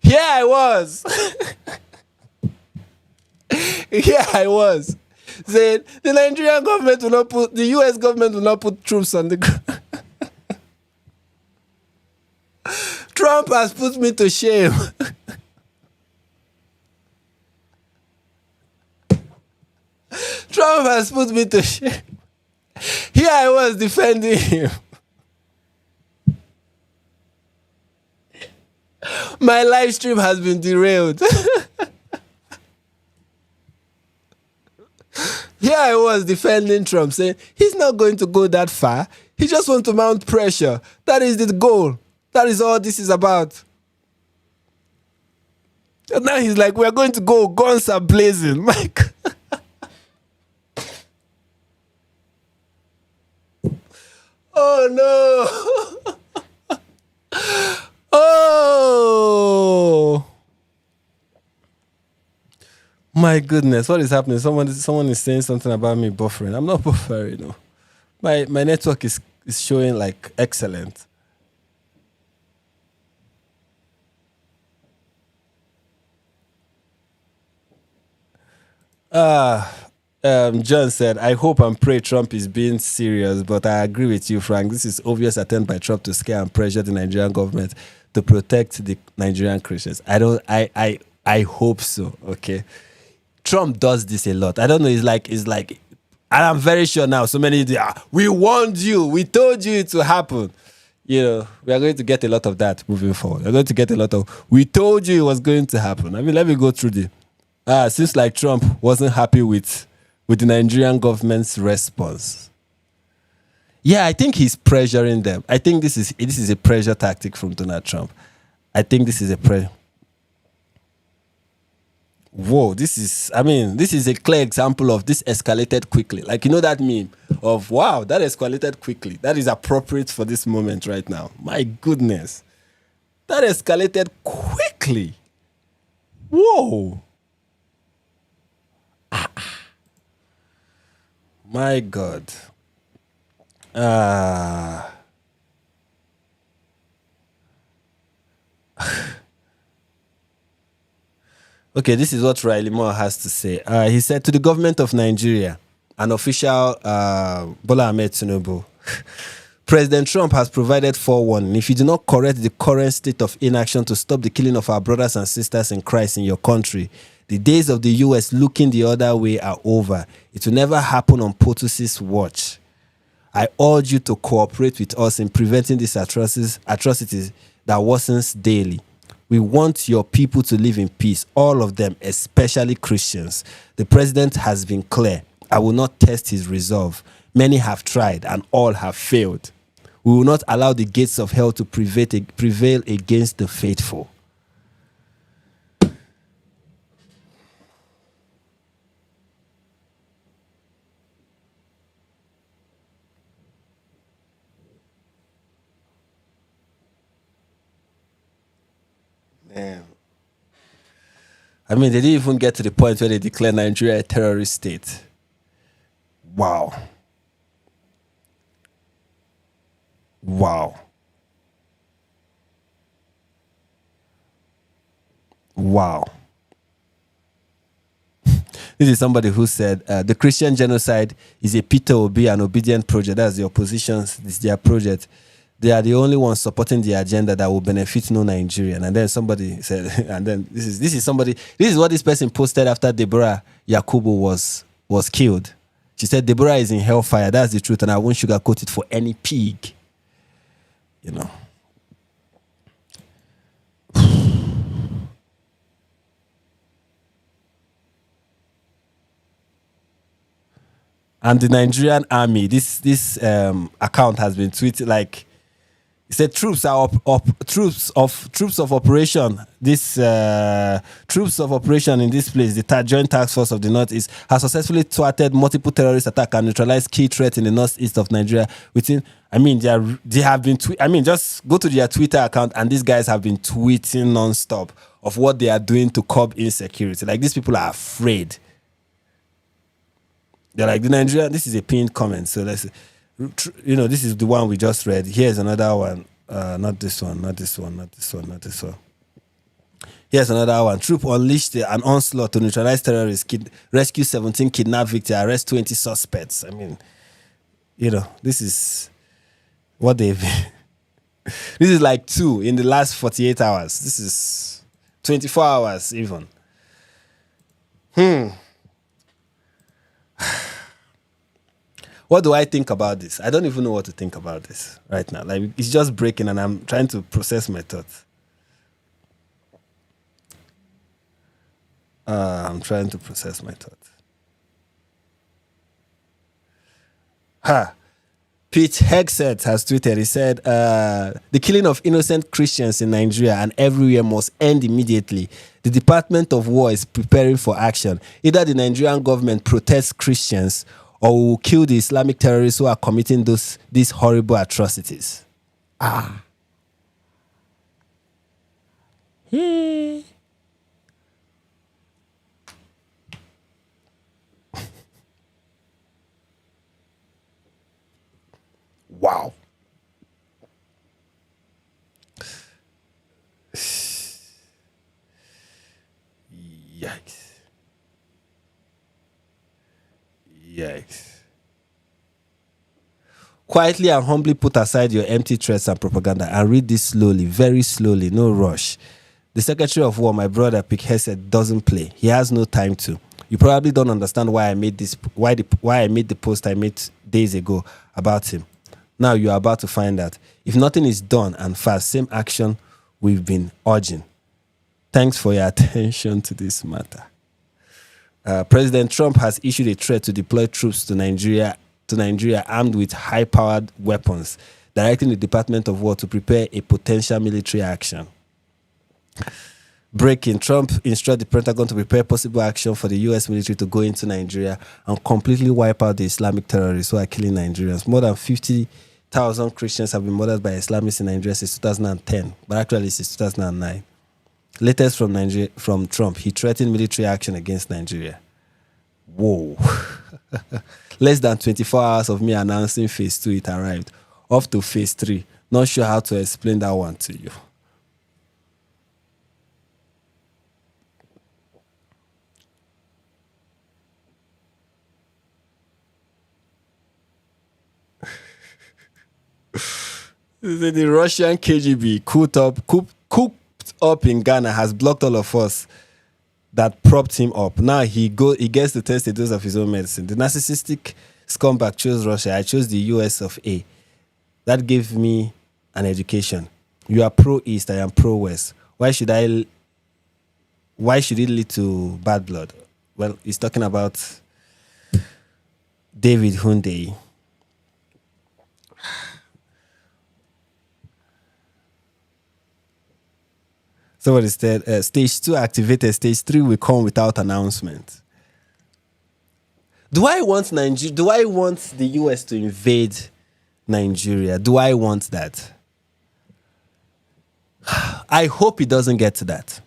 Here I was. Saying the Nigerian government will not put, the US government will not put troops on the ground. Trump has put me to shame. Trump has put me to shame. Here I was defending him. My live stream has been derailed. Here I was defending Trump, saying he's not going to go that far. He just wants to mount pressure. That is the goal. That is all this is about. And now he's like, we're going to go. Guns are blazing. Mike. Oh, no. Oh. My goodness, what is happening? Someone is saying something about me buffering. I'm not buffering, no. My network is showing like excellent. John said, I hope and pray Trump is being serious, but I agree with you, Frank. This is obvious attempt by Trump to scare and pressure the Nigerian government to protect the Nigerian Christians. I hope so, okay? Trump does this a lot. I don't know, it's like, and I'm very sure now, so many, we warned you, we told you it will happen. we are going to get a lot of that moving forward. We're going to get a lot of, we told you it was going to happen. I mean, let me go through seems like Trump wasn't happy with the Nigerian government's response. Yeah, I think he's pressuring them. I think this is a pressure tactic from Donald Trump. I think this is a pressure. Whoa, this is a clear example of this escalated quickly. Like, that meme of, wow, that escalated quickly. That is appropriate for this moment right now. My goodness. That escalated quickly. Whoa. My God. Okay, this is what Riley Moore has to say. He said, to the government of Nigeria, an official Bola Ahmed Tinubu, President Trump has provided forewarning. If you do not correct the current state of inaction to stop the killing of our brothers and sisters in Christ in your country, the days of the U.S. looking the other way are over. It will never happen on POTUS's watch. I urge you to cooperate with us in preventing these atrocities that worsens daily. We want your people to live in peace, all of them, especially Christians. The president has been clear. I will not test his resolve. Many have tried and all have failed. We will not allow the gates of hell to prevail against the faithful. Man. I mean, they didn't even get to the point where they declare Nigeria a terrorist state. Wow. Wow. Wow. This is somebody who said the Christian genocide is a Peter Obi and obedient project. That's the opposition's, this is their project. They are the only ones supporting the agenda that will benefit no Nigerian. And then somebody said, and then this is what this person posted after Deborah Yakubu was killed. She said, Deborah is in hellfire. That's the truth. And I won't sugarcoat it for any pig. And the Nigerian army, this account has been tweeted like, it said troops of operation. This troops of operation in this place, the Joint Task Force of the Northeast, has successfully thwarted multiple terrorist attacks and neutralized key threats in the northeast of Nigeria. They have been. Just go to their Twitter account, and these guys have been tweeting nonstop of what they are doing to curb insecurity. Like, these people are afraid. They're like, the Nigeria. This is a pinned comment. So let's. This is the one we just read. Here's another one. Not this one. Here's another one. Troop unleashed an onslaught to neutralize terrorists, rescue 17 kidnapped victims, arrest 20 suspects. I mean, this is what they've... This is like 2 in the last 48 hours. This is 24 hours even. What do I think about this? I don't even know what to think about this right now. Like, it's just breaking and I'm trying to process my thoughts. I'm trying to process my thoughts. Pete Hegseth has tweeted, he said, the killing of innocent Christians in Nigeria and everywhere must end immediately. The Department of War is preparing for action. Either the Nigerian government protects Christians or will kill the Islamic terrorists who are committing these horrible atrocities. Wow. Yikes. Quietly and humbly put aside your empty threats and propaganda and read this slowly, very slowly, no rush. The Secretary of War, my brother Pete Hegseth, doesn't play. He has no time to. You probably don't understand why I made the post I made days ago about him. Now you are about to find out. If nothing is done and fast, same action we've been urging. Thanks for your attention to this matter. President Trump has issued a threat to deploy troops to Nigeria armed with high-powered weapons, directing the Department of War to prepare a potential military action. Breaking: Trump instructed the Pentagon to prepare possible action for the U.S. military to go into Nigeria and completely wipe out the Islamic terrorists who are killing Nigerians. More than 50,000 Christians have been murdered by Islamists in Nigeria since 2010, but actually since 2009. Latest from Trump, he threatened military action against Nigeria. Whoa. Less than 24 hours of me announcing phase 2, it arrived. Off to phase 3. Not sure how to explain that one to you. The Russian KGB cooped up in Ghana has blocked all of us that propped him up. Now he gets to test a dose of his own medicine. The narcissistic scumbag chose Russia. I chose the US of A. That gave me an education. You are pro-East, I am pro-West. Why should it lead to bad blood? Well, he's talking about David Hunde. Somebody said, stage 2 activated, stage 3 will come without announcement. Do I want the US to invade Nigeria? Do I want that? I hope it doesn't get to that.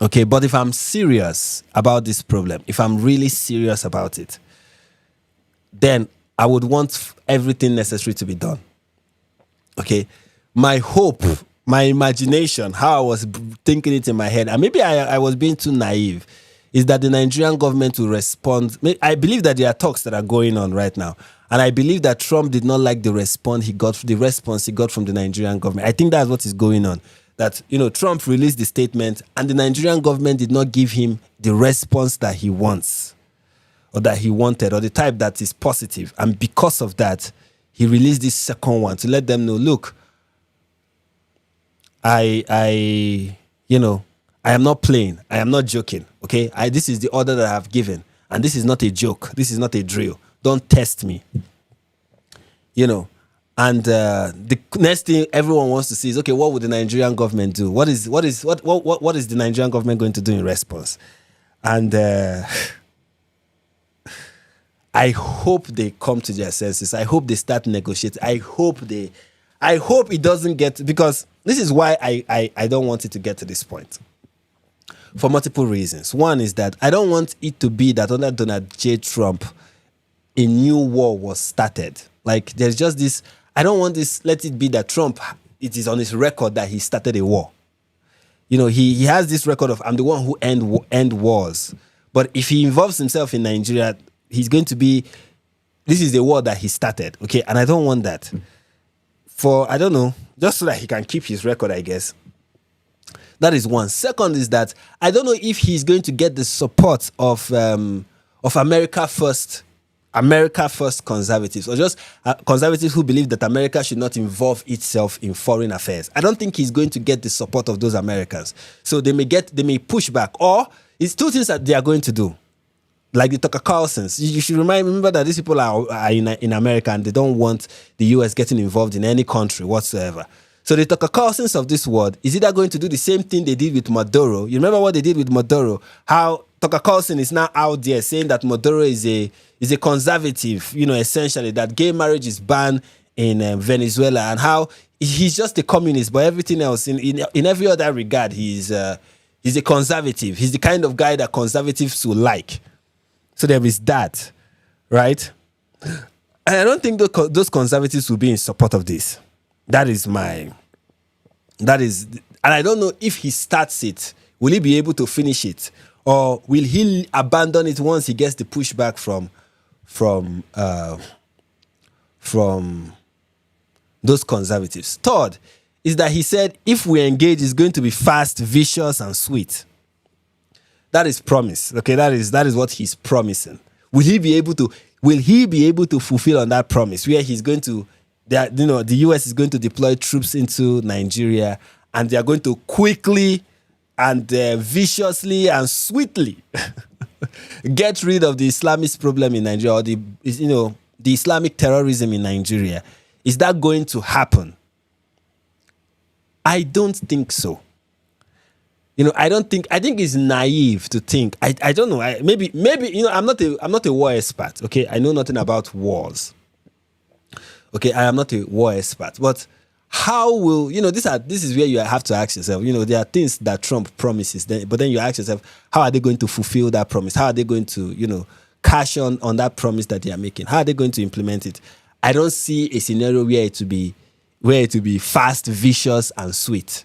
Okay, but if I'm serious about this problem, if I'm really serious about it, then I would want everything necessary to be done. Okay, my hope, my imagination, how I was thinking it in my head, and maybe I was being too naive, is that the Nigerian government will respond. I believe that there are talks that are going on right now, and I believe that Trump did not like the response he got from the Nigerian government. I think that's what is going on. That, Trump released the statement, and the Nigerian government did not give him the response that he wants, or that he wanted, or the type that is positive. And because of that, he released this second one to let them know, look, I am not playing. I am not joking. Okay, this is the order that I have given, and this is not a joke. This is not a drill. Don't test me. And the next thing everyone wants to see is, okay, what would the Nigerian government do? What is the Nigerian government going to do in response? And I hope they come to their senses. I hope they start negotiating. I hope it doesn't get, because this is why I don't want it to get to this point. For multiple reasons. One is that I don't want it to be that under Donald J. Trump, a new war was started. Like, there's just this, I don't want this, let it be that Trump, it is on his record that he started a war. He has this record of, I'm the one who end wars. But if he involves himself in Nigeria, he's going to be, this is the war that he started. Okay, and I don't want that. I don't know, just so that he can keep his record, I guess. That is one. Second is that I don't know if he's going to get the support of America First conservatives, or just conservatives who believe that America should not involve itself in foreign affairs. I don't think he's going to get the support of those Americans. So they may push back, or it's two things that they are going to do. Like the Tucker Carlsons. You should remember that these people are in America, and they don't want the US getting involved in any country whatsoever. So the Tucker Carlsons of this world is either going to do the same thing they did with Maduro. You remember what they did with Maduro? How Tucker Carlson is now out there saying that Maduro is a conservative, essentially, that gay marriage is banned in Venezuela, and how he's just a communist, but everything else, in every other regard, he's a conservative. He's the kind of guy that conservatives will like. So there is that, right? And I don't think those conservatives will be in support of this. And I don't know if he starts it, will he be able to finish it? Or will he abandon it once he gets the pushback from those conservatives? Third is that he said, if we engage, it's going to be fast, vicious, and sweet. That is promise. Okay, that is what he's promising. Will he be able to? will he be able to fulfill on that promise where he's going to, the US is going to deploy troops into Nigeria and they are going to quickly and viciously and sweetly get rid of the Islamist problem in Nigeria, or the Islamic terrorism in Nigeria? Is that going to happen? I don't think so. I think it's naive to think. I don't know. Maybe I'm not a war expert. Okay, I know nothing about wars. Okay, I am not a war expert. But how will this is where you have to ask yourself. There are things that Trump promises, but then you ask yourself, how are they going to fulfill that promise? How are they going to cash on that promise that they are making? How are they going to implement it? I don't see a scenario where it will be fast, vicious, and sweet.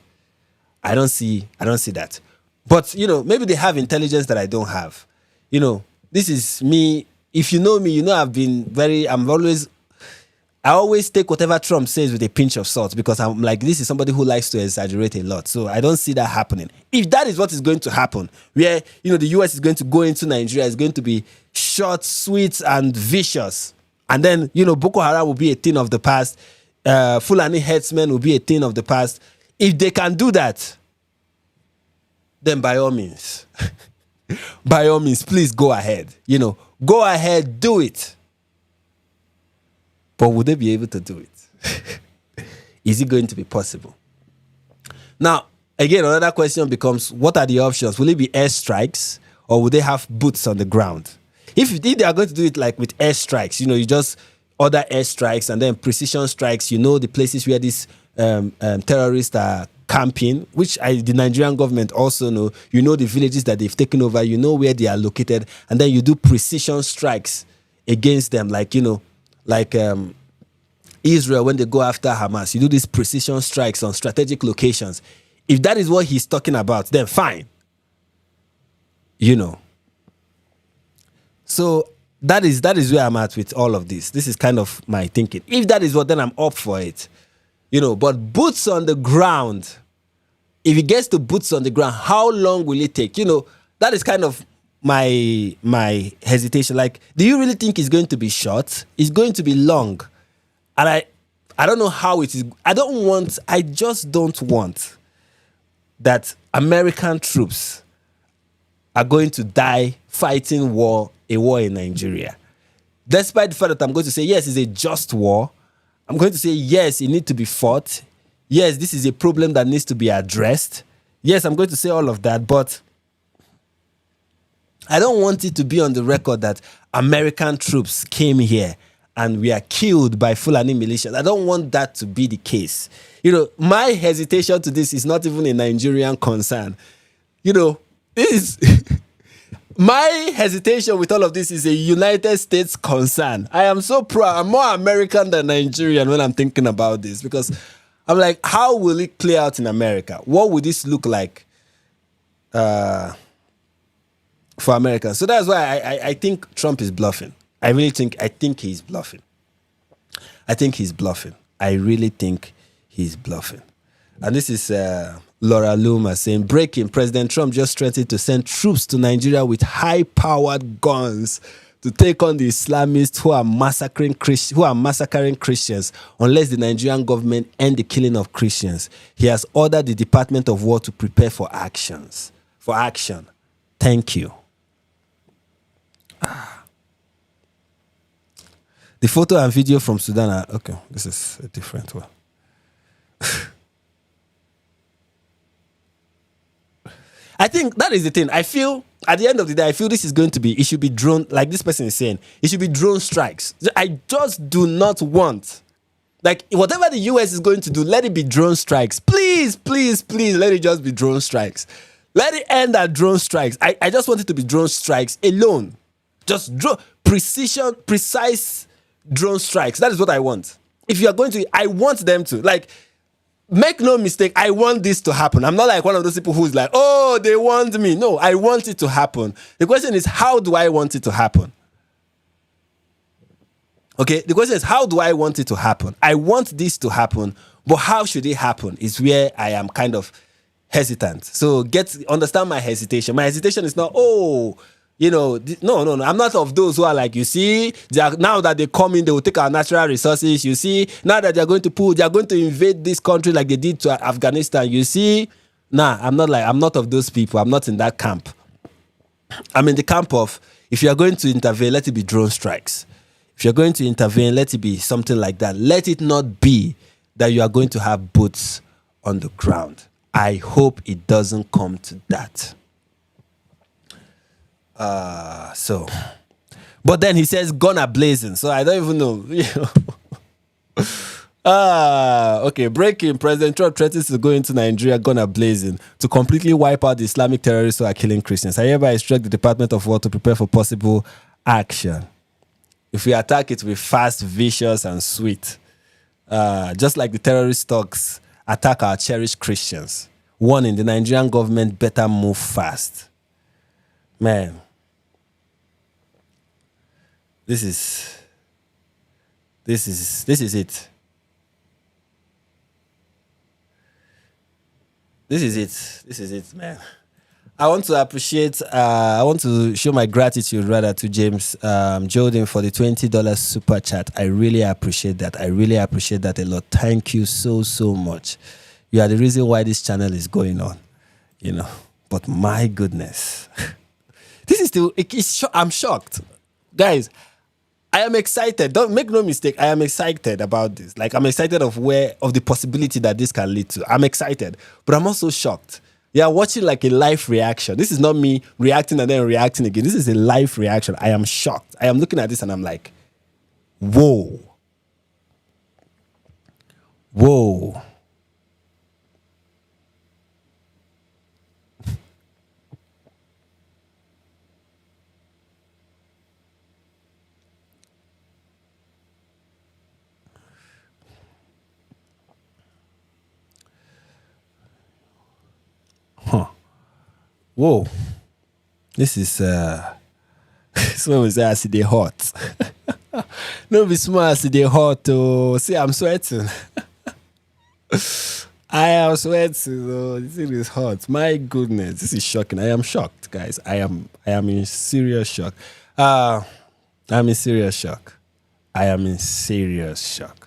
I don't see that. But, maybe they have intelligence that I don't have. This is me. If you know me, I always take whatever Trump says with a pinch of salt, because I'm like, this is somebody who likes to exaggerate a lot. So I don't see that happening. If that is what is going to happen, where, the US is going to go into Nigeria, it's going to be short, sweet, and vicious. And then, Boko Haram will be a thing of the past. Fulani headsmen will be a thing of the past. If they can do that, then by all means, please go ahead. Go ahead, do it. But would they be able to do it? Is it going to be possible? Now, again, another question becomes, what are the options? Will it be airstrikes, or will they have boots on the ground? If they are going to do it like with airstrikes, you just order airstrikes and then precision strikes, the places where these terrorists are camping, which the Nigerian government also know. The villages that they've taken over, where they are located, and then you do precision strikes against them, like Israel when they go after Hamas. You do these precision strikes on strategic locations. If that is what he's talking about, then fine. So that is where I'm at with all of this. This is kind of my thinking. If that is what, then I'm up for it. But boots on the ground, if it gets to boots on the ground, how long will it take? That is kind of my hesitation. Like, do you really think it's going to be short? It's going to be long. And I don't know how it is. I just don't want that American troops are going to die fighting a war in Nigeria. Despite the fact that I'm going to say, yes, it's a just war. I'm going to say, yes, it needs to be fought. Yes, this is a problem that needs to be addressed. Yes, I'm going to say all of that, but I don't want it to be on the record that American troops came here and we are killed by Fulani militias. I don't want that to be the case. My hesitation to this is not even a Nigerian concern. My hesitation with all of this is a United States concern. I am so proud. I'm more American than Nigerian when I'm thinking about this, because I'm like, how will it play out in America? What would this look like for Americans? So that's why I think Trump is bluffing. I think he's bluffing. I really think he's bluffing. And this is Laura Luma saying, breaking, President Trump just threatened to send troops to Nigeria with high-powered guns to take on the Islamists who are massacring Christians unless the Nigerian government end the killing of Christians. He has ordered the Department of War to prepare for action. Thank you. The photo and video from Sudan are, okay, this is a different one. I think that is the thing. I feel, at the end of the day, this is going to be, it should be drone, like this person is saying, it should be drone strikes. I just do not want, like, whatever the US is going to do, let it be drone strikes. Please, please, please, let it just be drone strikes. Let it end at drone strikes. I just want it to be drone strikes alone. Just precise drone strikes. That is what I want. If you are going to, I want them to, like, make no mistake, I want this to happen. I'm not like one of those people who's like, oh, they want me. No, I want it to happen. The question is, how do I want it to happen? Okay, the question is, how do I want it to happen? I want this to happen, but how should it happen is where I am kind of hesitant. So understand my hesitation. My hesitation is not, No. I'm not of those who are like, you see, now that they come in, they will take our natural resources. You see, now that they're going to invade this country like they did to Afghanistan. You see, I'm not of those people. I'm not in that camp. I'm in the camp of, if you're going to intervene, let it be drone strikes. If you're going to intervene, let it be something like that. Let it not be that you are going to have boots on the ground. I hope it doesn't come to that. But then he says gun ablazing, so I don't even know. Okay, breaking. President Trump threatens to go into Nigeria gun ablazing to completely wipe out the Islamic terrorists who are killing Christians. I hereby instruct the Department of War to prepare for possible action. If we attack it, we're fast, vicious, and sweet. Just like the terrorist thugs attack our cherished Christians. Warning, the Nigerian government better move fast. Man. This is it. This is it, man. I want to show my gratitude rather to James Jordan for the $20 super chat. I really appreciate that. I really appreciate that a lot. Thank you so much. You are the reason why this channel is going on, But my goodness, this is still. I'm shocked, guys. I am excited. Don't make no mistake. I am excited about this. Like, I'm excited of the possibility that this can lead to. I'm excited, but I'm also shocked. Yeah, watching like a live reaction. This is not me reacting and then reacting again. This is a live reaction. I am shocked. I am looking at this and I'm like, whoa. Whoa. Whoa. This is so we say I see the hot. No be small as they hot. Oh, see, I'm sweating. I am sweating. Oh, this thing is hot. My goodness, this is shocking. I am shocked, guys. I am in serious shock. I'm in serious shock. I am in serious shock.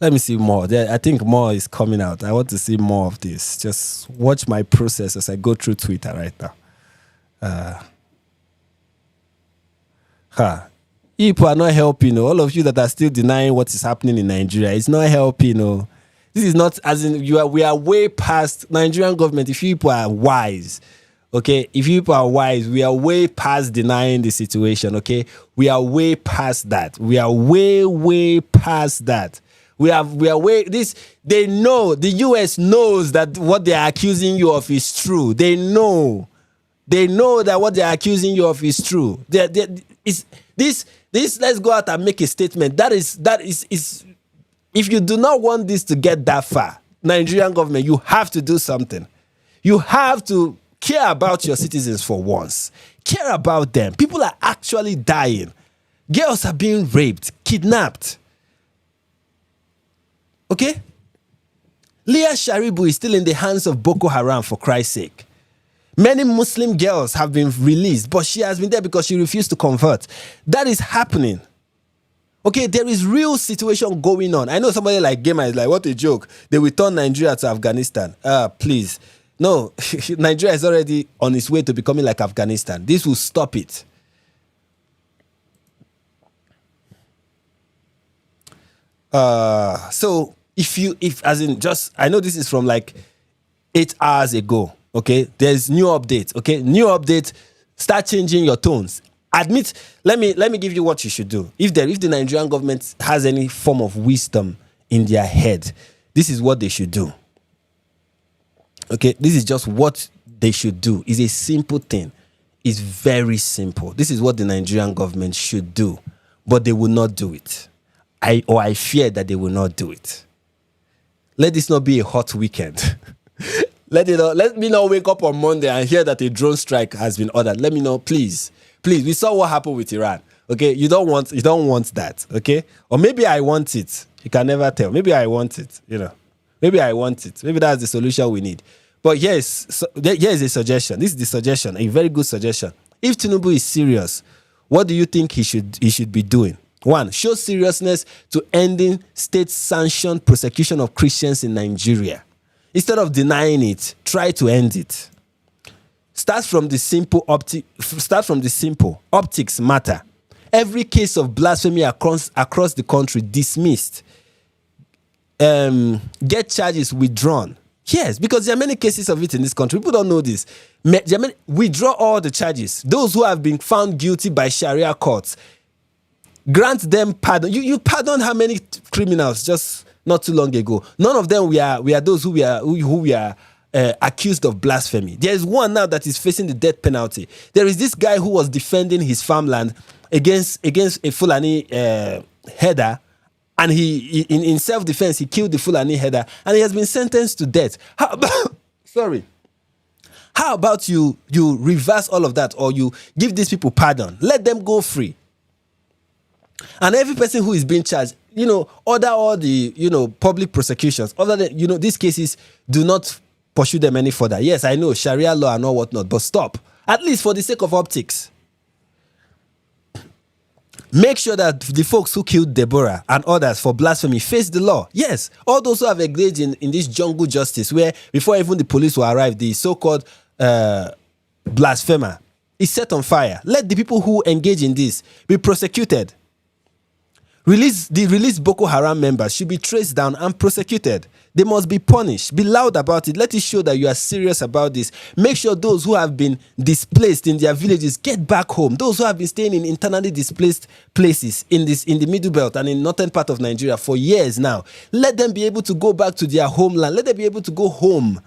Let me see more. I think more is coming out. I want to see more of this. Just watch my process as I go through Twitter right now. People are not helping. All of you that are still denying what is happening in Nigeria, it's not helping. This is not as in we are way past Nigerian government. If you people are wise, okay, if you people are wise, we are way past denying the situation. Okay, we are way past that. We are way past that. We are way this. They know, the US knows that what they are accusing you of is true. They know that what they are accusing you of is true. This. Let's go out and make a statement. That is. If you do not want this to get that far, Nigerian government, you have to do something. You have to care about your citizens for once. Care about them. People are actually dying. Girls are being raped, kidnapped. Okay? Leah Sharibu is still in the hands of Boko Haram, for Christ's sake. Many Muslim girls have been released, but she has been there because she refused to convert. That is happening. Okay, there is real situation going on. I know somebody like Gamer is like, what a joke. They will turn Nigeria to Afghanistan. Please. No, Nigeria is already on its way to becoming like Afghanistan. This will stop it. So I know this is from like 8 hours ago. Okay, there's new updates. Okay, new update. Start changing your tones. Admit. Let me give you what you should do. If the Nigerian government has any form of wisdom in their head, this is what they should do. Okay, this is just what they should do. It's a simple thing. It's very simple. This is what the Nigerian government should do, but they will not do it. I fear that they will not do it. Let this not be a hot weekend. Let me not wake up on Monday and hear that a drone strike has been ordered. Let me know, please. Please, we saw what happened with Iran. Okay, you don't want that. Okay, or maybe I want it. You can never tell. Maybe I want it. Maybe I want it. Maybe that's the solution we need. But yes, so here's a suggestion. This is the suggestion, a very good suggestion. If Tinubu is serious, what do you think he should be doing? One, show seriousness to ending state-sanctioned persecution of Christians in Nigeria. Instead of denying it, try to end it. Start from the simple. Optics matter. Every case of blasphemy across the country dismissed. Get charges withdrawn. Yes, because there are many cases of it in this country. People don't know this. Withdraw all the charges. Those who have been found guilty by Sharia courts, grant them pardon. You pardoned how many criminals just not too long ago? None of them we are those who we are accused of blasphemy. There is one now that is facing the death penalty. There is this guy who was defending his farmland against a Fulani header. And he, in self-defense, he killed the Fulani header, and he has been sentenced to death. How about you reverse all of that, or you give these people pardon? Let them go free. And every person who is being charged, order all the, public prosecutions. Other than, these cases, do not pursue them any further. Yes, I know, Sharia law and all whatnot, but stop. At least for the sake of optics. Make sure that the folks who killed Deborah and others for blasphemy face the law. Yes, all those who have engaged in this jungle justice, where before even the police will arrive, the so-called blasphemer is set on fire. Let the people who engage in this be prosecuted. The released Boko Haram members should be traced down and prosecuted. They must be punished. Be loud about it. Let it show that you are serious about this. Make sure those who have been displaced in their villages get back home. Those who have been staying in internally displaced places in the Middle Belt and in northern part of Nigeria for years now, let them be able to go back to their homeland. Let them be able to go home.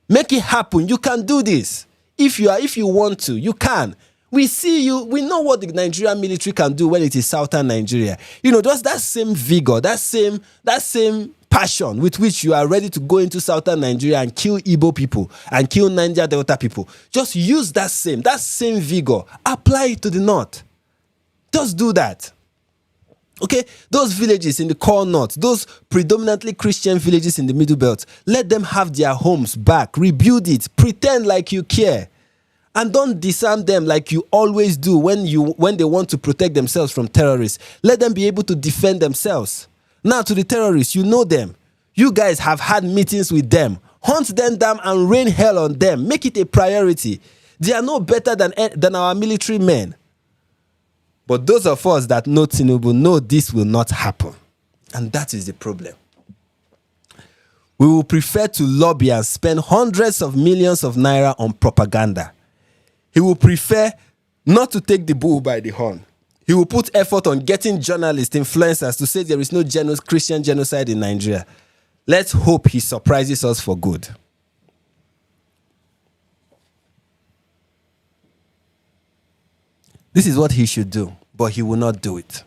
Make it happen. You can do this. If you want to, you can. We see you. We know what the Nigerian military can do when it is southern Nigeria. Just that same vigor, that same passion with which you are ready to go into southern Nigeria and kill Igbo people and kill Niger Delta people. Just use that same vigor. Apply it to the north. Just do that. Okay, those villages in the core north, those predominantly Christian villages in the Middle Belt, let them have their homes back. Rebuild it. Pretend like you care. And don't disarm them like you always do when they want to protect themselves from terrorists. Let them be able to defend themselves. Now to the terrorists, you know them. You guys have had meetings with them. Hunt them down and rain hell on them. Make it a priority. They are no better than our military men. But those of us that know Tinubu know this will not happen. And that is the problem. We will prefer to lobby and spend hundreds of millions of naira on propaganda. He will prefer not to take the bull by the horn. He will put effort on getting journalists, influencers to say there is no Christian genocide in Nigeria. Let's hope he surprises us for good. This is what he should do, but he will not do it.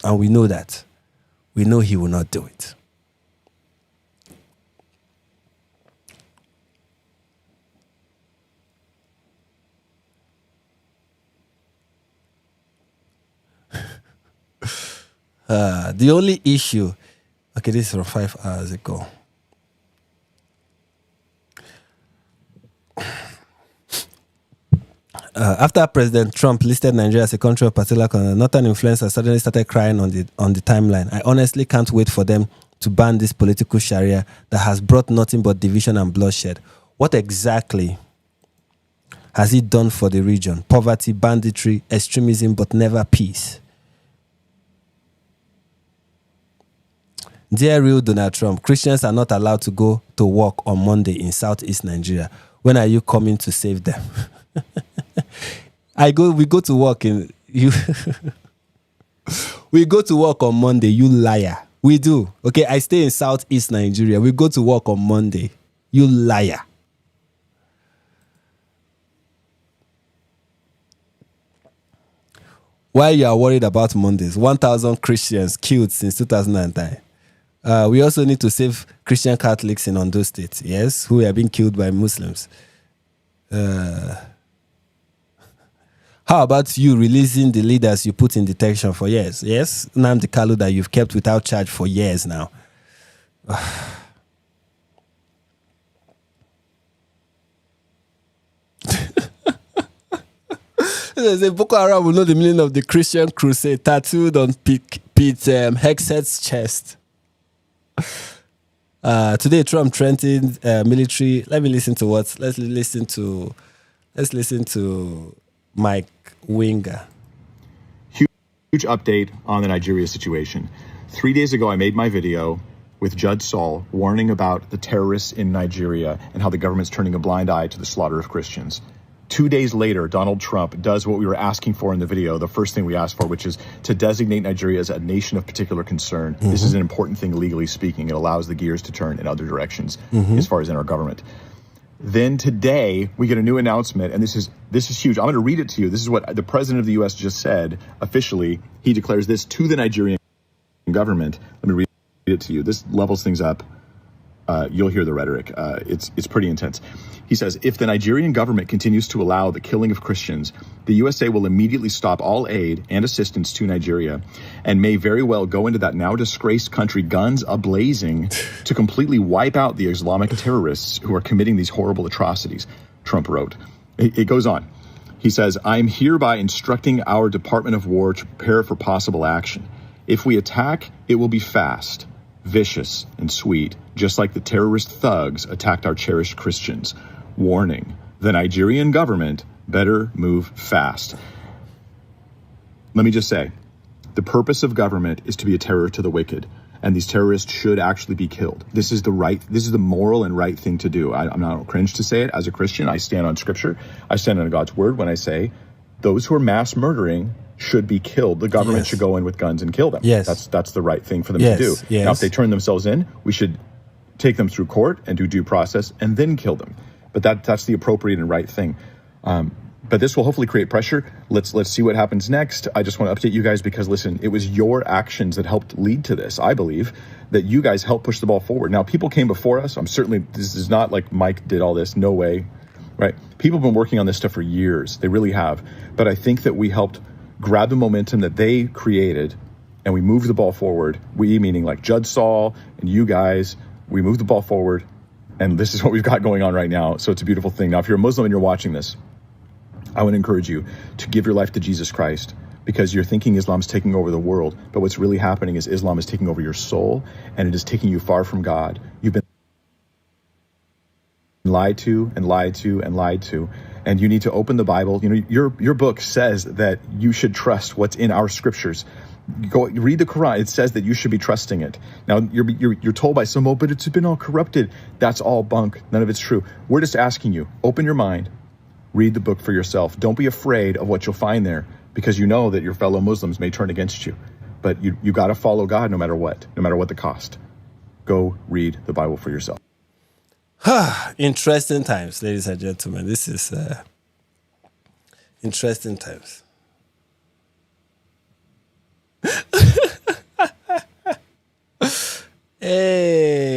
And we know that. We know he will not do it. The only issue, okay, this is from 5 hours ago. After President Trump listed Nigeria as a country of particular concern, northern influencers suddenly started crying on the timeline. I honestly can't wait for them to ban this political Sharia that has brought nothing but division and bloodshed. What exactly has it done for the region? Poverty, banditry, extremism, but never peace. Dear real Donald Trump, Christians are not allowed to go to work on Monday in Southeast Nigeria. When are you coming to save them? We go to work we go to work on Monday, you liar. We do. Okay, I stay in Southeast Nigeria. We go to work on Monday. You liar. While you are worried about Mondays, 1,000 Christians killed since 2009. We also need to save Christian Catholics in Ondo State, yes, who are being killed by Muslims. How about you releasing the leaders you put in detention for years? Yes, Nnamdi Kanu that you've kept without charge for years now. They Boko Haram will know the meaning of the Christian crusade tattooed on Pete Hexet's chest. Today, Trump threatened military. Let me listen to what. Let's listen to Mike Winger. Huge update on the Nigeria situation. 3 days ago, I made my video with Judd Saul warning about the terrorists in Nigeria and how the government's turning a blind eye to the slaughter of Christians. 2 days later, Donald Trump does what we were asking for in the video, the first thing we asked for, which is to designate Nigeria as a nation of particular concern. Mm-hmm. This is an important thing, legally speaking. It allows the gears to turn in other directions as far as in our government. Then today, we get a new announcement, and this is huge. I'm going to read it to you. This is what the president of the U.S. just said officially. He declares this to the Nigerian government. Let me read it to you. This levels things up. You'll hear the rhetoric. It's pretty intense. He says, if the Nigerian government continues to allow the killing of Christians, the USA will immediately stop all aid and assistance to Nigeria and may very well go into that now disgraced country guns a-blazing to completely wipe out the Islamic terrorists who are committing these horrible atrocities, Trump wrote. It goes on. He says, I'm hereby instructing our Department of War to prepare for possible action. If we attack, it will be fast, vicious, and sweet, just like the terrorist thugs attacked our cherished Christians. Warning, the Nigerian government better move fast. Let me just say, the purpose of government is to be a terror to the wicked, and these terrorists should actually be killed. This is the moral and right thing to do. I'm not cringe to say it. As a Christian, I stand on Scripture. I stand on God's word when I say those who are mass murdering should be killed. The government should go in with guns and kill them. Yes. That's the right thing for them to do. Yes. Now, if they turn themselves in, we should take them through court and do due process and then kill them. But that's the appropriate and right thing. But this will hopefully create pressure. Let's see what happens next. I just want to update you guys because, listen, it was your actions that helped lead to this. I believe that you guys helped push the ball forward. Now, people came before us. This is not like Mike did all this. No way. Right? People have been working on this stuff for years. They really have. But I think that we helped grab the momentum that they created and we moved the ball forward. We, meaning like Judd Saul and you guys, we moved the ball forward. And this is what we've got going on right now. So it's a beautiful thing. Now, if you're a Muslim and you're watching this, I would encourage you to give your life to Jesus Christ because you're thinking Islam's taking over the world. But what's really happening is Islam is taking over your soul and it is taking you far from God. You've been lied to and lied to and lied to. And you need to open the Bible. You know, your book says that you should trust what's in our scriptures. Go read the Quran. It says that you should be trusting it. Now you're told by some, but it's been all corrupted. That's all bunk. None of it's true. We're just asking you, open your mind, read the book for yourself. Don't be afraid of what you'll find there because you know that your fellow Muslims may turn against you. But you got to follow God no matter what the cost. Go read the Bible for yourself. Interesting times, ladies and gentlemen. This is interesting times. Hey.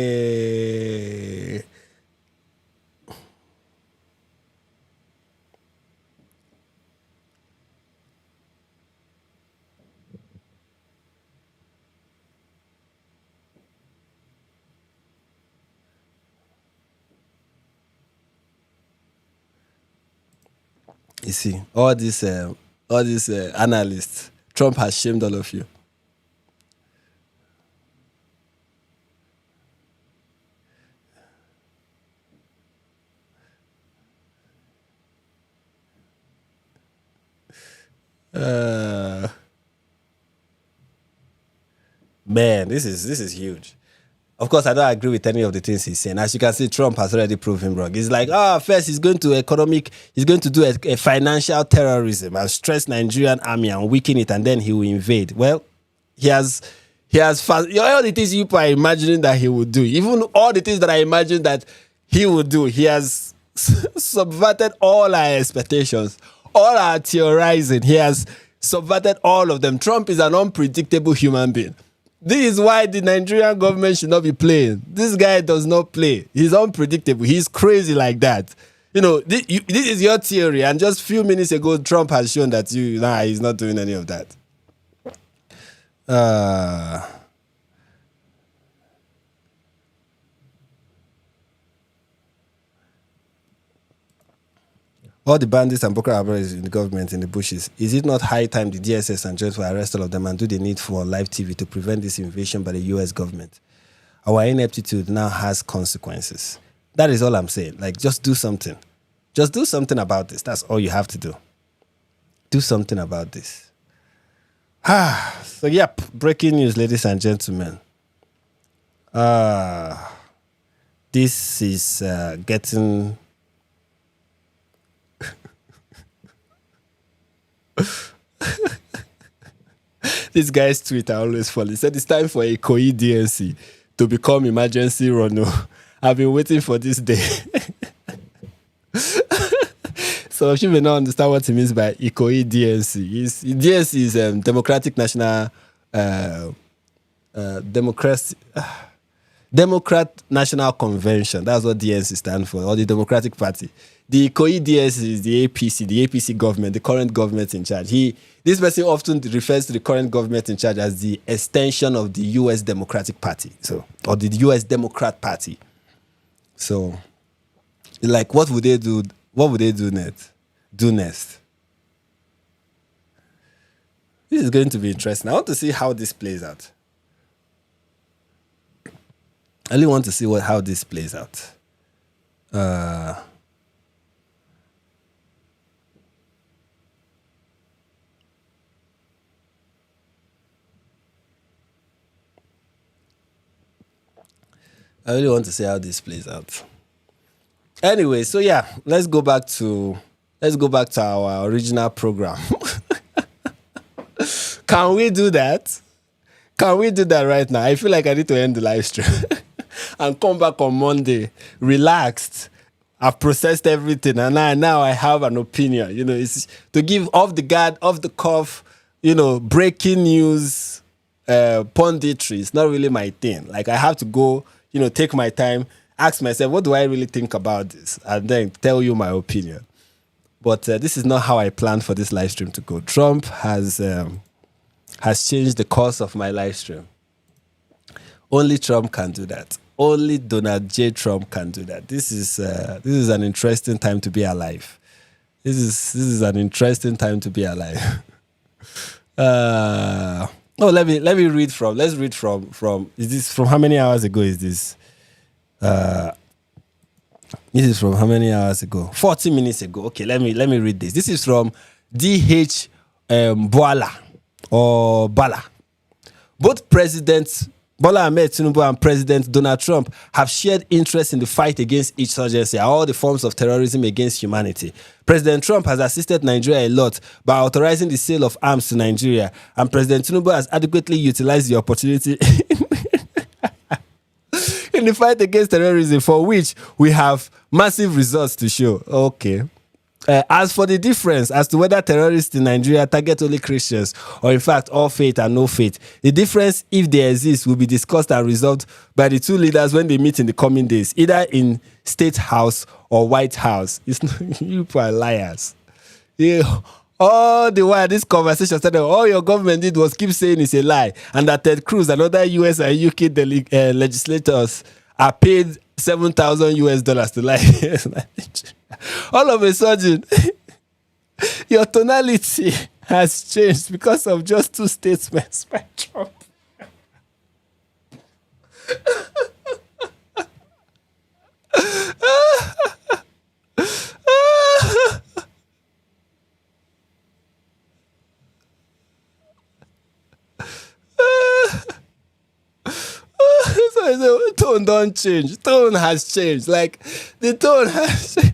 You see, all these analysts, Trump has shamed all of you. Man, this is huge. Of course, I don't agree with any of the things he's saying. As you can see, Trump has already proved him wrong. He's like, first he's going to do a financial terrorism and stress Nigerian army and weaken it, and then he will invade. Well, he has all the things you are imagining that he would do, even all the things that I imagined that he would do, he has subverted all our expectations, all our theorizing. He has subverted all of them. Trump is an unpredictable human being. This is why the Nigerian government should not be playing. This guy does not play. He's unpredictable. He's crazy like that. You know, this is your theory. And just a few minutes ago, Trump has shown that he's not doing any of that. All the bandits and Boko Haram is in the government in the bushes. Is it not high time the DSS and joints will arrest all of them and do the need for live TV to prevent this invasion by the US government? Our ineptitude now has consequences. That is all I'm saying. Like, just do something. Just do something about this. That's all you have to do. Do something about this. So, yep, breaking news, ladies and gentlemen. This is getting... This guy's tweet are always funny. He said it's time for a Ikoyi DNC to become emergency Rono. I've been waiting for this day. So you may not understand what he means by Ikoyi DNC. DNC is Democratic National Democrat National Convention. That's what DNC stands for, or the Democratic Party. The Ikoyi DNC is the APC government, the current government in charge. This person often refers to the current government in charge as the extension of the US Democratic Party, or the US Democrat Party. So, like, what would they do? What would they do next? This is going to be interesting. I want to see how this plays out. I really want to see how this plays out. I really want to see how this plays out. Anyway, so yeah, let's go back to our original program. Can we do that? Can we do that right now? I feel like I need to end the live stream and come back on Monday, relaxed. I've processed everything, and now I have an opinion. You know, it's to give off the guard, off the cuff, breaking news, punditry. It's not really my thing. Like, I have to go, take my time, ask myself, what do I really think about this? And then tell you my opinion. But this is not how I planned for this live stream to go. Trump has changed the course of my live stream. Only Trump can do that. Only Donald J. Trump can do that. This is an interesting time to be alive. This is an interesting time to be alive. Let me read from. Let's read from. Is this from how many hours ago is this? This is from how many hours ago? 40 minutes ago. Okay, let me read this. This is from D.H. Boala or Bala. Both President Bola Ahmed Tinubu and President Donald Trump have shared interest in the fight against insurgency and all the forms of terrorism against humanity. President Trump has assisted Nigeria a lot by authorizing the sale of arms to Nigeria, and President Tinubu has adequately utilized the opportunity in the fight against terrorism, for which we have massive results to show. Okay. As for the difference as to whether terrorists in Nigeria target only Christians or in fact all faith and no faith, the difference, if they exist, will be discussed and resolved by the two leaders when they meet in the coming days, either in State House or White House. It's not, you people are liars. Yeah. All the while this conversation started, all your government did was keep saying it's a lie, and that Ted Cruz and other US and UK legislators are paid $7,000 to lie. All of a sudden, your tonality has changed because of just two statements by Trump. So tone don't change. Tone has changed. Like, the tone has changed.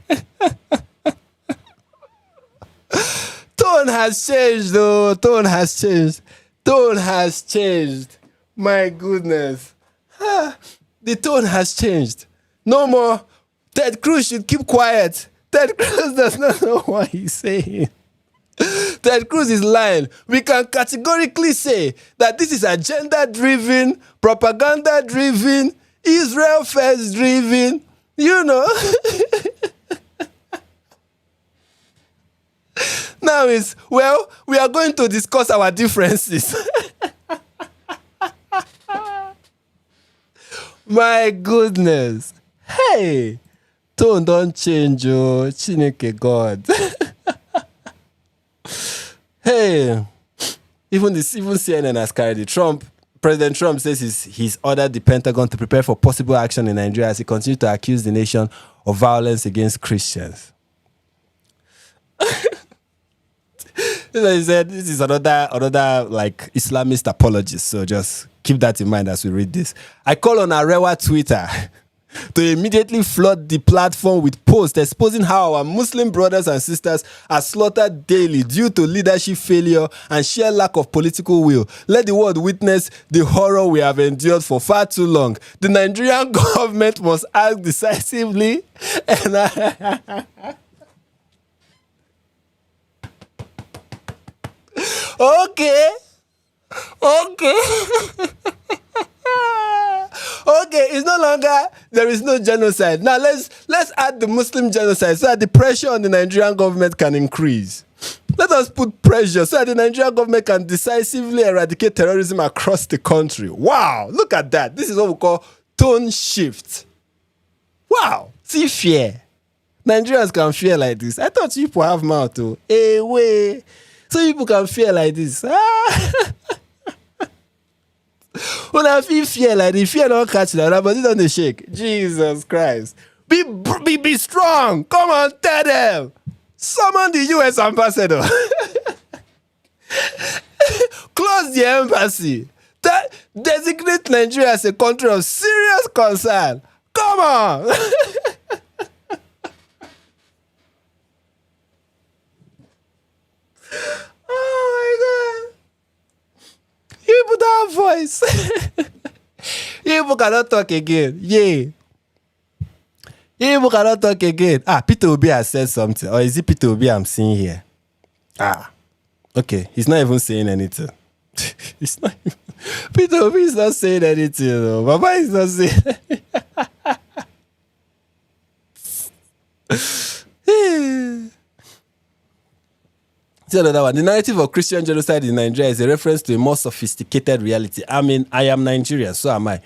Tone has changed, though. Tone has changed. Tone has changed. My goodness. The tone has changed. No more. Ted Cruz should keep quiet. Ted Cruz does not know what he's saying. Ted Cruz is lying. We can categorically say that this is agenda-driven, propaganda-driven, Israel first-driven, Now is, well, we are going to discuss our differences. My goodness. Hey, Tone don't change, oh. Chineke God. Hey, even CNN has carried it. President Trump says he's ordered the Pentagon to prepare for possible action in Nigeria as he continues to accuse the nation of violence against Christians. He said this is another like Islamist apologist. So just keep that in mind as we read this. I call on Arewa Twitter to immediately flood the platform with posts exposing how our Muslim brothers and sisters are slaughtered daily due to leadership failure and sheer lack of political will. Let the world witness the horror we have endured for far too long. The Nigerian government must act decisively and Okay. Okay, it's no longer there is no genocide. Now let's add the Muslim genocide so that the pressure on the Nigerian government can increase. Let us put pressure so that the Nigerian government can decisively eradicate terrorism across the country. Wow, look at that. This is what we call tone shift. Wow, see fear. Nigerians can fear like this. I thought people have mouth too. Hey, way. So people can fear like this. When I feel fear like this, fear don't catch that, but it don't shake. Jesus Christ. Be strong. Come on, tell them. Summon the U.S. ambassador. Close the embassy. Designate Nigeria as a country of serious concern. Come on. Oh my God. You put that voice. You people cannot talk again. Yeah. You people cannot talk again. Peter Obi has said something. Or is it Peter Obi I'm seeing here? Okay. He's not even saying anything. He's not even, Peter Obi is not saying anything. No. Baba is not saying anything. Another one. The narrative of Christian genocide in Nigeria is a reference to a more sophisticated reality. I mean, I am Nigerian, so am I.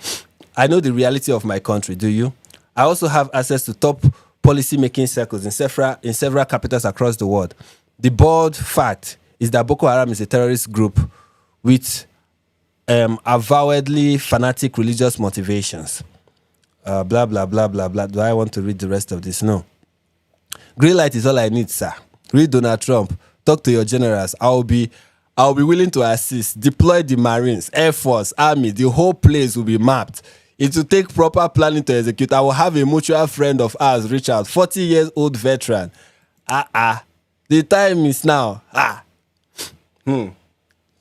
I know the reality of my country. Do you? I also have access to top policy-making circles in several capitals across the world. The bold fact is that Boko Haram is a terrorist group with avowedly fanatic religious motivations. Blah, blah, blah, blah, blah. Do I want to read the rest of this? No. Green light is all I need, sir. Read Donald Trump. Talk to your generals. I'll be willing to assist. Deploy the Marines, Air Force, Army. The whole place will be mapped. It will take proper planning to execute. I will have a mutual friend of ours reach out. 40-year-old veteran. The time is now.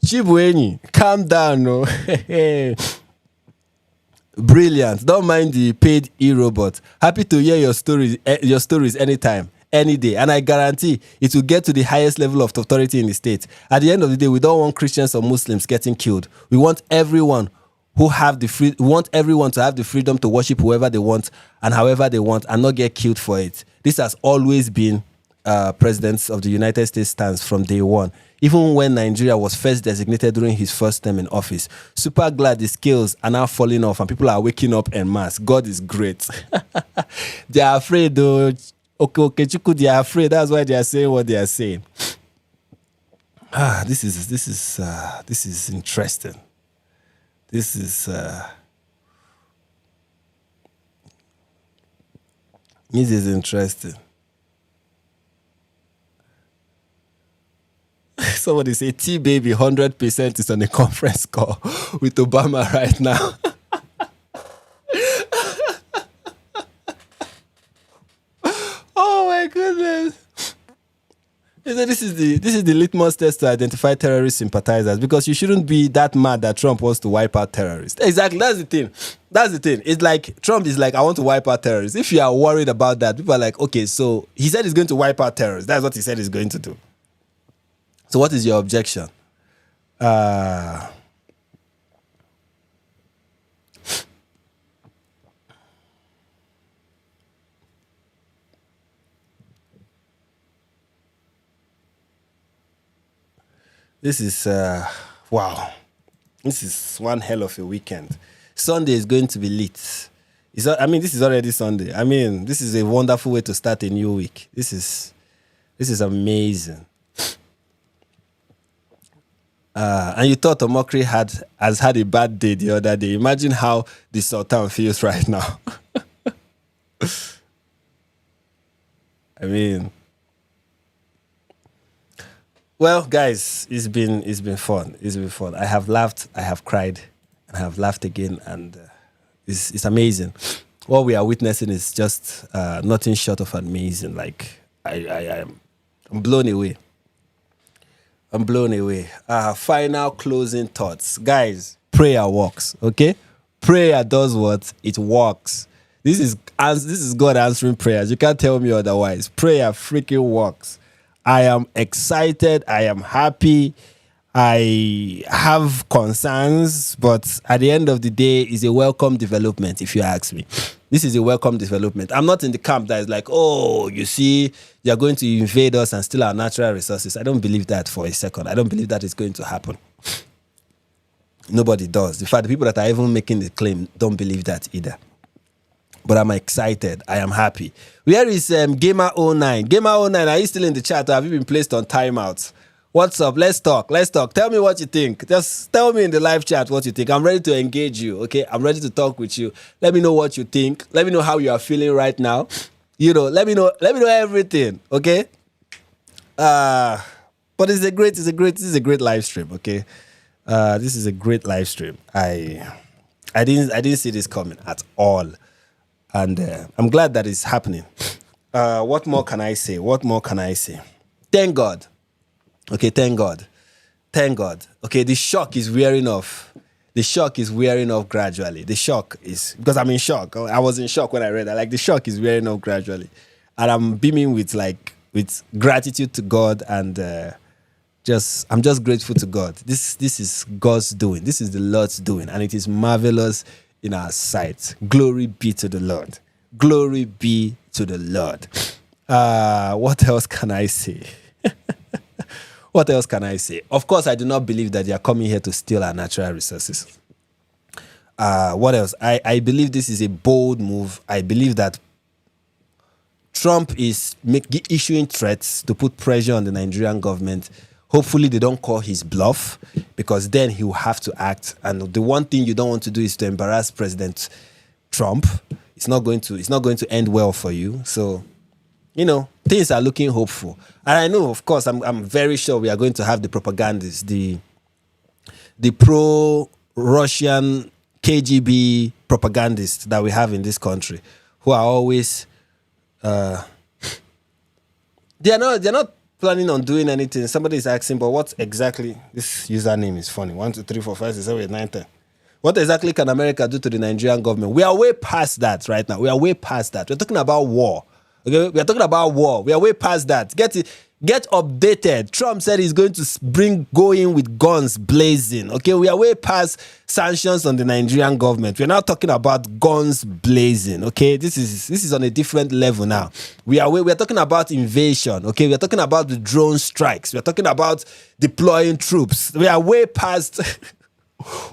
Chibueni, calm down, no. Brilliant. Don't mind the paid e-robot. Happy to hear your stories anytime. Any day, and I guarantee it will get to the highest level of authority in the state. At the end of the day, we don't want Christians or Muslims getting killed. We want everyone to have the freedom to worship whoever they want and however they want, and not get killed for it. This has always been presidents of the United States stance from day one. Even when Nigeria was first designated during his first term in office. Super glad the scales are now falling off and people are waking up en masse. God is great. They are afraid though. Okay, Chiku, they are afraid. That's why they are saying what they are saying. This is interesting. This is interesting. Somebody say T-Baby 100% is on a conference call with Obama right now. Oh my goodness. This is the litmus test to identify terrorist sympathizers, because you shouldn't be that mad that Trump wants to wipe out terrorists. Exactly, that's the thing. It's like Trump is like, I want to wipe out terrorists. If you are worried about that, people are like, okay, so he said he's going to wipe out terrorists. That's what he said he's going to do. So what is your objection? This is, wow. This is one hell of a weekend. Sunday is going to be lit. This is already Sunday. I mean, this is a wonderful way to start a new week. This is amazing. And you thought Omokri has had a bad day the other day. Imagine how the Sultan feels right now. I mean, well, guys, it's been fun. It's been fun. I have laughed, I have cried, and I have laughed again, and it's amazing. What we are witnessing is just nothing short of amazing. Like I'm blown away. I'm blown away. Final closing thoughts. Guys, prayer works, okay? Prayer does what? It works. This is God answering prayers. You can't tell me otherwise. Prayer freaking works. I am excited. I am happy. I have concerns, but at the end of the day, it's a welcome development, if you ask me. This is a welcome development. I'm not in the camp that is like, oh, you see, you're going to invade us and steal our natural resources. I don't believe that for a second. I don't believe that is going to happen. Nobody does. In fact, the people that are even making the claim don't believe that either. But I'm excited. I am happy. Where is Gamer09? Gamer09, are you still in the chat or have you been placed on timeout? What's up? Let's talk. Tell me what you think. Just tell me in the live chat what you think. I'm ready to engage you, okay? I'm ready to talk with you. Let me know what you think. Let me know how you are feeling right now. Let me know everything, okay? But this is a great live stream, okay? This is a great live stream. I didn't see this coming at all. And I'm glad that it's happening. What more can I say? Thank God. Okay, thank God. Okay, the shock is wearing off. Gradually. The shock is, because I'm in shock. I was in shock when I read that. Like, the shock is wearing off gradually. And I'm beaming with gratitude to God, and I'm just grateful to God. This is God's doing. This is the Lord's doing, and it is marvelous in our sight. Glory be to the Lord. Glory be to the Lord. What else can I say? Of course, I do not believe that they are coming here to steal our natural resources. What else? I believe this is a bold move. I believe that Trump is issuing threats to put pressure on the Nigerian government. Hopefully, they don't call his bluff, because then he will have to act. And the one thing you don't want to do is to embarrass President Trump. It's not going to end well for you. So, things are looking hopeful. And I know, of course, I'm very sure we are going to have the propagandists, the pro-Russian KGB propagandists that we have in this country, who are always they're not planning on doing anything. Somebody is asking, but what exactly? This username is funny. 1, 2, 3, 4, 5, 6, 7, 8, 9, 10. What exactly can America do to the Nigerian government? We are way past that right now. We are way past that. We're talking about war. Okay, we are talking about war. We are way past that. Get updated. Trump said he's going to go in with guns blazing. Okay, we are way past sanctions on the Nigerian government. We're now talking about guns blazing. Okay, this is on a different level now. We are talking about invasion. Okay, we are talking about the drone strikes. We are talking about deploying troops. We are way past.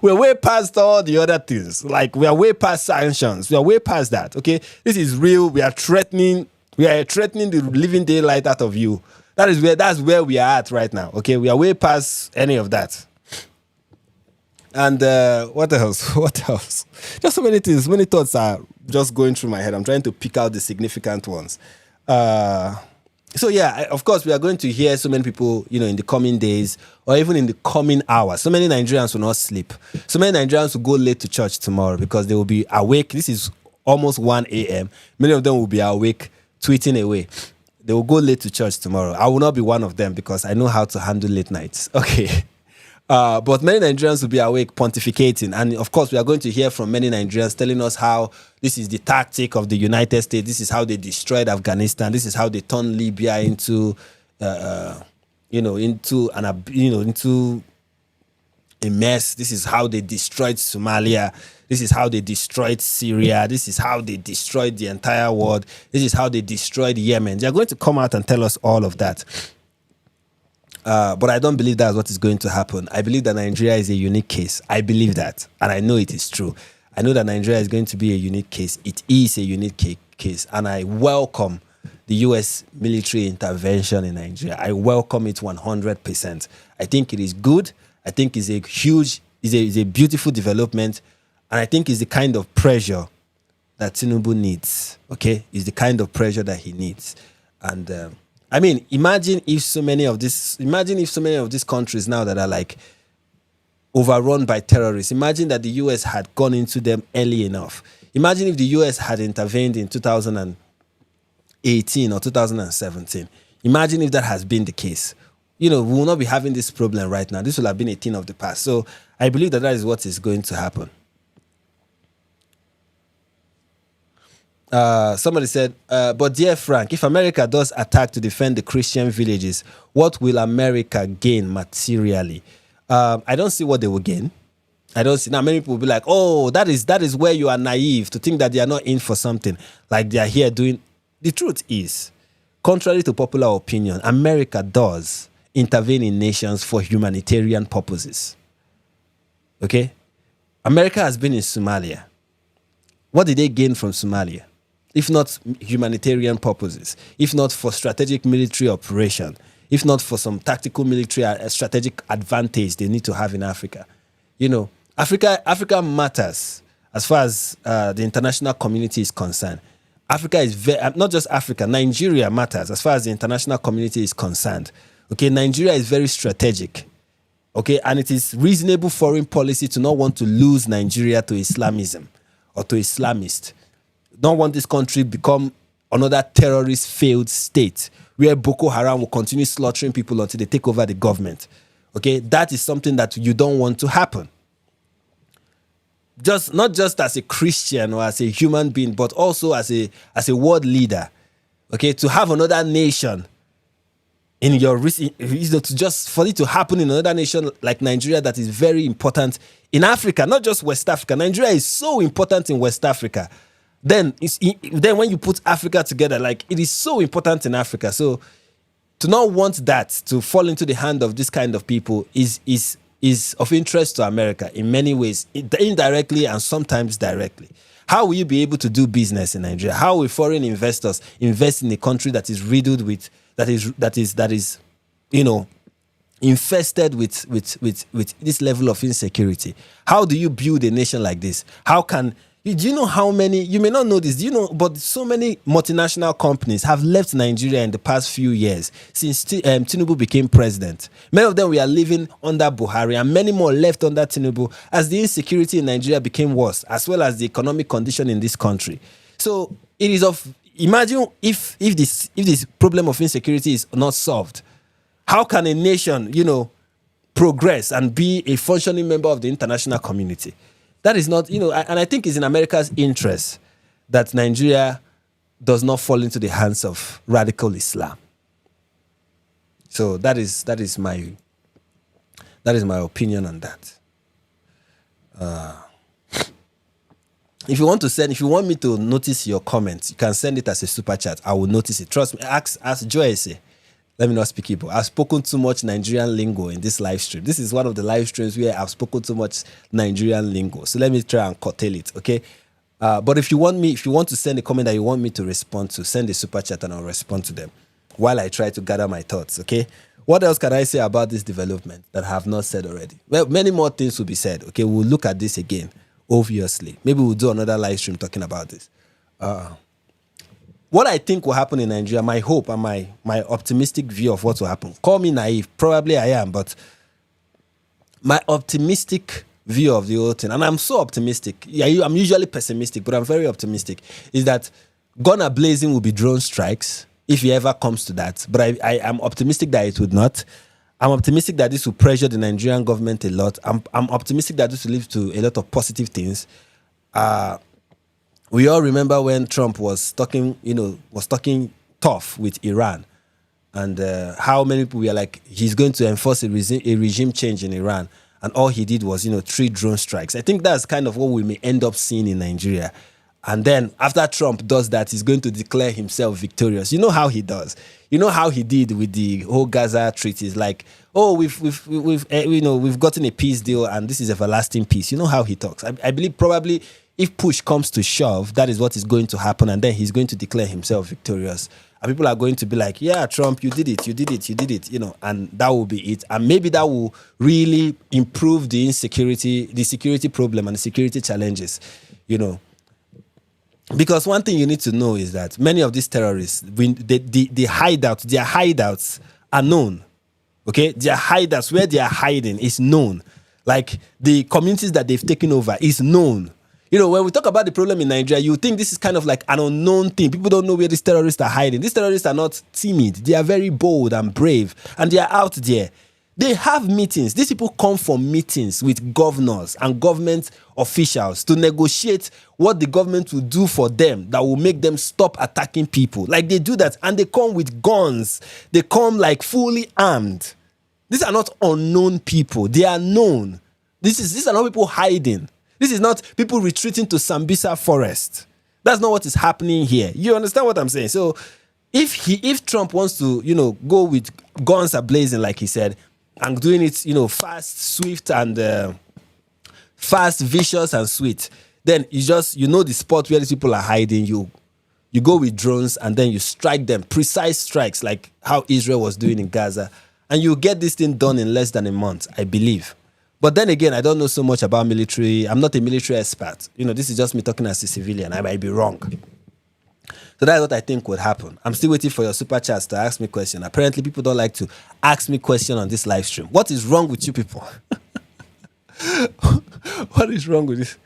We're way past all the other things. Like, we are way past sanctions. We are way past that. Okay, this is real. We are threatening the living daylight out of you. That's where we are at right now. Okay, we are way past any of that. And what else? Just so many things. Many thoughts are just going through my head. I'm trying to pick out the significant ones. So yeah, of course, we are going to hear so many people, in the coming days or even in the coming hours. So many Nigerians will not sleep. So many Nigerians will go late to church tomorrow because they will be awake. This is almost 1 a.m. Many of them will be awake, tweeting away. They will go late to church tomorrow. I will not be one of them because I know how to handle late nights. Okay. But many Nigerians will be awake pontificating. And of course, we are going to hear from many Nigerians telling us how this is the tactic of the United States. This is how they destroyed Afghanistan. This is how they turned Libya into a mess. This is how they destroyed Somalia. This is how they destroyed Syria. This is how they destroyed the entire world. This is how they destroyed Yemen. They are going to come out and tell us all of that. But I don't believe that's what is going to happen. I believe that Nigeria is a unique case. I believe that. And I know it is true. I know that Nigeria is going to be a unique case. It is a unique case, and I welcome the U.S. military intervention in Nigeria. I welcome it 100%. I think it is good. I think it's a beautiful development, and I think it's the kind of pressure that Tinubu needs. Okay, it's the kind of pressure that he needs. And I mean, imagine if so many of these countries now that are like overrun by terrorists. Imagine that the U.S. had gone into them early enough. Imagine if the U.S. had intervened in 2018 or 2017. Imagine if that has been the case. We will not be having this problem right now. This will have been a thing of the past. So I believe that is what is going to happen. Somebody said, but dear Frank, if America does attack to defend the Christian villages, what will America gain materially? I don't see what they will gain. I don't see. Now, many people will be like, oh, that is where you are naive to think that they are not in for something, like they are here doing. The truth is, contrary to popular opinion, America does intervene in nations for humanitarian purposes. Okay? America has been in Somalia. What did they gain from Somalia? If not humanitarian purposes, if not for strategic military operation, if not for some tactical military strategic advantage they need to have in Africa. Africa matters as far as the international community is concerned. Africa is not just Africa, Nigeria matters as far as the international community is concerned. Okay, Nigeria is very strategic. Okay, and it is reasonable foreign policy to not want to lose Nigeria to Islamism or to Islamists. Don't want this country become another terrorist failed state where Boko Haram will continue slaughtering people until they take over the government. Okay, that is something that you don't want to happen. Not just as a Christian or as a human being, but also as a world leader. Okay, to have another nation in your just for it to happen in another nation like Nigeria that is very important in Africa, not just West Africa. Nigeria is so important in West Africa. Then when you put Africa together, like it is so important in Africa. So to not want that to fall into the hand of this kind of people is of interest to America in many ways, indirectly and sometimes directly. How will you be able to do business in Nigeria? How will foreign investors invest in a country that is riddled with that is infested with this level of insecurity? How do you build a nation like this? Do you know how many, you may not know this, but so many multinational companies have left Nigeria in the past few years since Tinubu became president. Many of them were living under Buhari, and many more left under Tinubu as the insecurity in Nigeria became worse, as well as the economic condition in this country. So it is imagine if this problem of insecurity is not solved, how can a nation, progress and be a functioning member of the international community? That is not, and I think it's in America's interest that Nigeria does not fall into the hands of radical Islam. So that is my opinion on that. If you want me to notice your comments, you can send it as a super chat. I will notice it. Trust me. Ask Joy say. Let me not speak Igbo. I've spoken too much Nigerian lingo in this live stream. This is one of the live streams where I've spoken too much Nigerian lingo. So let me try and curtail it, okay? But if you want to send a comment that you want me to respond to, send a super chat and I'll respond to them while I try to gather my thoughts, okay? What else can I say about this development that I have not said already? Well, many more things will be said, okay? We'll look at this again, obviously. Maybe we'll do another live stream talking about this. What I think will happen in Nigeria, my hope and my optimistic view of what will happen. Call me naive, probably I am, but my optimistic view of the whole thing, and I'm so optimistic. Yeah, I'm usually pessimistic, but I'm very optimistic, is that gonna blazing will be drone strikes, if it ever comes to that. But I am optimistic that it would not. I'm optimistic that this will pressure the Nigerian government a lot. I'm optimistic that this will lead to a lot of positive things. We all remember when Trump was talking tough with Iran, and how many people were like, he's going to enforce a regime change in Iran, and all he did was 3 drone strikes. I think that's kind of what we may end up seeing in Nigeria. And then after Trump does that, he's going to declare himself victorious. You know how he does. You know how he did with the whole Gaza treaties. Like, oh, we've gotten a peace deal, and this is everlasting peace. You know how he talks. I believe probably if push comes to shove, that is what is going to happen, and then he's going to declare himself victorious. And people are going to be like, yeah, Trump, you did it, and that will be it. And maybe that will really improve the security problem and the security challenges, Because one thing you need to know is that many of these terrorists, their hideouts are known. Okay? Their hideouts, where they are hiding, is known. Like the communities that they've taken over is known. When we talk about the problem in Nigeria, you think this is kind of like an unknown thing. People don't know where these terrorists are hiding. These terrorists are not timid. They are very bold and brave, and they are out there. They have meetings. These people come for meetings with governors and government officials to negotiate what the government will do for them that will make them stop attacking people. Like they do that, and they come with guns. They come like fully armed. These are not unknown people. They are known. These are not people hiding. This is not people retreating to Sambisa forest. That's not what is happening here. You understand what I'm saying? So if Trump wants to, go with guns ablazing, like he said, and doing it, fast, swift, and fast, vicious, and sweet, then you know the spot where these people are hiding. You go with drones and then you strike them, precise strikes, like how Israel was doing in Gaza, and you get this thing done in less than a month, I believe. But then again, I don't know so much about military. I'm not a military expert. This is just me talking as a civilian. I might be wrong. So that's what I think would happen. I'm still waiting for your super chats to ask me questions. Apparently, people don't like to ask me questions on this live stream. What is wrong with you people? What is wrong with this?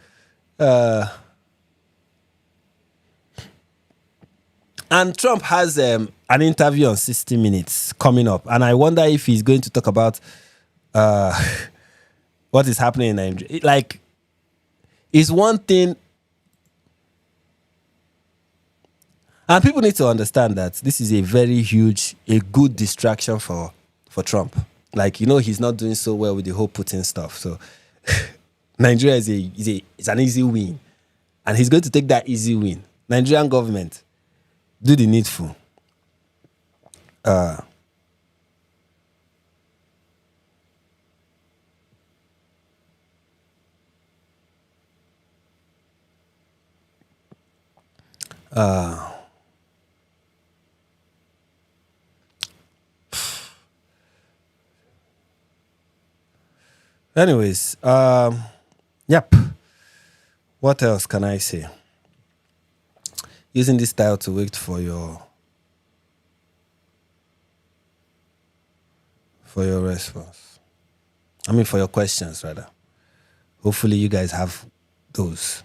And Trump has an interview on 60 Minutes coming up. And I wonder if he's going to talk about what is happening in Nigeria. Like, it's one thing. And people need to understand that this is a very good distraction for Trump. Like, he's not doing so well with the whole Putin stuff. So Nigeria is an easy win. And he's going to take that easy win. Nigerian government, do the needful. Anyways, yep. What else can I say? Using this style to wait for your response. I mean, for your questions, rather. Hopefully you guys have those.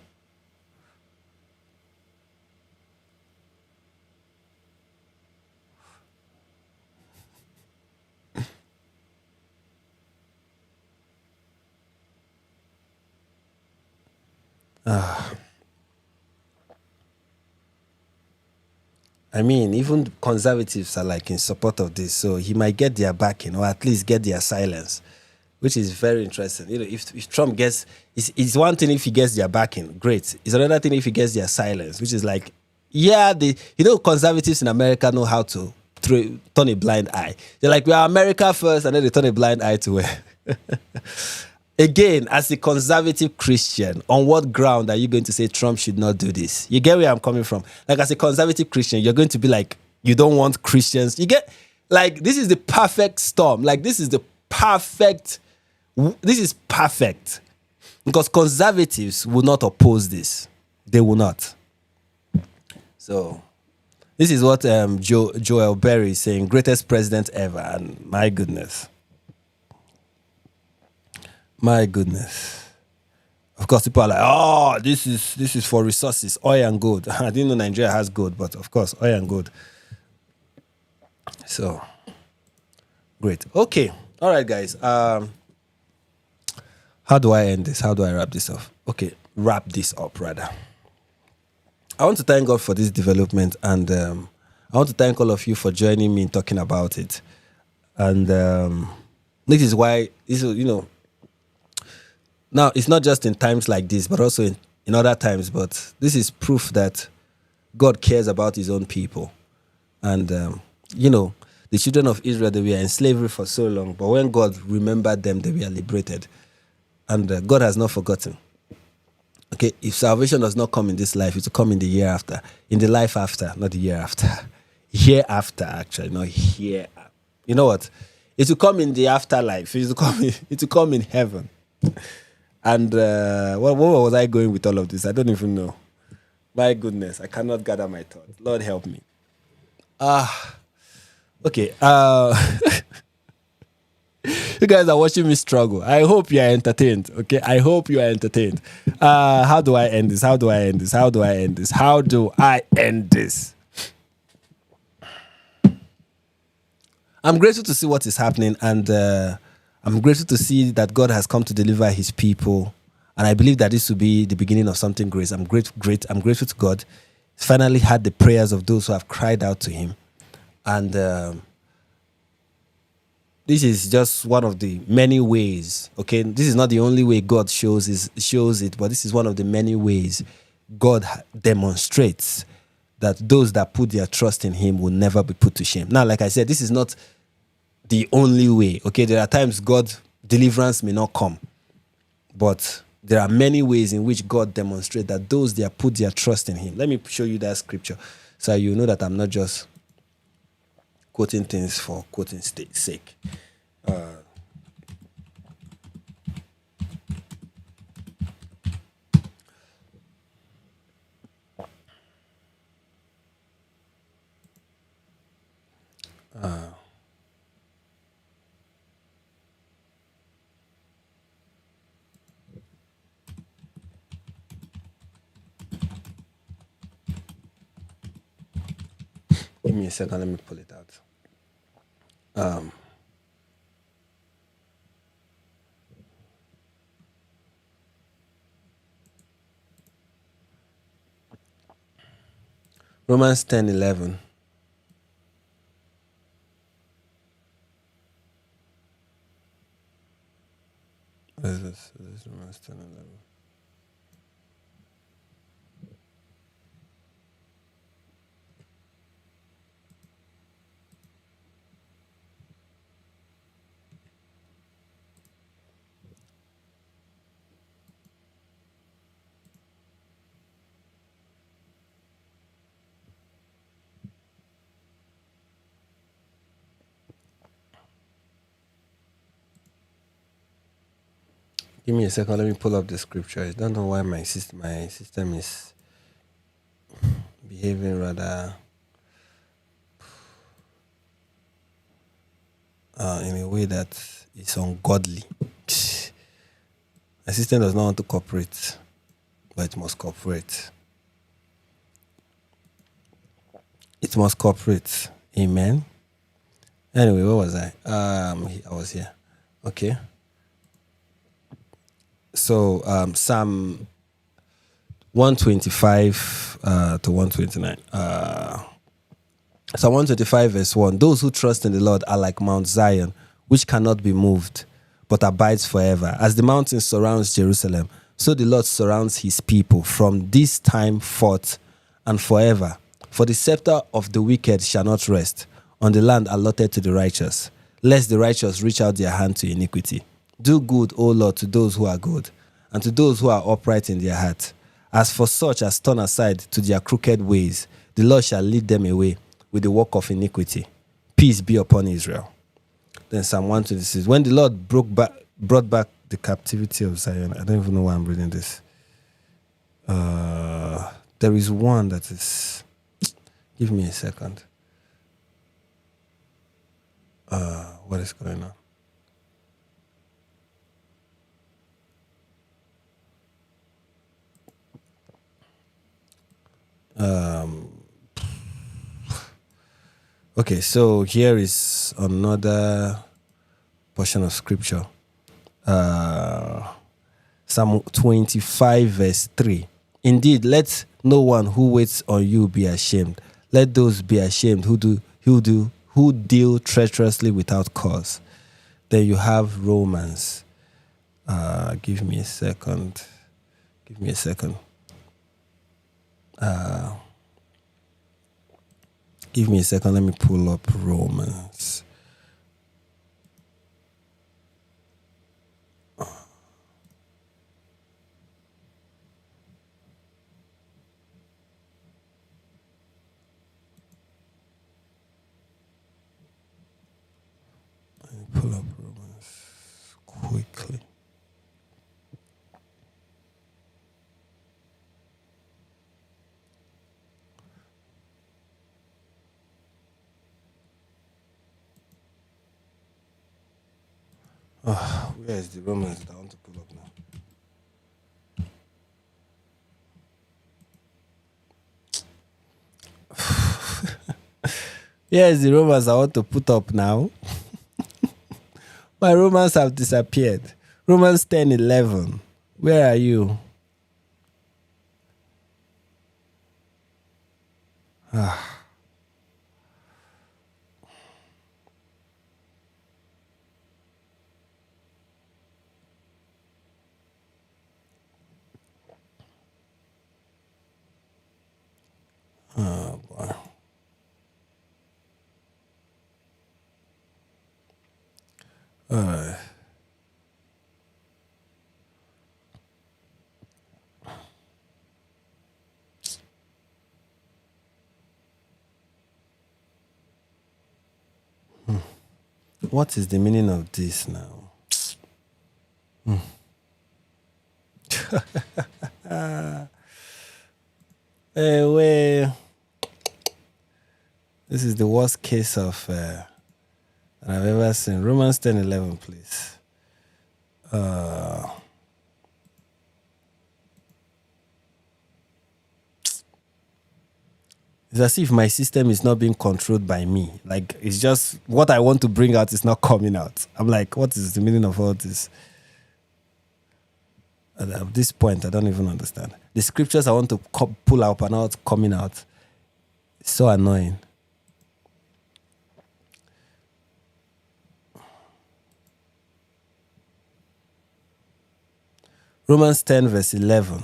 I mean, even conservatives are like in support of this, so he might get their backing or at least get their silence, which is very interesting. If Trump gets, it's one thing if he gets their backing, great. It's another thing if he gets their silence, which is like, yeah, conservatives in America know how to turn a blind eye. They're like, we are America first, and then they turn a blind eye to where. Again, as a conservative Christian, on what ground are you going to say Trump should not do this? You get where I'm coming from? Like, as a conservative Christian, you're going to be like, you don't want Christians. You get, like, this is the perfect storm. Like, this is perfect. Because conservatives will not oppose this. They will not. So, this is what Joel Berry is saying, greatest president ever. And my goodness. My goodness. Of course, people are like, oh, this is for resources, oil and gold. I didn't know Nigeria has gold, but of course, oil and gold. So, great. Okay. All right, guys. How do I end this? How do I wrap this up? Okay, wrap this up, rather. I want to thank God for this development, and I want to thank all of you for joining me in talking about it. And this is why, now, it's not just in times like this, but also in other times. But this is proof that God cares about his own people. And, the children of Israel, they were in slavery for so long. But when God remembered them, they were liberated. And God has not forgotten. Okay. Okay, if salvation does not come in this life, it will come in the year after. In the life after, not the year after. Year after, actually, not here. You know what? It will come in the afterlife. It will come in heaven. And what was I going with all of this? I don't even know. My goodness, I cannot gather my thoughts. Lord help me. Okay. You guys are watching me struggle. I hope you are entertained. Okay, I hope you are entertained. How do I end this? How do I end this? How do I end this? How do I end this? I'm grateful to see what is happening, and I'm grateful to see that God has come to deliver His people, and I believe that this will be the beginning of something great. I'm grateful to God. He's finally heard the prayers of those who have cried out to Him, and this is just one of the many ways. Okay, this is not the only way God shows it, but this is one of the many ways God demonstrates that those that put their trust in Him will never be put to shame. Now, like I said, this is not the only way. Okay, there are times God deliverance may not come, but there are many ways in which God demonstrates that those that put their trust in Him. Let me show you that scripture so you know that I'm not just quoting things for quoting sake. Give me a second, let me pull it out. Romans 10:11. What is this? Is this Romans 10:11? Give me a second. Let me pull up the scripture. I don't know why my system is behaving rather in a way that is ungodly. My system does not want to cooperate, but it must cooperate. It must cooperate. Amen. Anyway, where was I? I was here. Okay. So Psalm 125 to 129. Psalm 125 verse 1. Those who trust in the Lord are like Mount Zion, which cannot be moved, but abides forever. As the mountain surrounds Jerusalem, so the Lord surrounds His people from this time forth and forever. For the scepter of the wicked shall not rest on the land allotted to the righteous, lest the righteous reach out their hand to iniquity. Do good, O Lord, to those who are good, and to those who are upright in their heart. As for such as turn aside to their crooked ways, the Lord shall lead them away with the work of iniquity. Peace be upon Israel. Then Psalm 126. When the Lord brought back the captivity of Zion. I don't even know why I'm reading this. There is one that is... Give me a second. What is going on? Okay, so here is another portion of scripture. Psalm 25 verse 3. Indeed, let no one who waits on you be ashamed. Let those be ashamed who deal treacherously without cause. Then you have Romans. Give me a second. Give me a second. Let me pull up Romans. pull up Romans quickly. Oh, where is the Romans that I want to pull up now? Here is the Romans I want to put up now. My Romans have disappeared. Romans 10:11. Where are you? Oh, boy. What is the meaning of this now? Well, this is the worst case of that I've ever seen. Romans 10:11, please. It's as if my system is not being controlled by me. Like, it's just what I want to bring out is not coming out. I'm like, what is the meaning of all this? At this point, I don't even understand. The scriptures I want to pull up are not coming out. It's so annoying. Romans 10 verse 11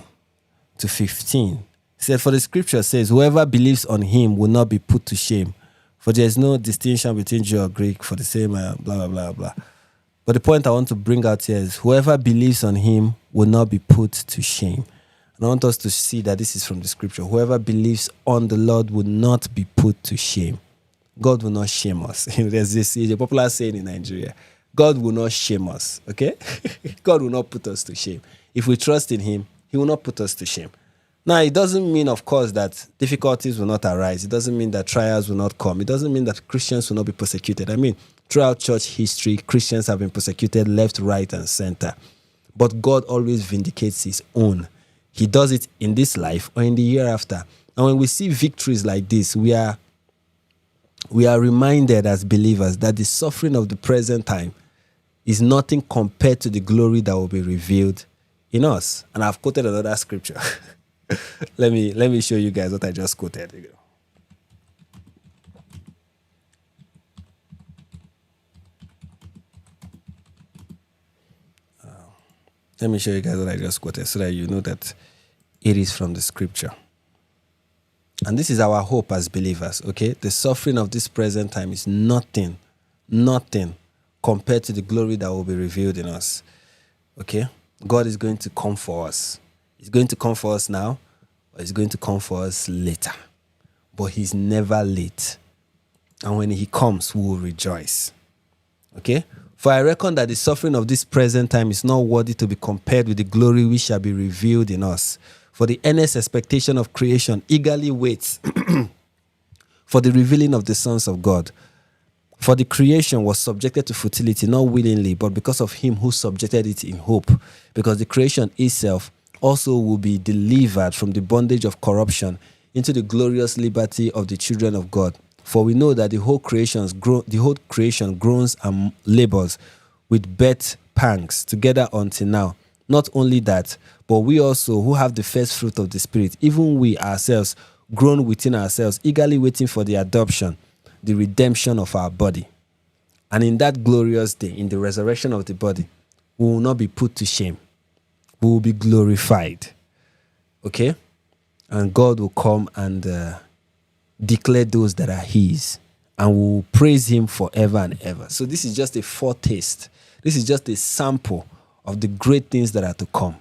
to 15. It said, for the scripture says, whoever believes on him will not be put to shame. For there is no distinction between Jew or Greek for the same blah, blah, blah, blah. But the point I want to bring out here is whoever believes on him will not be put to shame. And I want us to see that this is from the scripture. Whoever believes on the Lord will not be put to shame. God will not shame us. There's this a popular saying in Nigeria. God will not shame us, okay? God will not put us to shame. If we trust in him, he will not put us to shame. Now, it doesn't mean, of course, that difficulties will not arise. It doesn't mean that trials will not come. It doesn't mean that Christians will not be persecuted. I mean, throughout church history, Christians have been persecuted left, right, and center. But God always vindicates his own. He does it in this life or in the year after. And when we see victories like this, we are reminded as believers that the suffering of the present time is nothing compared to the glory that will be revealed in us. And I've quoted another scripture. Let me show you guys what I just quoted. Here you go. Let me show you guys what I just quoted so that you know that it is from the scripture. And this is our hope as believers, okay? The suffering of this present time is nothing compared to the glory that will be revealed in us, okay? God is going to come for us. He's going to come for us now, or he's going to come for us later. But he's never late. And when he comes, we will rejoice. Okay? For I reckon that the suffering of this present time is not worthy to be compared with the glory which shall be revealed in us. For the earnest expectation of creation eagerly waits for the revealing of the sons of God. For the creation was subjected to futility, not willingly, but because of him who subjected it in hope. Because the creation itself also will be delivered from the bondage of corruption into the glorious liberty of the children of God. For we know that the whole creation groans and labors with birth pangs together until now. Not only that, but we also who have the first fruit of the Spirit, even we ourselves, groan within ourselves, eagerly waiting for the adoption, the redemption of our body. And in that glorious day, in the resurrection of the body, we will not be put to shame. We will be glorified. Okay? And God will come and declare those that are his. And we will praise him forever and ever. So this is just a foretaste. This is just a sample of the great things that are to come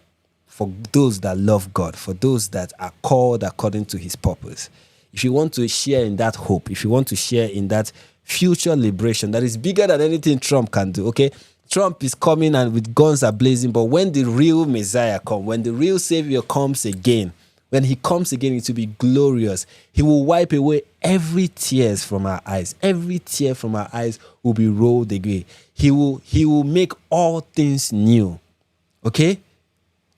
for those that love God, for those that are called according to his purpose. if you want to share in that hope, if you want to share in that future liberation that is bigger than anything Trump can do, okay? Trump is coming and with guns are blazing, but when the real Messiah comes, when the real Savior comes again, when he comes again, it will be glorious. He will wipe away every tears from our eyes. Every tear from our eyes will be rolled away. He will make all things new. Okay?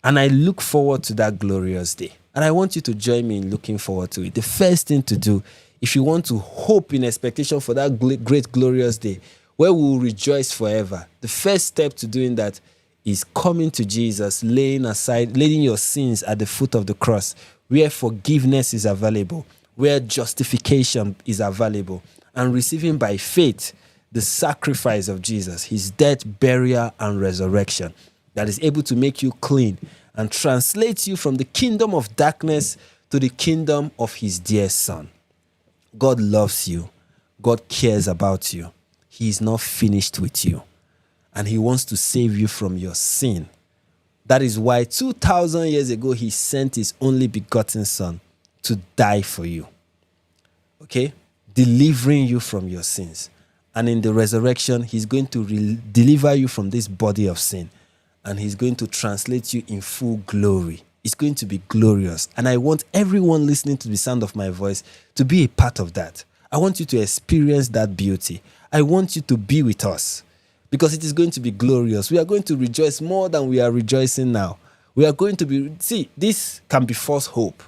And I look forward to that glorious day. And I want you to join me in looking forward to it. The first thing to do, if you want to hope in expectation for that great glorious day, where we will rejoice forever, the first step to doing that is coming to Jesus, laying your sins at the foot of the cross, where forgiveness is available, where justification is available, and receiving by faith the sacrifice of Jesus, his death, burial, and resurrection, that is able to make you clean and translate you from the kingdom of darkness to the kingdom of his dear Son. God loves you. God cares about you. He is not finished with you. And he wants to save you from your sin. That is why 2,000 years ago, he sent his only begotten Son to die for you. Okay? Delivering you from your sins. And in the resurrection, he's going to deliver you from this body of sin. And he's going to translate you in full glory. It's going to be glorious. And I want everyone listening to the sound of my voice to be a part of that. I want you to experience that beauty. I want you to be with us. Because it is going to be glorious. We are going to rejoice more than we are rejoicing now. We are going to be... See, this can be false hope.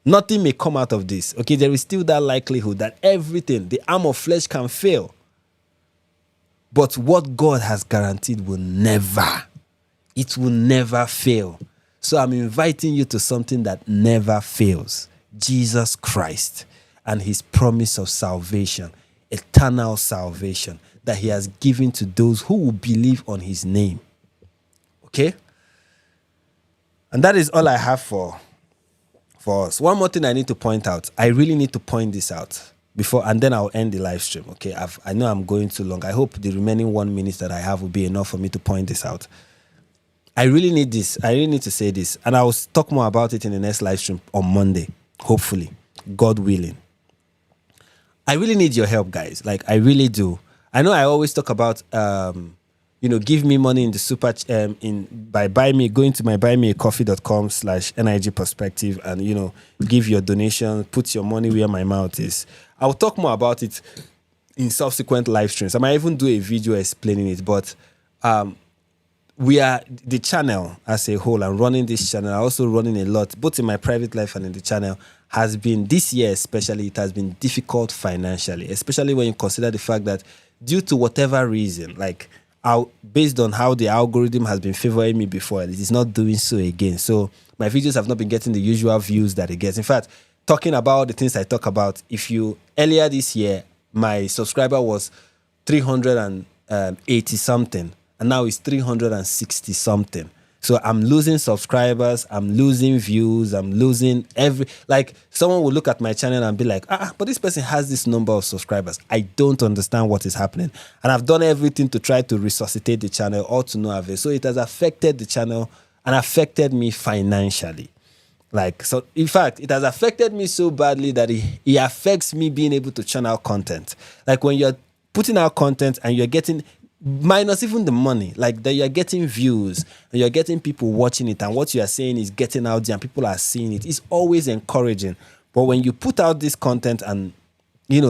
Nothing may come out of this. Okay, there is still that likelihood that everything, the arm of flesh can fail. But what God has guaranteed will never. It will never fail. So I'm inviting you to something that never fails. Jesus Christ and his promise of salvation. Eternal salvation that he has given to those who will believe on his name. Okay? And that is all I have for us. One more thing I need to point out. I really need to point this out before, and then I'll end the live stream. Okay? I know I'm going too long. I hope the remaining 1 minute that I have will be enough for me to point this out. I really need this. I really need to say this. And I will talk more about it in the next live stream on Monday. Hopefully. God willing. I really need your help, guys. Like, I really do. I know I always talk about, give me money in the super, by going to my buymeacoffee.com/NIG perspective and, give your donation, put your money where my mouth is. I'll talk more about it in subsequent live streams. I might even do a video explaining it, but we are the channel as a whole. I'm running this channel. I'm also running a lot, both in my private life and in the channel. Has been, this year especially, it has been difficult financially, especially when you consider the fact that due to whatever reason, like based on how the algorithm has been favoring me before, it is not doing so again. So my videos have not been getting the usual views that it gets. In fact, talking about the things I talk about, earlier this year, my subscriber was 380 something, and now it's 360 something. So I'm losing subscribers, I'm losing views, I'm losing someone will look at my channel and be like, but this person has this number of subscribers. I don't understand what is happening. And I've done everything to try to resuscitate the channel, all to no avail. So it has affected the channel and affected me financially. So in fact, it has affected me so badly that it affects me being able to churn out content. Like when you're putting out content and you're getting... minus even the money, like that you're getting views and you're getting people watching it, and what you are saying is getting out there and people are seeing it. It's always encouraging. But when you put out this content and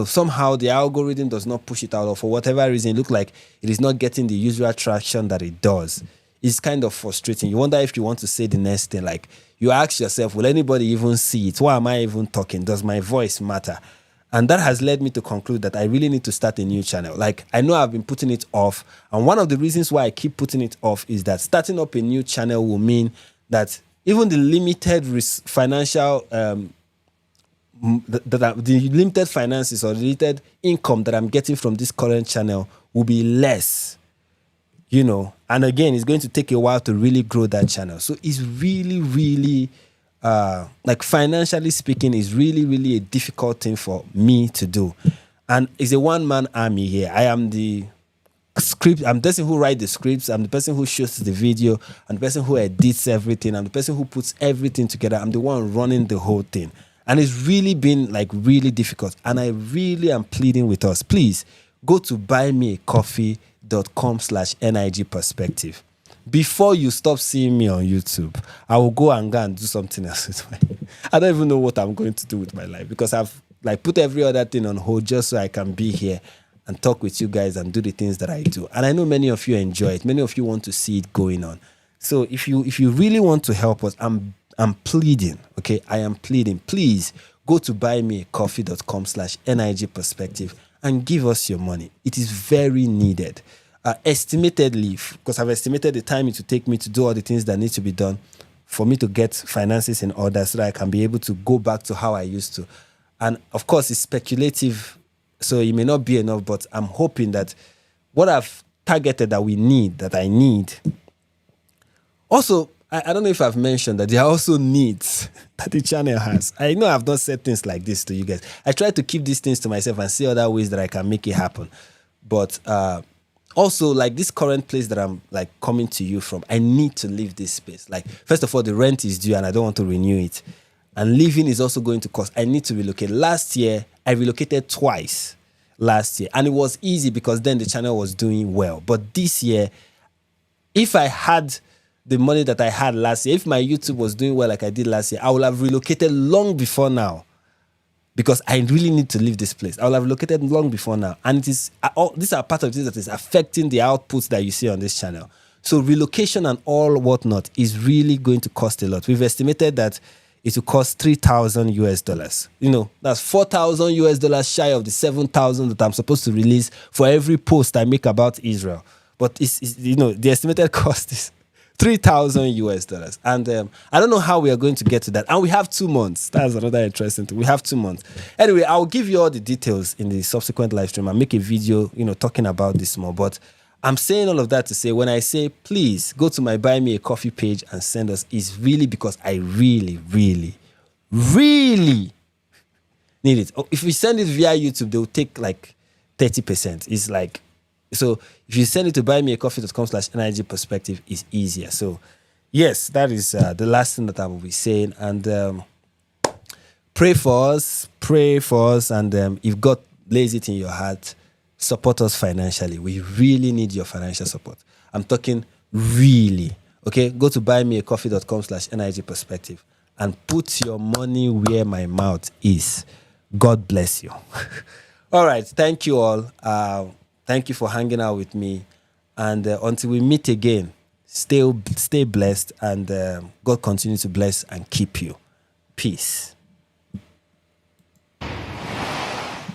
somehow the algorithm does not push it out, or for whatever reason it looks like it is not getting the usual traction that it does, it's kind of frustrating. You wonder if you want to say the next thing. Like, you ask yourself, will anybody even see it? Why am I even talking? Does my voice matter? And that has led me to conclude that I really need to start a new channel. Like, I know I've been putting it off. And one of the reasons why I keep putting it off is that starting up a new channel will mean that even the limited financial, the limited finances or limited income that I'm getting from this current channel will be less, And again, it's going to take a while to really grow that channel. So it's really, really... financially speaking, is really, really a difficult thing for me to do. And it's a one-man army here. I am the script. I'm the person who writes the scripts. I'm the person who shoots the video. I'm the person who edits everything. I'm the person who puts everything together. I'm the one running the whole thing. And it's really been like really difficult. And I really am pleading with us. Please go to buymeacoffee.com/NIG perspective. Before you stop seeing me on YouTube, I will go and do something else with my I don't even know what I'm going to do with my life, because I've like put every other thing on hold just so I can be here and talk with you guys and do the things that I do. And I know many of you enjoy it. Many of you want to see it going on. So if you really want to help us, I'm pleading, okay? I am pleading. Please go to buymeacoffee.com/NIG perspective and give us your money. It is very needed. Estimatedly, because I've estimated the time it will take me to do all the things that need to be done for me to get finances in order so that I can be able to go back to how I used to. And of course, it's speculative, so it may not be enough, but I'm hoping that what I've targeted that I need. Also, I don't know if I've mentioned that there are also needs that the channel has. I know I've not said things like this to you guys. I try to keep these things to myself and see other ways that I can make it happen. But also, like this current place that I'm like coming to you from, I need to leave this space. Like, first of all, the rent is due and I don't want to renew it. And living is also going to cost. I need to relocate. Last year, I relocated twice last year. And it was easy because then the channel was doing well. But this year, if I had the money that I had last year, if my YouTube was doing well like I did last year, I would have relocated long before now. Because I really need to leave this place. I will have relocated long before now. And it is these are part of things that is affecting the outputs that you see on this channel. So relocation and all whatnot is really going to cost a lot. We've estimated that it will cost $3,000. You know, that's $4,000 shy of the 7,000 that I'm supposed to release for every post I make about Israel. But it's you know, the estimated cost is $3,000. And I don't know how we are going to get to that. And we have 2 months. That's another interesting thing. We have 2 months. Anyway, I'll give you all the details in the subsequent live stream. I'll make a video, you know, talking about this more. But I'm saying all of that to say, when I say, please go to my Buy Me a Coffee page and send us, is really because I really, really, really need it. If we send it via YouTube, they'll take like 30%. It's like, so if you send it to buymeacoffee.com/NIG perspective, is easier. So yes, that is the last thing that I will be saying. And pray for us. And if God lays it in your heart, support us financially. We really need your financial support. I'm talking really. Okay, go to buymeacoffee.com/NIG perspective and put your money where my mouth is. God bless you. All right, thank you all. Thank you for hanging out with me. And until we meet again, stay blessed, and God continue to bless and keep you. Peace.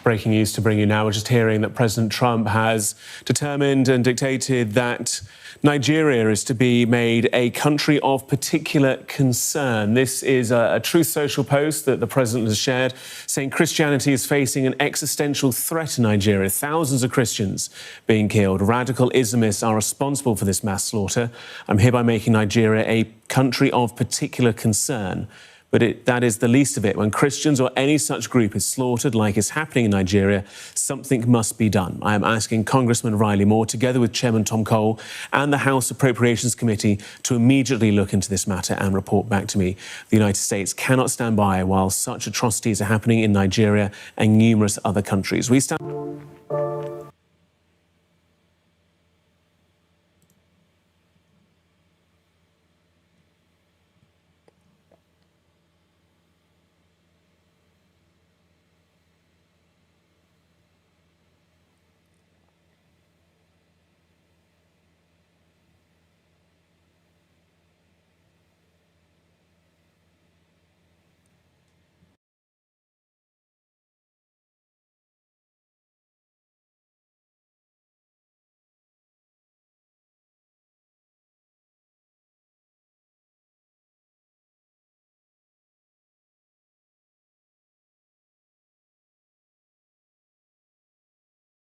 Breaking news to bring you now. We're just hearing that President Trump has determined and dictated that Nigeria is to be made a country of particular concern. This is a Truth Social post that the president has shared, saying Christianity is facing an existential threat in Nigeria. Thousands of Christians being killed. Radical Islamists are responsible for this mass slaughter. I'm hereby making Nigeria a country of particular concern. But that is the least of it. When Christians or any such group is slaughtered like is happening in Nigeria, something must be done. I am asking Congressman Riley Moore, together with Chairman Tom Cole and the House Appropriations Committee, to immediately look into this matter and report back to me. The United States cannot stand by while such atrocities are happening in Nigeria and numerous other countries. We stand...